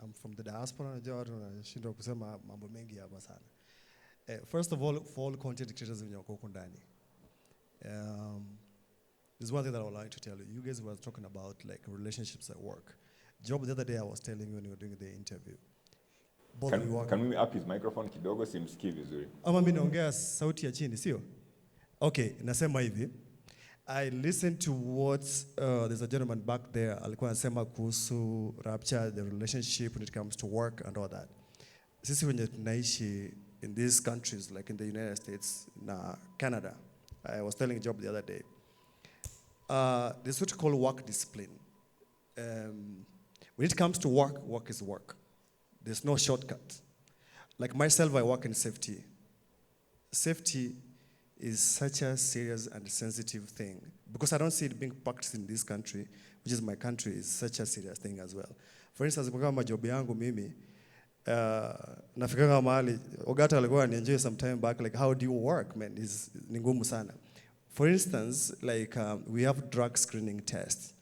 I'm from the diaspora. Nashindwa kusema mambo mengi hapa sana. First of all, for all content creators wenye wako huko ndani. There's one thing that I would like to tell you. You guys were talking about like relationships at work. Job, the other day I was telling you when you were doing the interview. Can we up his microphone kidogo simsikii vizuri? Ama mimi naongea sauti ya chini, sio? Okay, nasema hivi. I listened to what there's a gentleman back there alikuwa anasema kuhusu Rapcha, the relationship when it comes to work and all that. Sisi wenye tunaishi in these countries like in the United States na Canada. I was telling Job the other day. There's what we call work discipline. When it comes to work, work is work. There's no shortcut. Like myself, I work in safety. Safety is such a serious and sensitive thing because I don't see it being practiced in this country, which is my country, is such a serious thing as well. For instance, kama job yangu mimi, nafikanga mahali, Ogata alikuwa enjoy some time back, like how do you work, man? Is ni ngumu sana. For instance, like we have drug screening tests,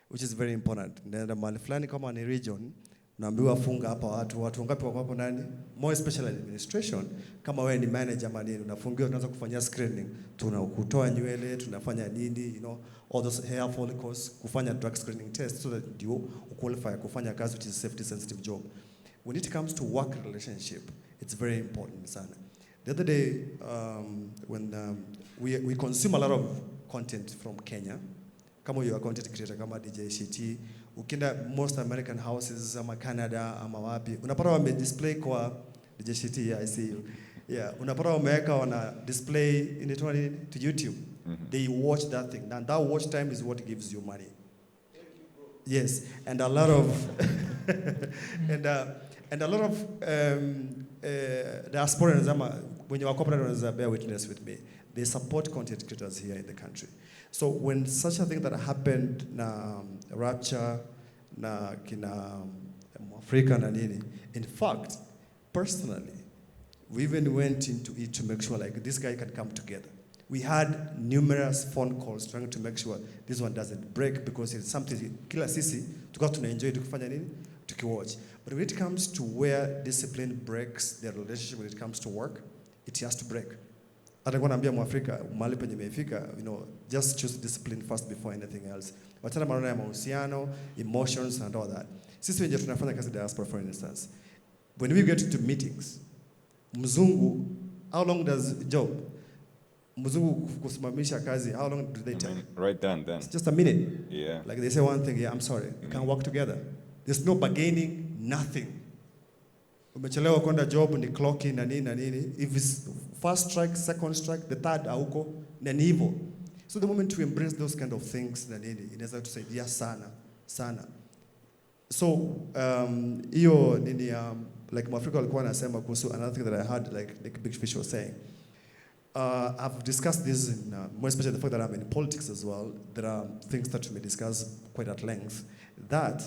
which is very important. Nenda mahali fulani kama ni region, naambiwa funga hapa watu ngapi wako hapo ndani, more special administration. Kama wewe ni manager manini, unafungiwa, tunaanza kufanya screening, tunakutoa nywele, tunafanya nini, you know, all those hair follicles, kufanya drug screening test so that you qualify kufanya kazi, which is safety sensitive job. When it comes to work relationship, it's very important sana. The other day, when we consume a lot of content from Kenya, kama you are content creator, kama DJ Shiti, ukienda most American houses, ama Canada, ama wapi, unapata wame display kwa DJ Shiti, yeah, I see you. Yeah, unapata wameweka wana display inaitwa nini to YouTube. They watch that thing, and that watch time is what gives you money. Yes, and a lot of and a lot of diasporans, when you are corporate owners, bear witness with me. They support content creators here in the country. So when such a thing that happened na Rapcha, na kina Mwafreeka na Nini, in fact, personally, we even went into it to make sure like this guy can come together. We had numerous phone calls trying to make sure this one doesn't break because it's something kila sisi tukawa tunaenjoy tukifanya nini tukiwatch. But when it comes to where discipline breaks the relationship, when it comes to work, it has to break. Hata kwa naambia Mwafreeka mahali penye imefika, just choose discipline first before anything else. Wachana maneno ya mahusiano, emotions and all that. Sisi wenye tunafanya kazi diaspora, for instance, when we get to meetings, mzungu, how long does job? Mzungu kusimamisha kazi, how long do they take? Right then. It's just a minute. Yeah. Like they say one thing, yeah, I'm sorry, you can't work together. There's no bargaining, nothing. Umechelewa kwenda job ni clock in na nini. If it's first strike, second strike, the third hauko, na ni hivyo. So the moment we embrace those kind of things na nini, inaweza tusaidia sana. So hiyo nini like Mwafreeka alikuwa anasema kuhusu another thing that I heard like Big Fish was saying. I've discussed this in more especially the fact that I'm in politics as well. There are things that we may discuss quite at length. That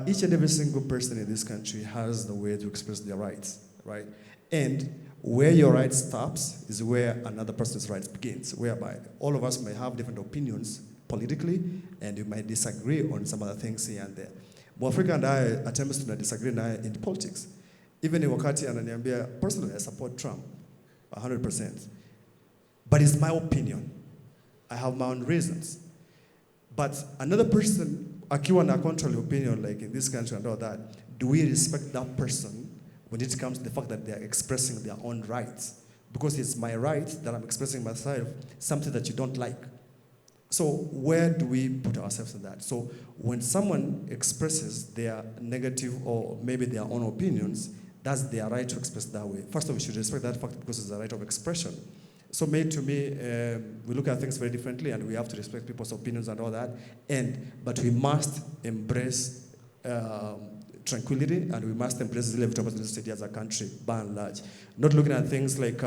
each and every single person in this country has the way to express their rights, right? And where your right stops is where another person's rights begins, whereby all of us may have different opinions politically, and we might disagree on some other things here and there. Mwafreeka and I attempts to disagree in politics. Even in wakati ananiambia, personally I support Trump 100%. But it's my opinion. I have my own reasons. But another person, akiwa na contrary opinion, like in this country and all that, do we respect that person when it comes to the fact that they are expressing their own rights? Because it's my right that I'm expressing myself, something that you don't like. So where do we put ourselves in that? So when someone expresses their negative or maybe their own opinions, that's their right to express that way. First of all, we should respect that fact because it's a right of expression. So to me, we look at things very differently, and we have to respect people's opinions and all that. But we must embrace tranquility, and we must embrace the level of state as a country, by and large. Not looking at things like,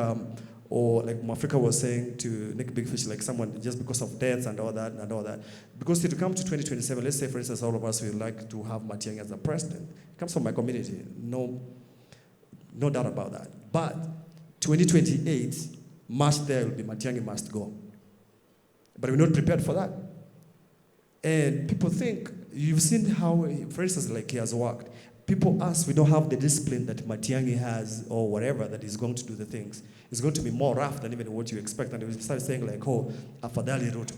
or like Mwafreeka was saying to Nick Big Fish, like someone just because of deaths and all that. Because to come to 2027, let's say, for instance, all of us would like to have Matiang'i as the president. It comes from my community, no doubt about that. But 2028, must there will be Matiang'i must go. But we're not prepared for that. And people think, you've seen how, for instance, like he has worked. People ask, we don't have the discipline that Matiang'i has or whatever that is going to do the things. It's going to be more rough than even what you expect. And we start saying like, oh, afadhali Ruto.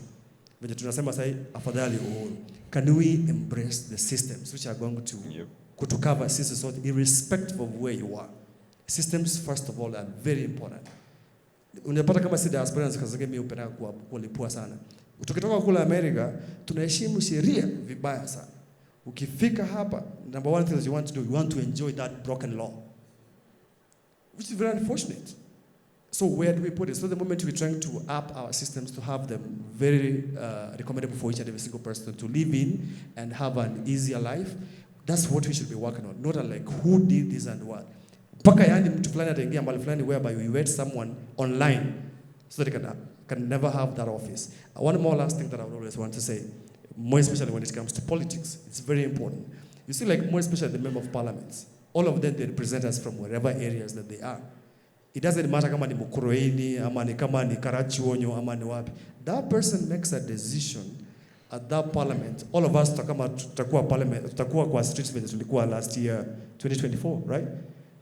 Venye tunasema say, afadhali Uhuru. Can we embrace the systems which are going to cover systems so irrespective of where you are? Systems, first of all, are very important. Unapata kama si diaspora zikazake mimi upenda kulipua sana. Tukitoka kule America, tunaheshimu sheria vibaya sana. Ukifika hapa, number one thing that you want to do, you want to enjoy that broken law. Which is very unfortunate. So where do we put it? So the moment we're trying to up our systems to have them very recommendable for each and every single person to live in and have an easier life, that's what we should be working on. Not like who did this and what. Paka yani mtu fulani ataingia mahali fulani whereby you wait someone online so they can never have that office. One more last thing that I would always want to say, more especially when it comes to politics, it's very important. You see, like more especially the member of parliaments, all of them, they represent us from wherever areas that they are. It doesn't matter kama ni Mukurueni, ama ni kama ni Karachuonyo, ama ni wapi. That person makes a decision at that parliament. All of us tutakuwa parliament, tutakuwa kwa streets venye tulikuwa last year, 2024, right?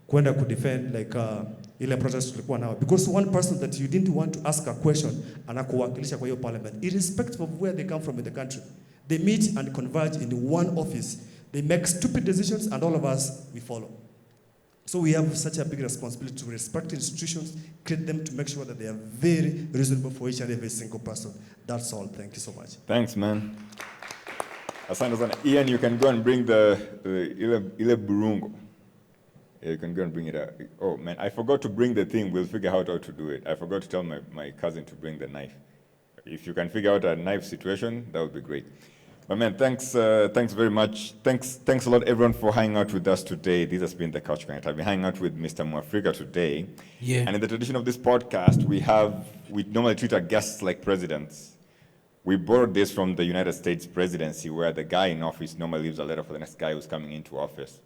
Kwenda kudefend like ile protest tulikuwa nao. Because one person that you didn't want to ask a question anakuwakilisha kwa hiyo parliament, irrespective of where they come from in the country. They meet and converge in one office. They make stupid decisions and all of us, we follow. So we have such a big responsibility to respect institutions, create them to make sure that they are very reasonable for each and every single person. That's all. Thank you so much. Thanks, man. Asante sana. Ian, you can go and bring the ile burungo. Yeah, you can go and bring it out. Oh, man, I forgot to bring the thing. We'll figure out how to do it. I forgot to tell my cousin to bring the knife. If you can figure out a knife situation, that would be great. But man, thanks very much. Thanks a lot, everyone, for hanging out with us today. This has been the Couch Connect. I've been hanging out with Mr. Mwafreeka today. Yeah. And in the tradition of this podcast, we normally treat our guests like presidents. We borrowed this from the United States presidency, where the guy in office normally leaves a letter for the next guy who's coming into office.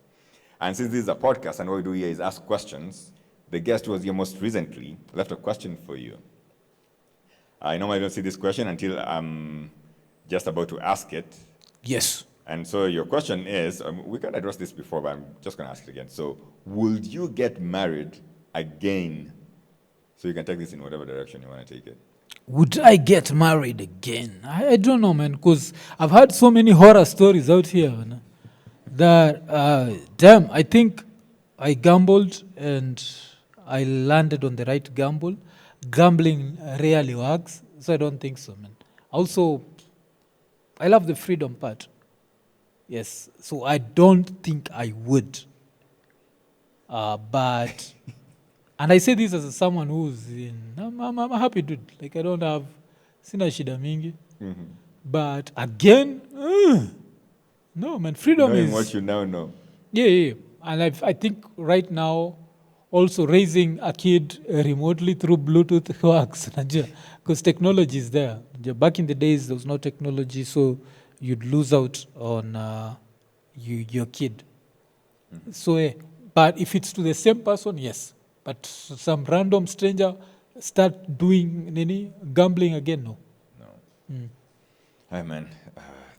And since this is a podcast, and what we do here is ask questions, the guest who was here most recently left a question for you. I normally don't see this question until I'm just about to ask it. Yes. And so your question is, we can address this before, but I'm just going to ask it again. So, would you get married again? So you can take this in whatever direction you want to take it. Would I get married again? I don't know, man, because I've heard so many horror stories out here, man, that, damn, I think I gambled and I landed on the right gamble. Gambling rarely works, so I don't think so, man. Also, I love the freedom part. Yes, so I don't think I would. But, and I say this as someone who's I'm a happy dude. Like, I don't have sina shida mingi. Mm-hmm. But again, no, man, freedom Knowing is... what you now know. Yeah. And I think right now, also raising a kid remotely through Bluetooth works. Because technology is there. Back in the days, there was no technology, so you'd lose out on your kid. Mm-hmm. So, but if it's to the same person, yes. But some random stranger start doing Nini, gambling again, no. Hi, man.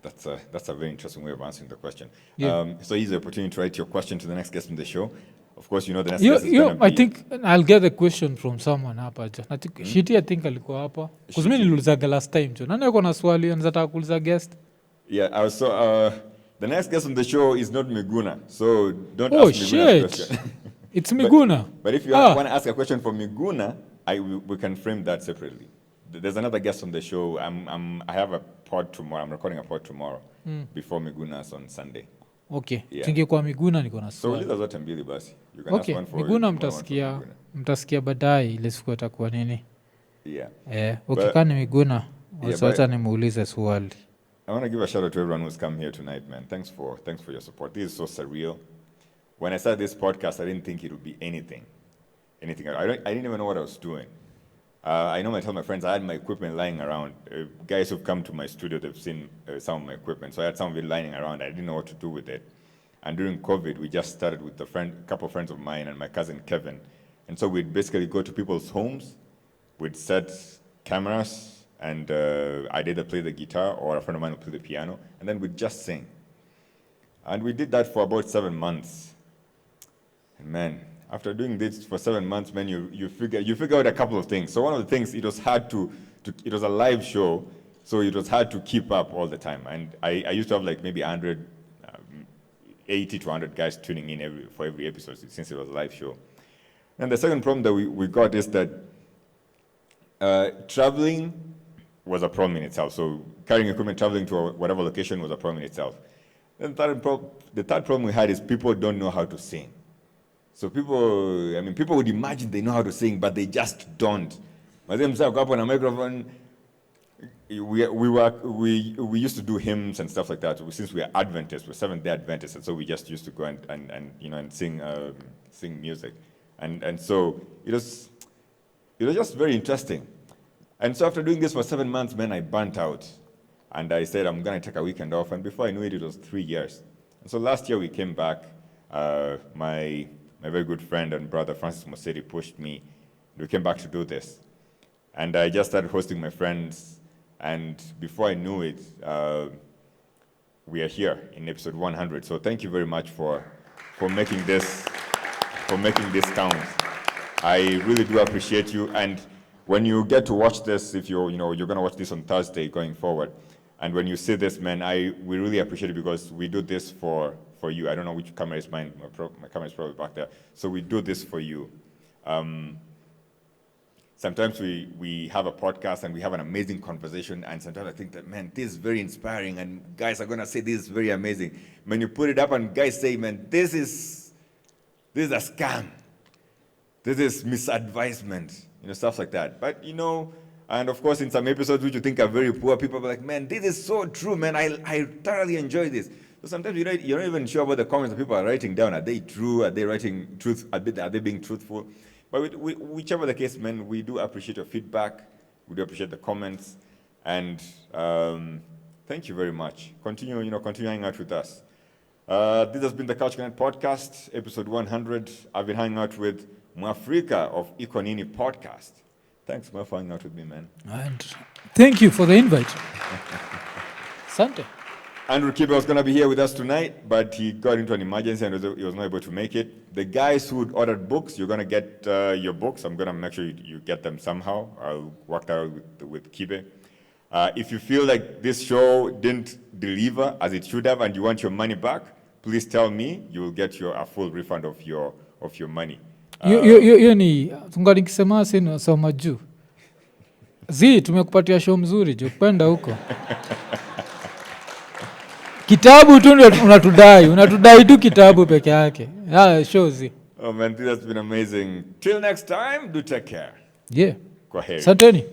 That's a very interesting way of answering the question. Yeah. So here's the opportunity to write your question to the next guest on the show. Of course, you know the next guest is going to be... I think I'll get a question from someone hapa. I think Shiti, I think alikuwa hapa. Because mimi niliulizaga last time. Nani ako na swali anataka kuuliza guest? Yeah, the next guest on the show is not Miguna, so don't ask Miguna's shit. question. It's Miguna. But if you want to ask a question for Miguna, we can frame that separately. There's another guest on the show. I have a pod tomorrow. I'm recording a pod tomorrow before Miguna's on Sunday. Okay. Yeah. Tungekuwa Miguna niko na So swali. uliza zote mbili basi. You can Okay. ask one for Miguna one for mtasikia baadaye ile siku atakuwa nini. Yeah. Okay, But- kani Miguna. but- Wacha nimuulize swali. I want to give a shout out to everyone who's come here tonight, man. Thanks for your support. This is so surreal. When I started this podcast, I didn't think it would be anything. I didn't even know what I was doing. I normally tell my friends I had my equipment lying around. Guys who've come to my studio, they've seen some of my equipment. So I had some of it lying around. I didn't know what to do with it. And during COVID, we just started with a couple of friends of mine and my cousin Kevin. And so we'd basically go to people's homes, we'd set cameras, and I'd either play the guitar or a friend of mine would play the piano, and then we'd just sing. And we did that for about 7 months. And man, after doing this for 7 months, man, you figure out a couple of things. So one of the things, it was hard it was a live show, so it was hard to keep up all the time. And I used to have like maybe 80 to 100 guys tuning in for every episode since it was a live show. And the second problem that we got is that traveling was a problem in itself. So carrying equipment, traveling to whatever location was a problem in itself. Then the third problem we had is people don't know how to sing. So people would imagine they know how to sing, but they just don't. Mazee go up on a microphone. We used to do hymns and stuff like that. Since we are Adventists, we're Seventh-day Adventists, and so we just used to go and sing music, and so it was just very interesting. And so after doing this for 7 months, man, I burnt out, and I said I'm gonna take a weekend off. And before I knew it, it was 3 years. And so last year we came back. My very good friend and brother Francis Moseri pushed me. We came back to do this, and I just started hosting my friends. And before I knew it, we are here in episode 100. So thank you very much for making this count. I really do appreciate you. And when you get to watch this, if you're going to watch this on Thursday going forward, and when you see this, man, we really appreciate it because we do this for you. I don't know which camera is mine. My camera is probably back there. So we do this for you. Sometimes we have a podcast and we have an amazing conversation, and sometimes I think that, man, this is very inspiring, and guys are gonna say this is very amazing. When you put it up and guys say, man, this is a scam, this is misadvisement, stuff like that. But And of course, in some episodes which you think are very poor, people are like, man, this is so true, man. I thoroughly enjoy this. So sometimes you're not even sure about the comments that people are writing down. Are they true? Are they writing truth? Are they being truthful? But whichever the case, man, we do appreciate your feedback. We do appreciate the comments. And thank you very much. Continue hanging out with us. This has been the Couch Connect podcast, episode 100. I've been hanging out with Mwafreeka of Nini podcast. Thanks, Mwa, for hanging out with me, man. And thank you for the invite. Sante. Andrew Kibe was going to be here with us tonight, but he got into an emergency and he was not able to make it. The guys who ordered books, you're going to get your books. I'm going to make sure you get them somehow. I'll work that out with Kibe. If you feel like this show didn't deliver as it should have and you want your money back, please tell me. You will get a full refund of your money. Hiyo ni tunga nikisema sina soma juu. Tumekupatia show mzuri juu kwenda huko. Kitabu tu unatudai tu kitabu peke yake. Show zi. Oh man, this has been amazing. Till next time, do take care. Yeah. Go ahead. Santeni.